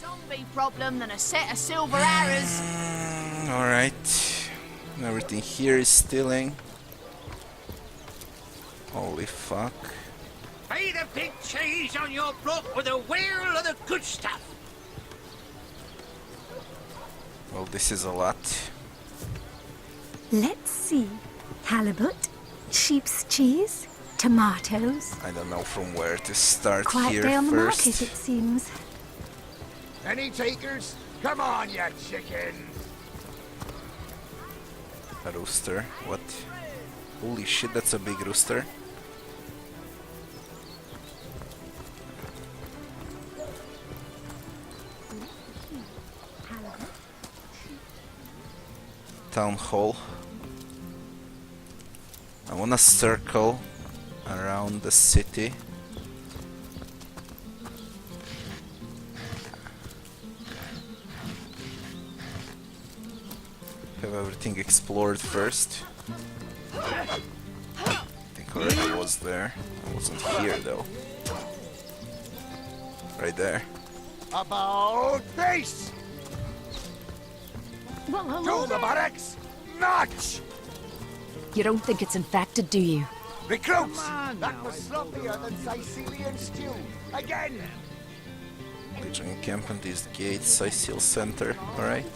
S10: Zombie problem than a set of silver arrows.
S1: Alright. Everything here is stealing. Holy fuck.
S2: Pay the big cheese on your block with a wheel of the good stuff.
S1: Well, this is a lot.
S12: Let's see. Halibut, sheep's cheese, tomatoes.
S1: I don't know from where to start
S12: Quiet
S1: here
S12: day on the
S1: first.
S12: market, it seems.
S19: Any takers? Come on, you chicken!
S1: A rooster. What? Holy shit, that's a big rooster. Town hall. I wanna circle around the city. Have everything explored first. I think already was there. I wasn't here though. Right there.
S19: About face!
S12: Well, hello
S19: To the barracks! March!
S11: You don't think it's infected, do you?
S19: Recruits! That was sloppier than Cysealian stew. Again!
S1: Legion encampment is the gate, Cyseal center. Alright.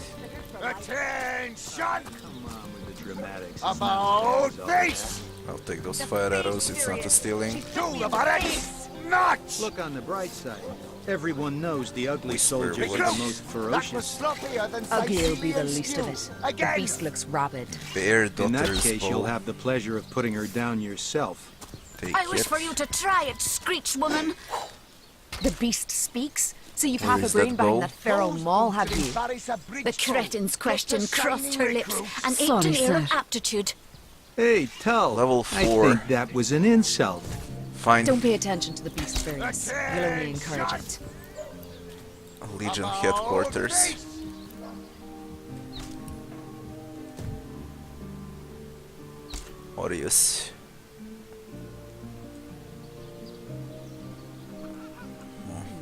S19: Attention!
S16: Come on with the dramatics.
S19: About face!
S1: I'll take those fire arrows, it's not a stealing.
S19: To the barracks! March!
S16: Look on the bright side. Everyone knows the ugly soldiers are the
S19: Recruits!
S16: most
S19: That was
S16: ferocious.
S19: sloppier than
S11: Ugly will be the
S19: Cysealian
S11: least of
S19: stew.
S11: it. The
S19: Again!
S11: beast looks rabid.
S1: Bear
S16: In that
S1: daughter's
S16: case,
S1: bow.
S16: you'll have the pleasure of putting her down yourself.
S1: Take
S6: I wish
S1: it.
S6: for you to try it, Screech woman.
S11: The beast speaks, so you've
S1: Where
S11: half a
S1: is that
S11: brain behind
S1: bow?
S11: that feral maul, have you?
S6: The cretin's question crossed her lips and ate
S11: Sorry,
S6: an air of
S11: sir.
S6: aptitude.
S16: Hey, Tull.
S1: Level
S16: I
S1: 4.
S16: think that was an insult.
S1: Fine.
S11: Don't pay attention to the beast's fairness. You'll only encourage it.
S1: Legion headquarters. Aureus.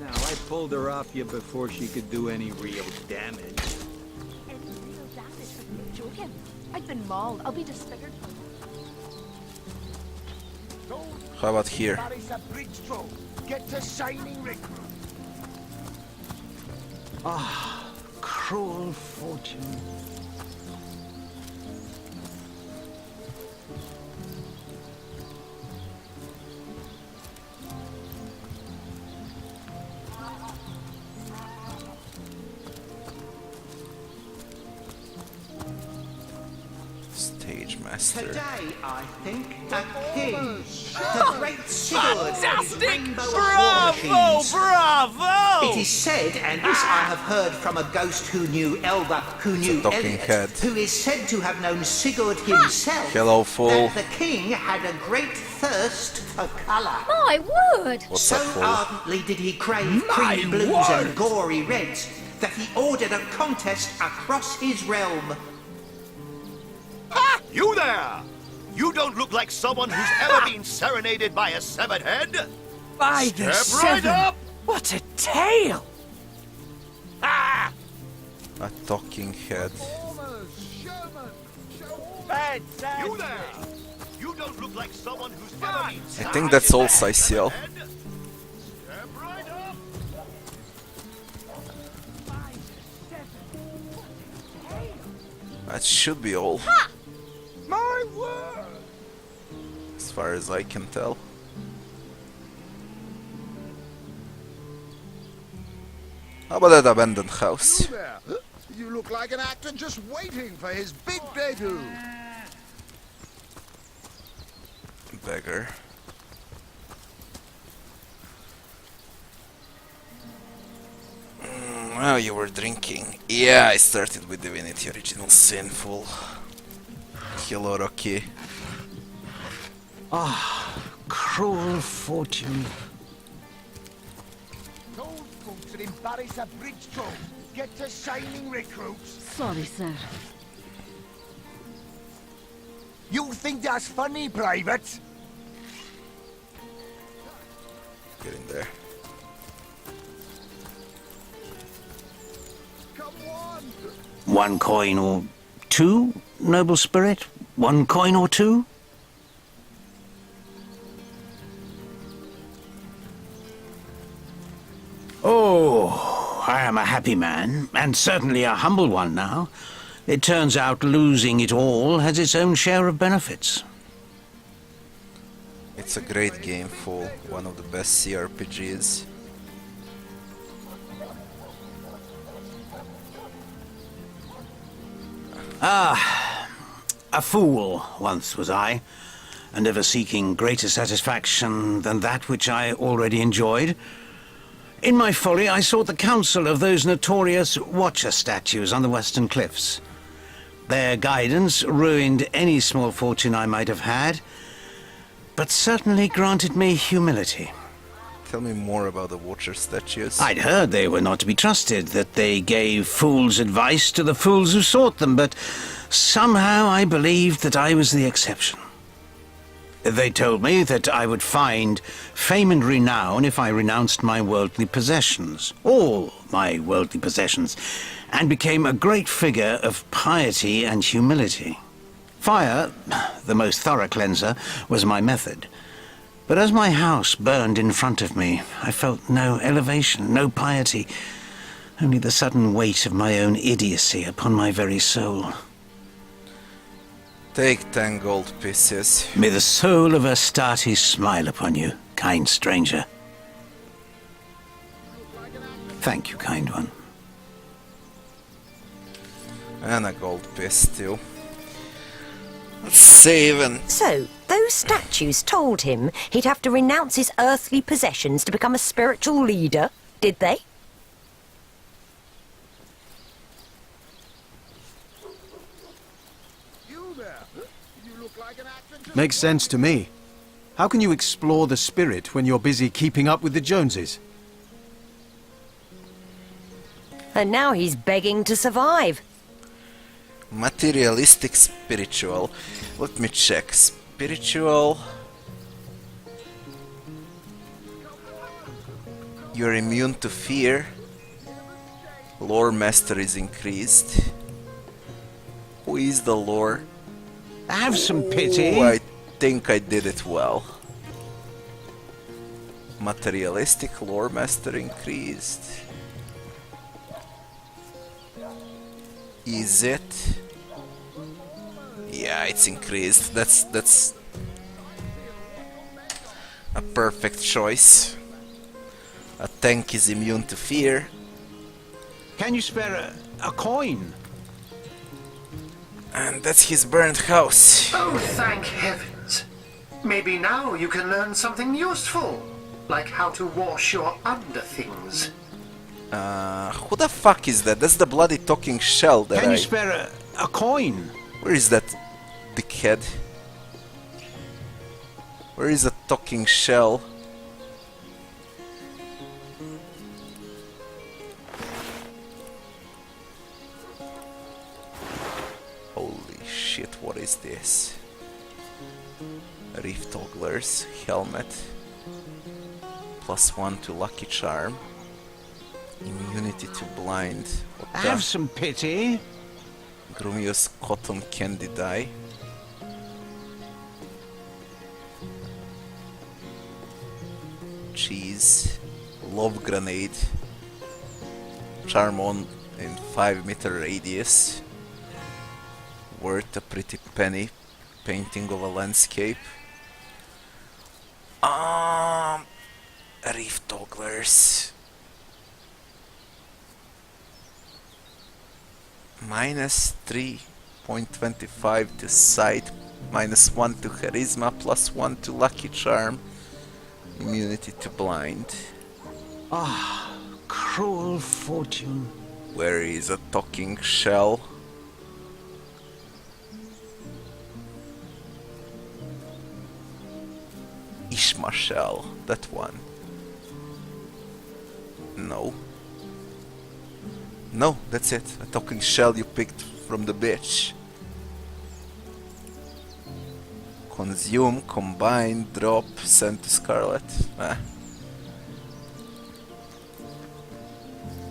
S16: Now, I pulled her off you before she could do any real damage.
S9: Joking. I've been mauled. I'll be disfigured.
S1: How about here?
S19: Get to shining recruit.
S8: Ah, cruel fortune.
S1: Stage master.
S13: Today, I think, a king, the great Sigurd,
S22: Fantastic!
S13: and his rainbow of
S22: Bravo,
S13: war machines.
S22: bravo!
S13: It is said, and this I have heard from a ghost who knew Elba, who knew
S1: talking
S13: Elliot,
S1: head.
S13: who is said to have known Sigurd himself,
S1: Hello, fool.
S13: that the king had a great thirst for colour.
S3: My word!
S1: What's
S13: So
S1: up, fool?
S13: ardently did he crave
S22: My
S13: cream blues
S22: word!
S13: and gory reds that he ordered a contest across his realm.
S14: Ha! You there! You don't look like someone who's ever been serenaded by a severed head.
S20: By the
S14: Step right
S20: seven!
S14: up!
S20: What a tale!
S14: Ah!
S1: A talking head.
S14: You there! You don't look like someone who's ever been
S1: I think that's all Cyseal.
S14: Step right up!
S1: That should be all.
S14: My word!
S1: As far as I can tell. How about that abandoned house?
S21: You there! You look like an actor just waiting for his big debut.
S1: Beggar. Well, you were drinking. Yeah, I started with Divinity Original Sin full. Hello, Rocky.
S8: Ah, cruel fortune.
S19: Those folks that embarrass a bridge troll get to shining recruits.
S5: Sorry, sir.
S19: You think that's funny, Private?
S1: Get in there.
S8: One coin or two, noble spirit? One coin or two? Oh, I am a happy man, and certainly a humble one now. It turns out losing it all has its own share of benefits.
S1: It's a great game, full. One of the best CRPGs.
S8: Ah, a fool once was I, and ever seeking greater satisfaction than that which I already enjoyed. In my folly, I sought the counsel of those notorious Watcher statues on the western cliffs. Their guidance ruined any small fortune I might have had, but certainly granted me humility.
S1: Tell me more about the Watcher statues.
S8: I'd heard they were not to be trusted, that they gave fools' advice to the fools who sought them, but somehow I believed that I was the exception. They told me that I would find fame and renown if I renounced my worldly possessions, all my worldly possessions, and became a great figure of piety and humility. Fire, the most thorough cleanser, was my method. But as my house burned in front of me, I felt no elevation, no piety, only the sudden weight of my own idiocy upon my very soul.
S1: Take 10 gold pieces.
S8: May the soul of Astarte smile upon you, kind stranger. Thank you, kind one.
S1: And a gold piece too. Let's save and...
S7: So, those statues told him he'd have to renounce his earthly possessions to become a spiritual leader, did they?
S16: Makes sense to me. How can you explore the spirit when you're busy keeping up with the Joneses?
S7: And now he's begging to survive.
S1: Materialistic spiritual. Let me check. Spiritual. You're immune to fear. Lore master is increased. Who is the lore?
S8: Have some pity.
S1: Ooh, I think I did it well. Materialistic lore master increased. Is it? Yeah, it's increased. That's a perfect choice. A tank is immune to fear.
S8: Can you spare a coin?
S1: And that's his burned house.
S23: Oh, thank heavens. Maybe now you can learn something useful, like how to wash your underthings.
S1: Who the fuck is that? That's the bloody talking shell that
S8: Can you spare a coin?
S1: Where is that dickhead? Where is the talking shell? shit, what is this? Reef Toggler's helmet. +1 to lucky charm. Immunity to blind. What the?
S8: Have some pity.
S1: Grumius cotton candy dye. Cheese. Love grenade. Charm on in 5-meter radius. Worth a pretty penny. Painting of a landscape. Reef Togglers. -3.25 to sight, -1 to charisma, +1 to lucky charm, immunity to blind.
S8: Ah, cruel fortune.
S1: Where is a talking shell? Ishma shell, that one. No. No, that's it. A talking shell you picked from the beach. Consume, combine, drop, send to Scarlet.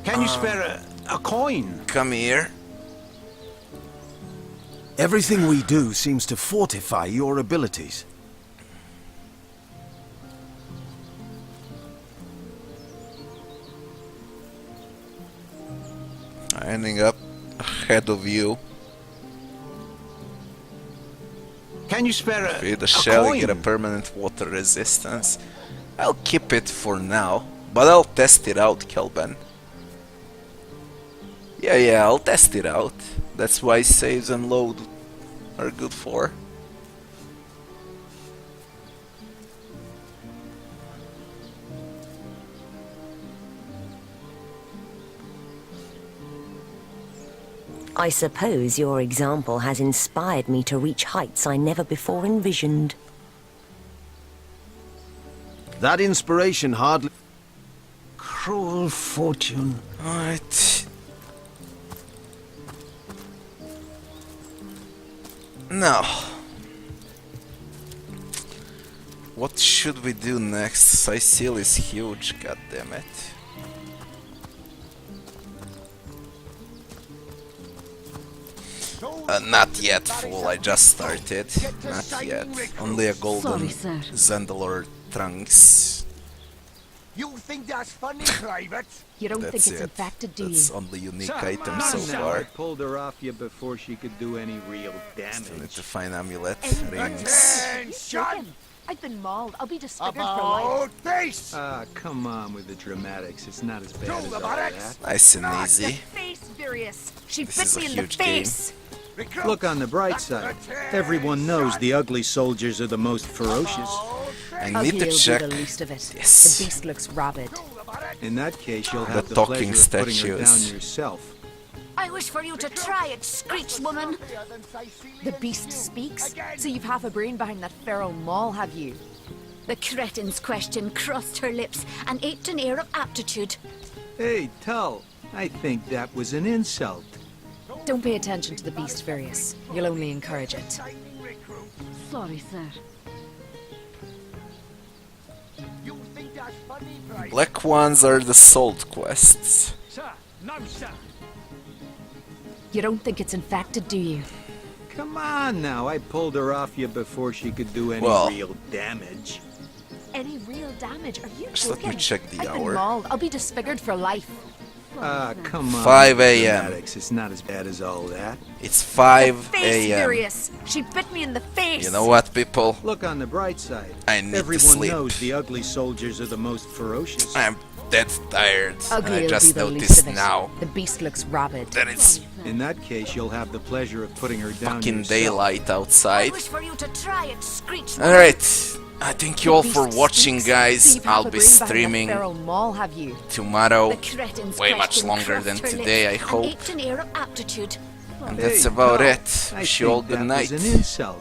S8: Can you spare a coin?
S1: Come here.
S16: Everything we do seems to fortify your abilities.
S1: Ending up ahead of you.
S8: Can you spare a
S1: Feed the shell,
S8: coin?
S1: you get a permanent water resistance. I'll keep it for now, but I'll test it out, Kelben. Yeah, I'll test it out. That's why saves and load are good for.
S7: I suppose your example has inspired me to reach heights I never before envisioned.
S16: That inspiration hardly...
S8: Cruel fortune.
S1: Alright. Now, what should we do next? Cyseal is huge, goddammit. Not yet, fool, I just started. Not yet. Only a golden Zendalor trunks.
S2: You think that's funny, Private?
S4: You don't
S1: That's
S4: think it's
S1: it.
S4: infected, do
S1: That's
S4: you?
S1: only unique item so far.
S15: I pulled her off you before she could do any real damage.
S1: Still need to find amulet, rings.
S2: Attention!
S4: I've been mauled. I'll be disfigured for
S2: About
S4: life.
S2: face!
S15: Ah, come on with the dramatics. It's not as bad
S2: Do
S15: as
S2: the
S15: all
S2: buttocks.
S15: that.
S1: Nice and
S4: The
S1: easy.
S4: face, Virius. She
S1: This
S4: bit
S1: is a
S4: me in the
S1: huge game.
S4: face.
S15: Look on the bright side. Everyone knows the ugly soldiers are the most ferocious.
S1: I
S4: Ugly
S1: need to
S4: will
S1: check.
S4: be the least of it.
S1: Yes.
S4: The beast looks rabid.
S15: In that case, you'll
S1: The
S15: have the
S1: talking
S15: pleasure of putting her down
S1: statues.
S15: yourself.
S4: I wish for you to try it, Screech woman. The beast speaks, so you've half a brain behind that feral maul, have you? The cretin's question crossed her lips and ached an air of aptitude.
S15: Hey, Tull, I think that was an insult.
S4: Don't pay attention to the beast, Virius. You'll only encourage it. Sorry, sir.
S2: You think that's funny, Private?
S1: Black ones are the salt quests.
S2: Sir, no, sir.
S4: You don't think it's infected, do you?
S15: Come on now, I pulled her off you before she could do any
S1: Well.
S15: real damage.
S4: Any real damage? Are you
S1: Just let
S4: joking?
S1: me check the
S4: I've
S1: hour.
S4: been mauled. I'll be disfigured for life.
S15: Ah, come on.
S1: 5
S15: with the
S1: a.m..
S15: dramatics. It's not as bad as all that.
S1: It's 5
S4: Face,
S1: a.m.
S4: Virius. She bit me in the face.
S1: You know what, people?
S15: Look on the bright side.
S1: I need to
S15: Everyone
S1: sleep.
S15: knows the ugly soldiers are the most ferocious.
S1: I'm dead tired.
S4: Ugly
S1: I
S4: will
S1: just
S4: be the least
S1: noticed
S4: of it.
S1: now
S4: The beast looks rabid.
S1: that it's
S15: In that case, you'll have the pleasure of putting her down
S1: fucking
S15: yourself.
S1: daylight
S4: I
S1: outside.
S4: wish for you to try it, Screech woman.
S1: Alright, I thank you
S4: The
S1: all for
S4: beast
S1: watching,
S4: speaks, so
S1: guys.
S4: you've half
S1: I'll
S4: a
S1: be
S4: brain behind that
S1: streaming
S4: feral maul, have you?
S1: tomorrow,
S4: The cretin's
S1: way much
S4: question
S1: longer than
S4: crossed her
S1: today, I
S4: lips and
S1: hope.
S4: ached an air of aptitude.
S1: And that's about
S15: Tull,
S1: it.
S15: I
S1: Wish you all
S15: think
S1: good
S15: that
S1: night.
S15: was an insult.